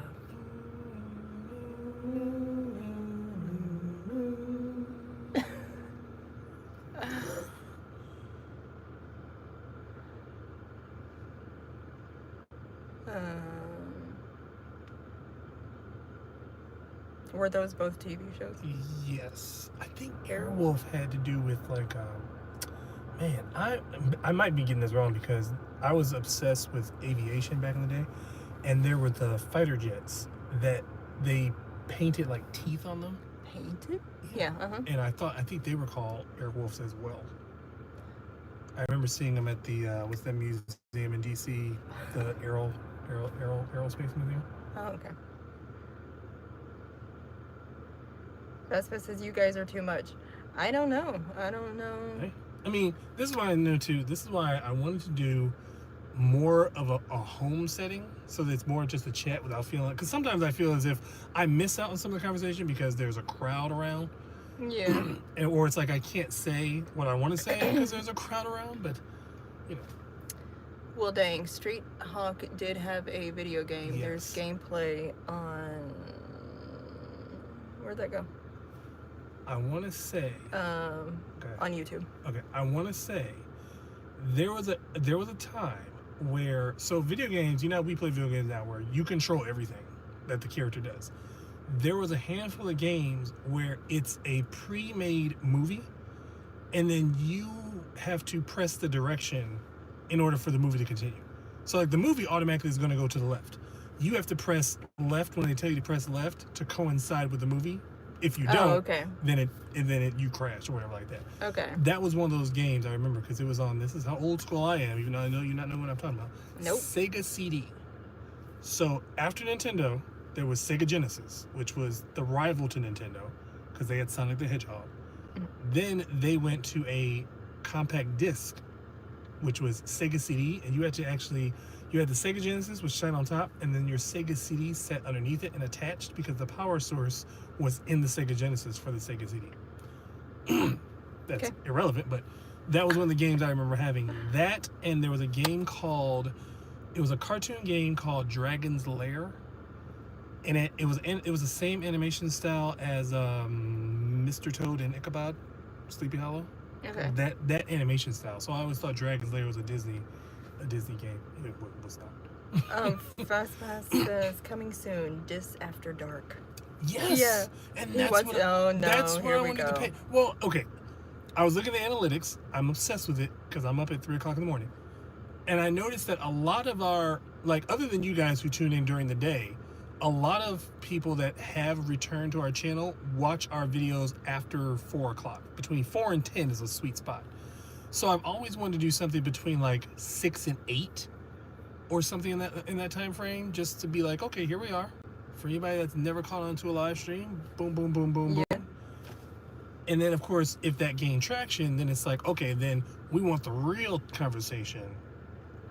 Were those both TV shows? Yes, I think Airwolf had to do with like, man, I might be getting this wrong because I was obsessed with aviation back in the day, and there were the fighter jets that they painted like teeth on them. Painted? Yeah. And I think they were called Airwolves as well. I remember seeing them at the what's that museum in DC, the Aerospace Museum. Oh, okay. Vespa says you guys are too much. I don't know. Hey, I mean, this is why I know too. This is why I wanted to do more of a home setting, so that it's more just a chat without feeling. Because sometimes I feel as if I miss out on some of the conversation because there's a crowd around. Yeah. Or it's like I can't say what I want to say because there's a crowd around. But you know. Well, dang, Street Hawk did have a video game. Yes. There's gameplay on. Where'd that go? I want to say on YouTube. Okay, I want to say there was a time where, so video games, you know, we play video games now where you control everything that the character does. There was a handful of games where it's a pre-made movie, and then you have to press the direction in order for the movie to continue. So like the movie automatically is going to go to the left. You have to press left when they tell you to press left to coincide with the movie. If you don't, okay. then you crash or whatever like that. Okay. That was one of those games I remember because it was on. This is how old school I am, even though I know you not know what I'm talking about. Nope. Sega CD. So after Nintendo, there was Sega Genesis, which was the rival to Nintendo because they had Sonic the Hedgehog. Then they went to a compact disc, which was Sega CD, and you had the Sega Genesis, which sat on top, and then your Sega CD sat underneath it and attached because the power source was in the Sega Genesis for the Sega CD. That's irrelevant, but that was one of the games I remember having. That, and there was a game it was a cartoon game called Dragon's Lair, and it was the same animation style as Mr. Toad and Ichabod, Sleepy Hollow. Okay. That animation style. So I always thought Dragon's Lair was a Disney game. It was not. Fast Pass says coming soon. Dis After Dark. Yes. Yeah. And that's what Here I we wanted go. to pay. Well, okay. I was looking at the analytics. I'm obsessed with it because I'm up at 3:00 in the morning, and I noticed that a lot of our, like, other than you guys who tune in during the day, a lot of people that have returned to our channel watch our videos after 4:00. Between 4 and 10 is a sweet spot. So I've always wanted to do something between like 6 and 8 or something in that time frame, just to be like, okay, here we are. For anybody that's never caught on to a live stream, boom, boom, boom, boom, boom. And then of course, if that gained traction, then it's like, okay, then we want the real conversation.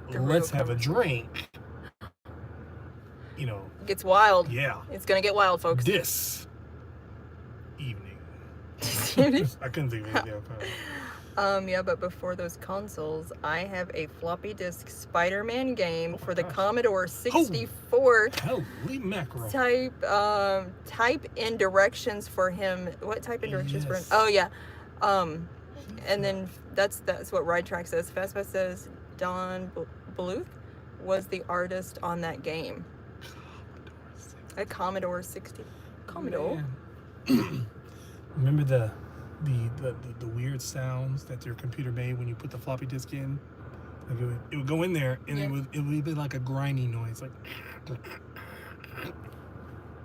Let's have a drink. You know. It gets wild. Yeah. It's gonna get wild, folks. This evening. I couldn't think of anything else. Yeah, but before those consoles, I have a floppy disk Spider-Man game for the gosh. Commodore 64. Holy mackerel. Type in directions for him. What type in directions for him? Yes. Oh yeah. And then that's what Ride Track says. Fastpass says Don Bluth was the artist on that game. A Commodore 60. Commodore. Man. Remember the weird sounds that your computer made when you put the floppy disk in? Like it would go in there and Yeah. it would be like a grinding noise, like.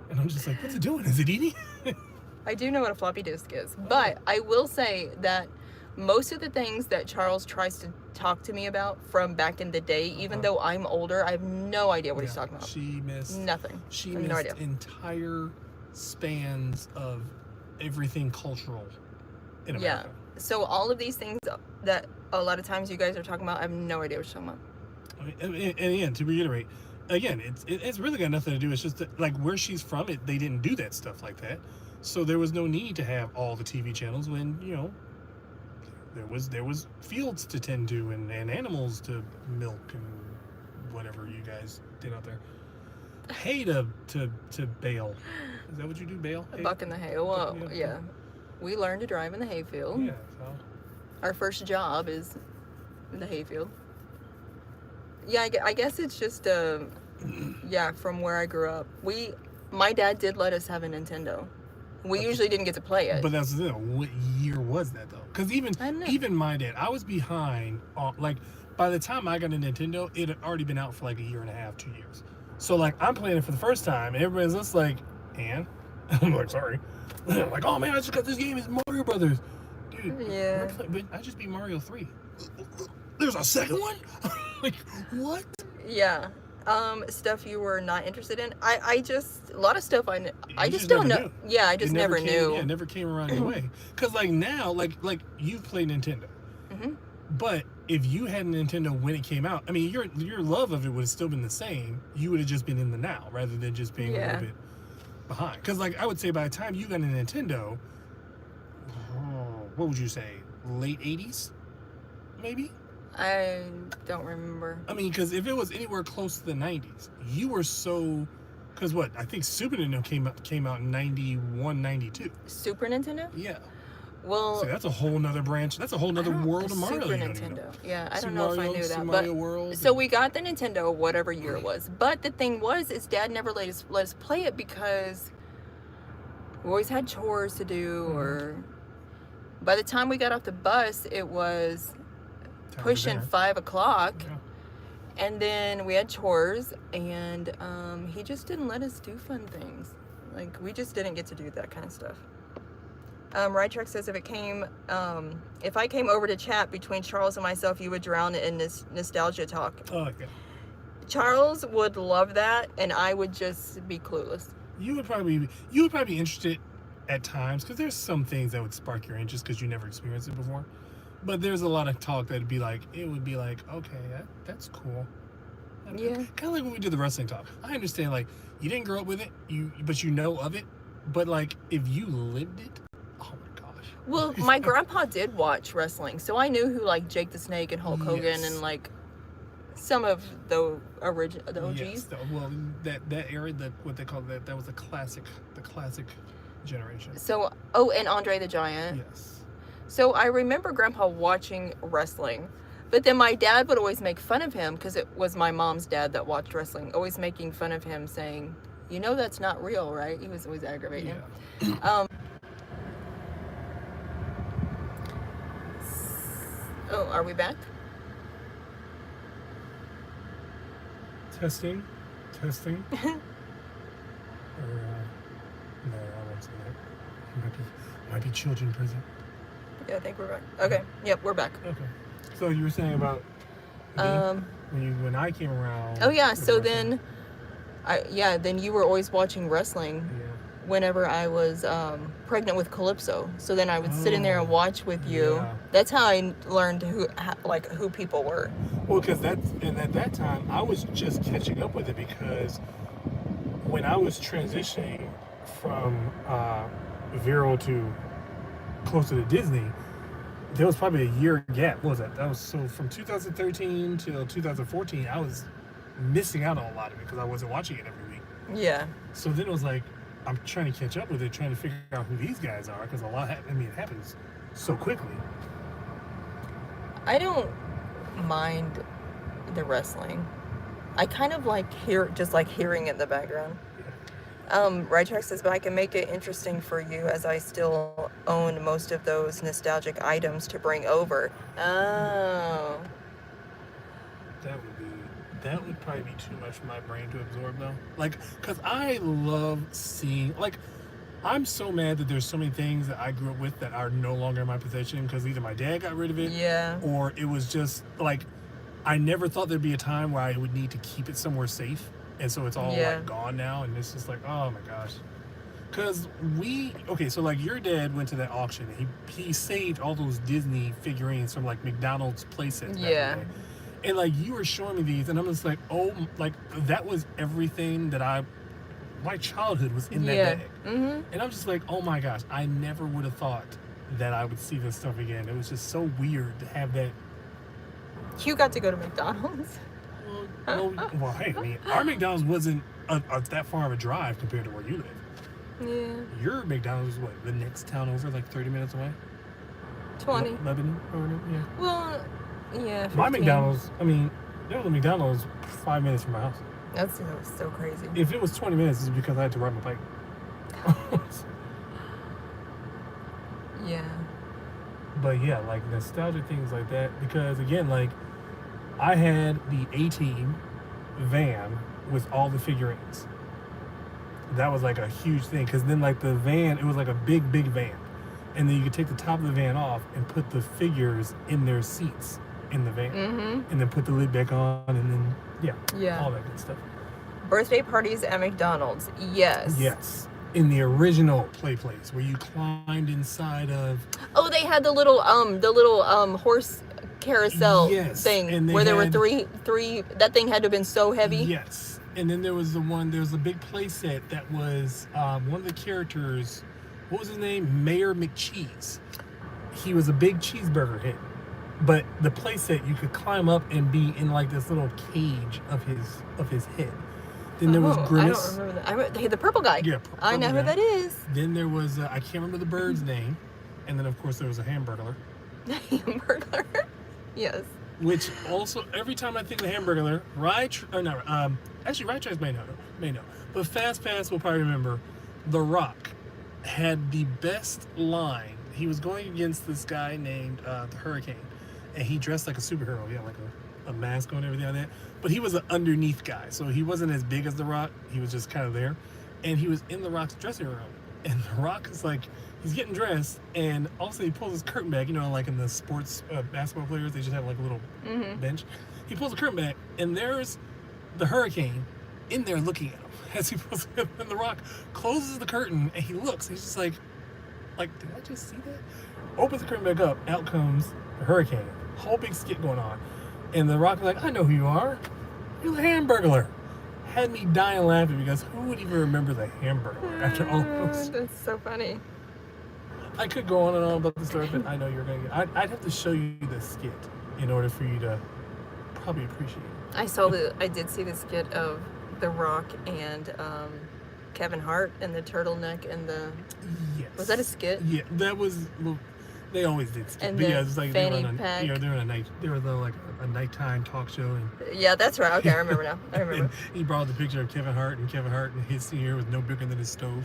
And I'm just like, what's it doing? Is it eating? I do know what a floppy disk is, but I will say that most of the things that Charles tries to talk to me about from back in the day, even though I'm older, I have no idea what he's talking about. She missed Nothing. She I have missed no idea. entire spans of everything cultural in America. Yeah. So all of these things that a lot of times you guys are talking about, I have no idea what you're talking about. And again, to reiterate, again, it's really got nothing to do. It's just that, like, where she's from, they didn't do that stuff like that. So there was no need to have all the TV channels when, you know, there was fields to tend to and animals to milk and whatever you guys did out there. Hay to bale. Is that what you do, bale? Hay? Buck in the hay. Well, yeah. We learned to drive in the hayfield. Yeah. So. Our first job is in the hayfield. Yeah, I guess it's just yeah, from where I grew up. My dad did let us have a Nintendo. We usually didn't get to play it. But that's the thing. What year was that though? Because even my dad, I was behind. Like by the time I got a Nintendo, it had already been out for like a year and a half, 2 years. So like I'm playing it for the first time, and everybody's just like, "And?" I'm like, "Sorry." Like, "Oh man, I just got this game. It's Mario Brothers, dude." Yeah. But I just beat Mario 3. There's a second one. Like what? Yeah. Stuff you were not interested in. I just a lot of stuff I You just don't never know. knew. Yeah, I just It never came, knew. Yeah, it never came around your way. Because like now, like you've played Nintendo. Mhm. But if you had a Nintendo when it came out, I mean, your love of it would have still been the same. You would have just been in the now rather than just being a little bit behind. Because like I would say, by the time you got a Nintendo, what would you say, late 80s, maybe? I don't remember. I mean, because if it was anywhere close to the 90s, you were so. Because what I think Super Nintendo came out in 91, 92. Super Nintendo? Yeah. Well, So that's a whole nother branch. That's a whole nother world of Mario. Super you don't even know. Nintendo. Yeah, I Super don't know if I Mario, knew Super that. Mario But World. so we got the Nintendo whatever year it was. But the thing was let us play it because we always had chores to do, or by the time we got off the bus it was for pushing dinner. 5 o'clock. Yeah. And then we had chores, and he just didn't let us do fun things. Like, we just didn't get to do that kind of stuff. Ride Track says if I came over to chat between Charles and myself, you would drown in this nostalgia talk. Oh, okay. Charles would love that, and I would just be clueless. You would probably be interested at times because there's some things that would spark your interest because you never experienced it before. But there's a lot of talk that would be like, okay, that's cool. Yeah. Kind of like when we did the wrestling talk. I understand, like, you didn't grow up with it, but you know of it. But like, if you lived it, oh my gosh. Well, my grandpa did watch wrestling, so I knew who, like, Jake the Snake and Hulk Hogan Yes. and, like, some of the OGs. Yes, that era, what they call that was the classic generation. So, and Andre the Giant. Yes. So I remember Grandpa watching wrestling, but then my dad would always make fun of him because it was my mom's dad that watched wrestling, always making fun of him, saying, "You know that's not real, right?" He was always aggravating. Yeah. Oh, are we back? Testing. Or, no, I won't say that. Might be children prison. Yeah, I think we're back. Okay. Yep, we're back. Okay. So you were saying about when I came around. Oh yeah. with So wrestling. then you were always watching wrestling. Yeah. Whenever I was pregnant with Calypso, so then I would sit in there and watch with you. Yeah. That's how I learned who people were. Well, because at that time I was just catching up with it because when I was transitioning from Vero to closer to Disney, there was probably a year gap. What was that? That was so from 2013 till 2014. I was missing out on a lot of it because I wasn't watching it every week. Yeah. So then it was like I'm trying to catch up with it, trying to figure out who these guys are because a lot. I mean, it happens so quickly. I don't mind the wrestling. I kind of like hearing it in the background. Rytrack says, but I can make it interesting for you as I still own most of those nostalgic items to bring over. Oh. That would probably be too much for my brain to absorb though. Like, cause I love seeing, like, I'm so mad that there's so many things that I grew up with that are no longer in my possession because either my dad got rid of it, yeah, or it was just like I never thought there'd be a time where I would need to keep it somewhere safe, and so it's all like gone now, and it's just like, oh my gosh. Cause so like your dad went to that auction, and he saved all those Disney figurines from like McDonald's playsets. Yeah. And like you were showing me these, and I'm just like, oh, like that was everything that my childhood was in that bag. Mm-hmm. And I'm just like, oh my gosh, I never would have thought that I would see this stuff again. It was just so weird to have that. You got to go to McDonald's. Well, hey, I mean, our McDonald's wasn't that far of a drive compared to where you live. Yeah. Your McDonald's was what, the next town over, like 30 minutes away? 20. Lebanon or whatever, yeah. Well, yeah. 15. My McDonald's, I mean, there was a McDonald's 5 minutes from my house. That was so crazy. If it was 20 minutes, it's because I had to ride my bike. Yeah. But yeah, like nostalgic things like that. Because again, like I had the A-Team van with all the figurines. That was like a huge thing. Because then like the van, it was like a big van. And then you could take the top of the van off and put the figures in their seats in the van. Mm-hmm. And then put the lid back on and then, yeah, all that good stuff. Birthday parties at McDonald's. Yes. Yes. In the original play place where you climbed inside of. Oh, they had the little horse carousel thing where there were three. That thing had to have been so heavy. Yes. And then there was a big play set that was one of the characters. What was his name? Mayor McCheese. He was a big cheeseburger head. But the play set, you could climb up and be in like this little cage of his head. Then there was Grimace. I don't remember that. The purple guy. Yeah, I know who that is. Then there was I can't remember the bird's name, and then of course there was a Hamburglar. Hamburglar. Yes. Which also every time I think of the Hamburglar, actually Rytrax may know, but Fast Pass will probably remember. The Rock had the best line. He was going against this guy named the Hurricane, and he dressed like a superhero. He had like a mask on and everything like that. But he was an underneath guy, so he wasn't as big as The Rock. He was just kind of there. And he was in The Rock's dressing room. And The Rock is like, he's getting dressed, and all of a sudden he pulls his curtain back. You know, like in the sports basketball players, they just have like a little bench. He pulls the curtain back, and there's the Hurricane in there looking at him as he pulls it. And The Rock closes the curtain, and he looks. He's just like, did I just see that? Opens the curtain back up. Out comes the Hurricane. Whole big skit going on. And The Rock is like, I know who you are. You're the Hamburglar. Had me dying laughing because who would even remember the Hamburglar after all those? That's so funny. I could go on and on about the story, but I know you're going to I'd have to show you the skit in order for you to probably appreciate it. I did see the skit of The Rock and Kevin Hart and the turtleneck and the. Yes. Was that a skit? Yeah, that was. Well, they always did skit. And but the yeah, it's like fanny pack. they were like a nighttime talk show, and yeah, that's right. Okay, I remember now. I remember. He brought the picture of Kevin Hart and his senior was no bigger than his stove.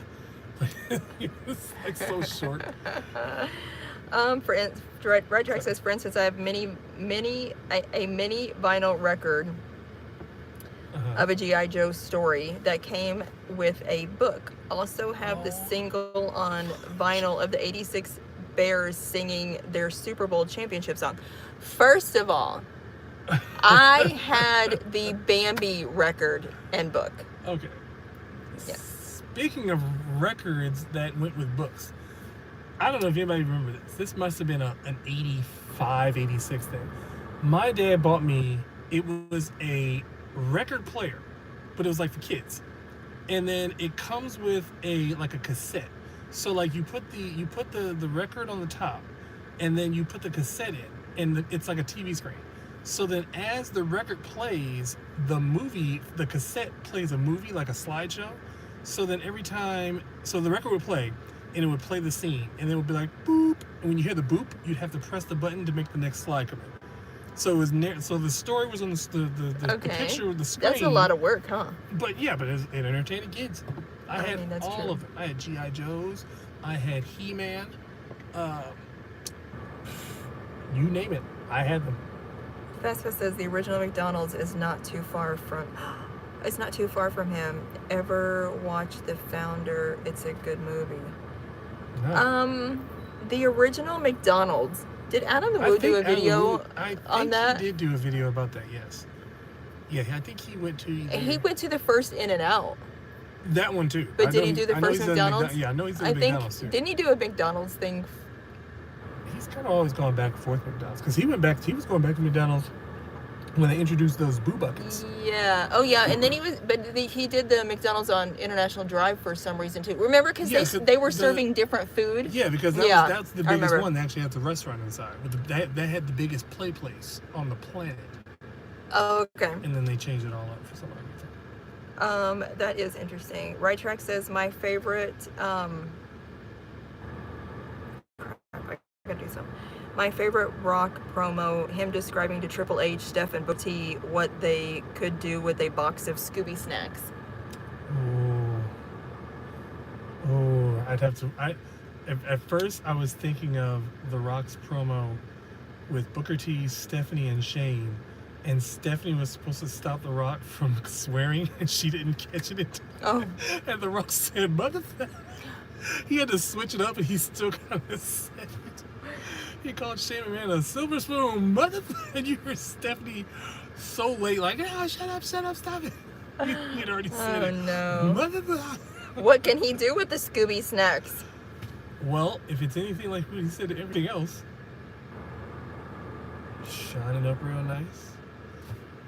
It was like so short. Rytrack says, for instance, I have a mini vinyl record of a G.I. Joe story that came with a book. Also have the single on vinyl of the 86 Bears singing their Super Bowl championship song. First of all, I had the Bambi record and book. Okay. Yes. Speaking of records that went with books, I don't know if anybody remembers this. This must have been an 85, 86 thing. My dad bought me, it was a record player, but it was like for kids. And then it comes with a cassette. So like you put the record on the top, and then you put the cassette in, and it's like a TV screen. So then as the record plays, the cassette plays a movie, like a slideshow. So then every time, so the record would play, and it would play the scene, and it would be like, boop. And when you hear the boop, you'd have to press the button to make the next slide come in. So it was so the story was on the picture of the screen. That's a lot of work, huh? But yeah, but it entertained the kids. I mean, had that's all true. of them. I had G.I. Joes. I had He-Man. You name it, I had them. Vespa says the original McDonald's is not too far from. It's not too far from him. Ever watch The Founder? It's a good movie. No. The original McDonald's. Did Adam the Woo do a video on that? He did do a video about that. Yes. Yeah, I think he went to. He went to the first In-N-Out. That one too. But did he do the first McDonald's? Yeah, I know he's done McDonald's too. Didn't he do a McDonald's thing? He's kind of always going back and forth with McDonald's because he was going back to McDonald's when they introduced those Boo Buckets. Yeah. Oh yeah. And then he did the McDonald's on International Drive for some reason too. Remember, because they were serving different food. Yeah, because that's the biggest one. They actually had the restaurant inside. But they had the biggest play place on the planet. Oh, okay. And then they changed it all up for some reason. That is interesting. Right Track says my favorite. I gotta do something. My favorite Rock promo, him describing to Triple H, Steph, and Booker T what they could do with a box of Scooby snacks. Oh, I'd have to. At first, I was thinking of The Rock's promo with Booker T, Stephanie, and Shane. And Stephanie was supposed to stop The Rock from swearing, and she didn't catch it. Oh. And The Rock said, motherfucker. He had to switch it up, and he still kind of said it. He called Shane McMahon a silver spoon, motherfucker. And you heard Stephanie so late, like, oh, shut up, stop it. He had already said it. Oh, no. Motherfucker. What can he do with the Scooby snacks? Well, if it's anything like what he said to everything else, shine it up real nice.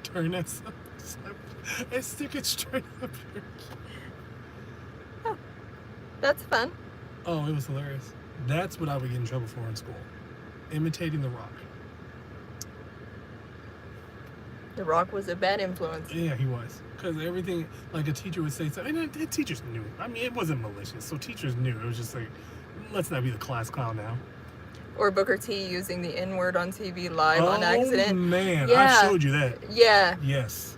Turn that and stick it straight up here. Oh, that's fun. Oh, it was hilarious. That's what I would get in trouble for in school. Imitating The Rock. The Rock was a bad influence. Yeah, he was. Because everything, like a teacher would say something, and teachers knew. I mean, it wasn't malicious, so teachers knew. It was just like, let's not be the class clown now. Or Booker T using the N-word on TV live on accident. Oh, man. Yeah. I showed you that. Yeah. Yes.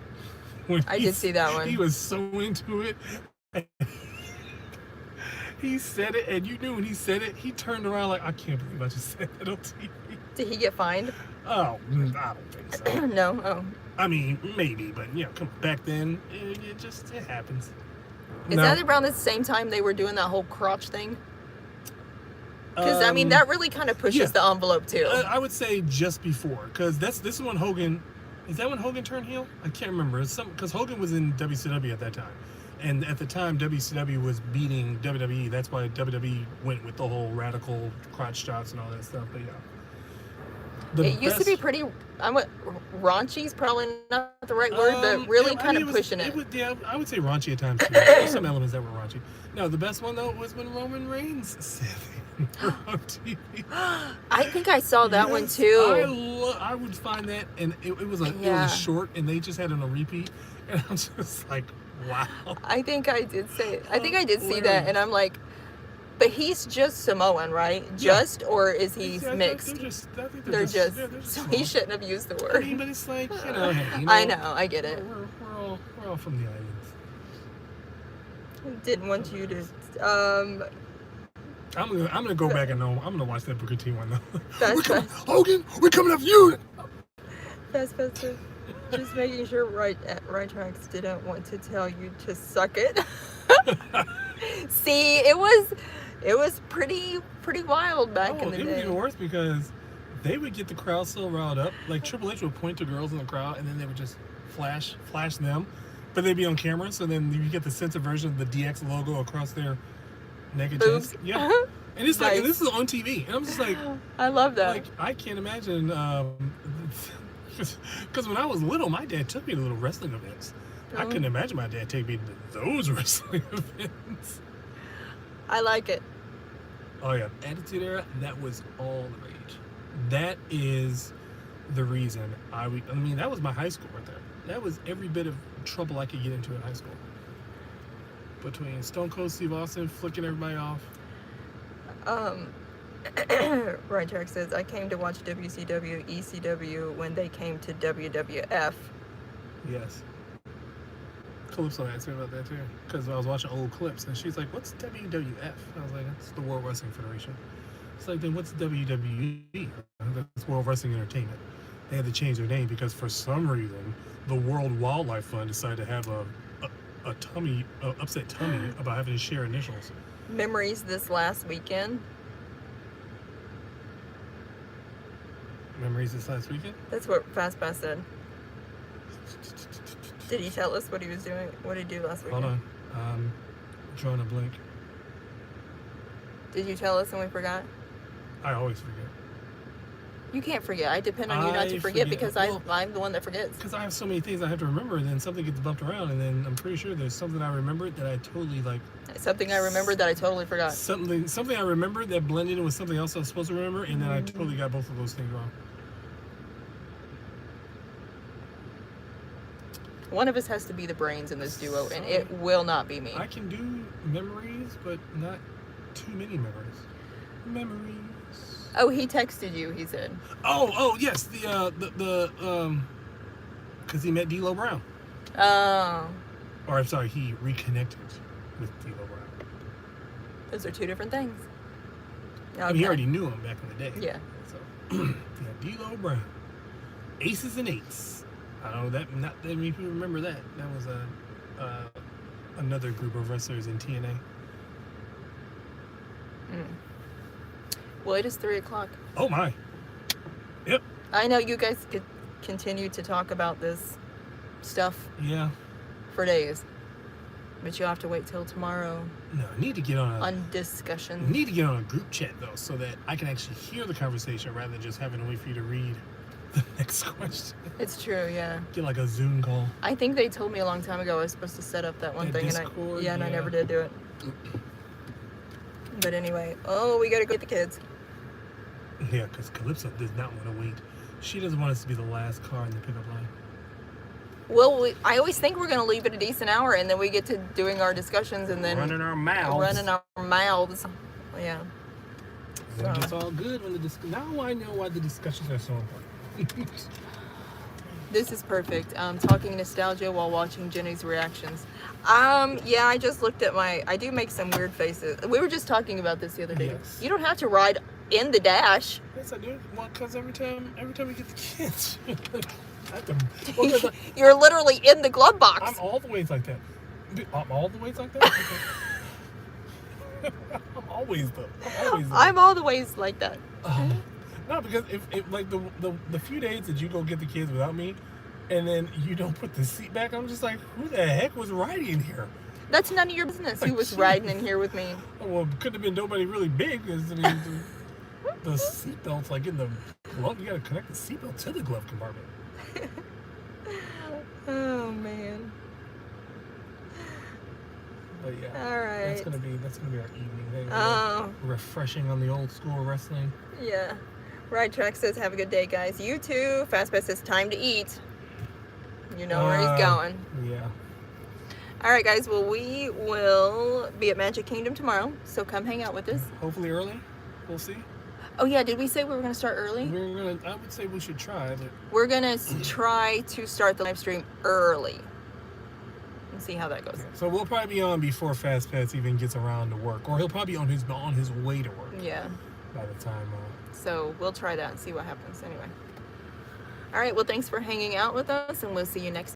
I did see that one. He was so into it. He said it, and you knew when he said it, he turned around like, I can't believe I just said that on TV. Did he get fined? Oh, I don't think so. No. Oh. I mean, maybe, but come on, back then, it happens. Is that around the same time they were doing that whole crotch thing? Because I mean, that really kind of pushes the envelope too. I would say just before, because this is when Hogan. Is that when Hogan turned heel? I can't remember. Because Hogan was in WCW at that time, and at the time WCW was beating WWE. That's why WWE went with the whole radical crotch shots and all that stuff. But yeah, it used to be pretty. Raunchy's probably not the right word, but really kind of pushing it. Yeah, I would say raunchy at times too. There's some elements that were raunchy. No, the best one though was when Roman Reigns said on TV. I think I saw that one too. I would find that, and it was like it was short, and they just had it on a repeat, and I'm just like, wow. I think I did see that, and I'm like, but he's just Samoan, right? Just, or is he mixed? They're just. So he shouldn't have used the word. I mean, but it's like, hey, I know, I get it. We're all from the islands. Didn't want you to. I'm gonna go back and I'm gonna watch that Booker T one though. Hogan, we're coming after you. That's just making sure Right Tracks didn't want to tell you to suck it. See, it was pretty wild back in the day. It was even worse because they would get the crowd so riled up. Like Triple H would point to girls in the crowd, and then they would just flash them, but they'd be on camera. So then you get the censored version of the DX logo across their naked chest. Yeah. And it's like, and this is on TV, and I'm just like, I love that. Like, I can't imagine, because when I was little, my dad took me to little wrestling events. I couldn't imagine my dad taking me to those wrestling events. I like it. Oh yeah, Attitude Era. That was all the rage. That is the reason I mean, that was my high school right there. That was every bit of trouble I could get into in high school. Between Stone Cold Steve Austin flicking everybody off. Right Track says, I came to watch WCW, ECW when they came to WWF. Yes. Calypso asked me about that too, because I was watching old clips, and she's like, "What's WWF?" I was like, "That's the World Wrestling Federation." It's like, then what's WWE? That's World Wrestling Entertainment. They had to change their name because for some reason the World Wildlife Fund decided to have a upset tummy about having to share initials. Memories this last weekend. Memories this last weekend? That's what Fastpass said. Did he tell us what he was doing? What did he do last weekend? Hold on. Drawing a blank. Did you tell us and we forgot? I always forget. You can't forget. I depend on you not to forget because I'm the one that forgets. Because I have so many things I have to remember, and then something gets bumped around, and then I'm pretty sure there's something I remembered that I totally like. Something I remembered that I totally forgot. Something I remembered that blended in with something else I was supposed to remember, and then I totally got both of those things wrong. One of us has to be the brains in this duo, and it will not be me. I can do memories, but not too many memories. Memories. Oh, he texted you, he said. Oh, yes, because he met D'Lo Brown. Oh. Or I'm sorry, he reconnected with D'Lo Brown. Those are two different things. Okay. I mean, he already knew him back in the day. Yeah. So, yeah, D'Lo Brown. Aces and Eights. I don't know that. Not that many people remember that. That was another group of wrestlers in TNA. Well, it is 3:00. Oh my. Yep. I know you guys could continue to talk about this stuff. Yeah. For days, but you'll have to wait till tomorrow. No, I need to get on discussion. I need to get on a group chat though, so that I can actually hear the conversation rather than just having to wait for you to read the next question. It's true, yeah. Get like a Zoom call. I think they told me a long time ago I was supposed to set up that one thing, Discord, and I never did do it. But anyway, we gotta go get the kids. Yeah, because Calypso does not want to wait. She doesn't want us to be the last car in the pickup line. Well, I always think we're gonna leave at a decent hour, and then we get to doing our discussions, and then running our mouths. Yeah. And it gets all good when now I know why the discussions are so important. This is perfect. Talking nostalgia while watching Jenny's reactions. Yeah, I just looked at I do make some weird faces. We were just talking about this the other day. Yes. You don't have to ride in the dash. Yes, I do. Well, because every time we get the kids, You're literally in the glove box. I'm all the ways like that. I'm all the ways like that? I'm always though. I'm all the ways like that. No, because if like the few days that you go get the kids without me, and then you don't put the seat back, I'm just like, who the heck was riding here? That's none of your business. Who was riding in here with me? Well, it couldn't have been nobody really big. Because I mean, the seatbelt's like in the glove. You got to connect the seatbelt to the glove compartment. Oh man. But yeah. All right. That's gonna be our evening. Oh. Refreshing on the old school wrestling. Yeah. Ride Track says, have a good day, guys. You too. Fastpass says, time to eat. You know where he's going. Yeah. All right, guys. Well, we will be at Magic Kingdom tomorrow, so come hang out with us. Hopefully early. We'll see. Oh yeah, did we say we were gonna start early? I would say we should try, but we're gonna try to start the live stream early and see how that goes. Yeah. So we'll probably be on before Fastpass even gets around to work, or he'll probably be on his way to work. Yeah. By the time. So we'll try that and see what happens. Anyway. All right. Well, thanks for hanging out with us, and we'll see you next.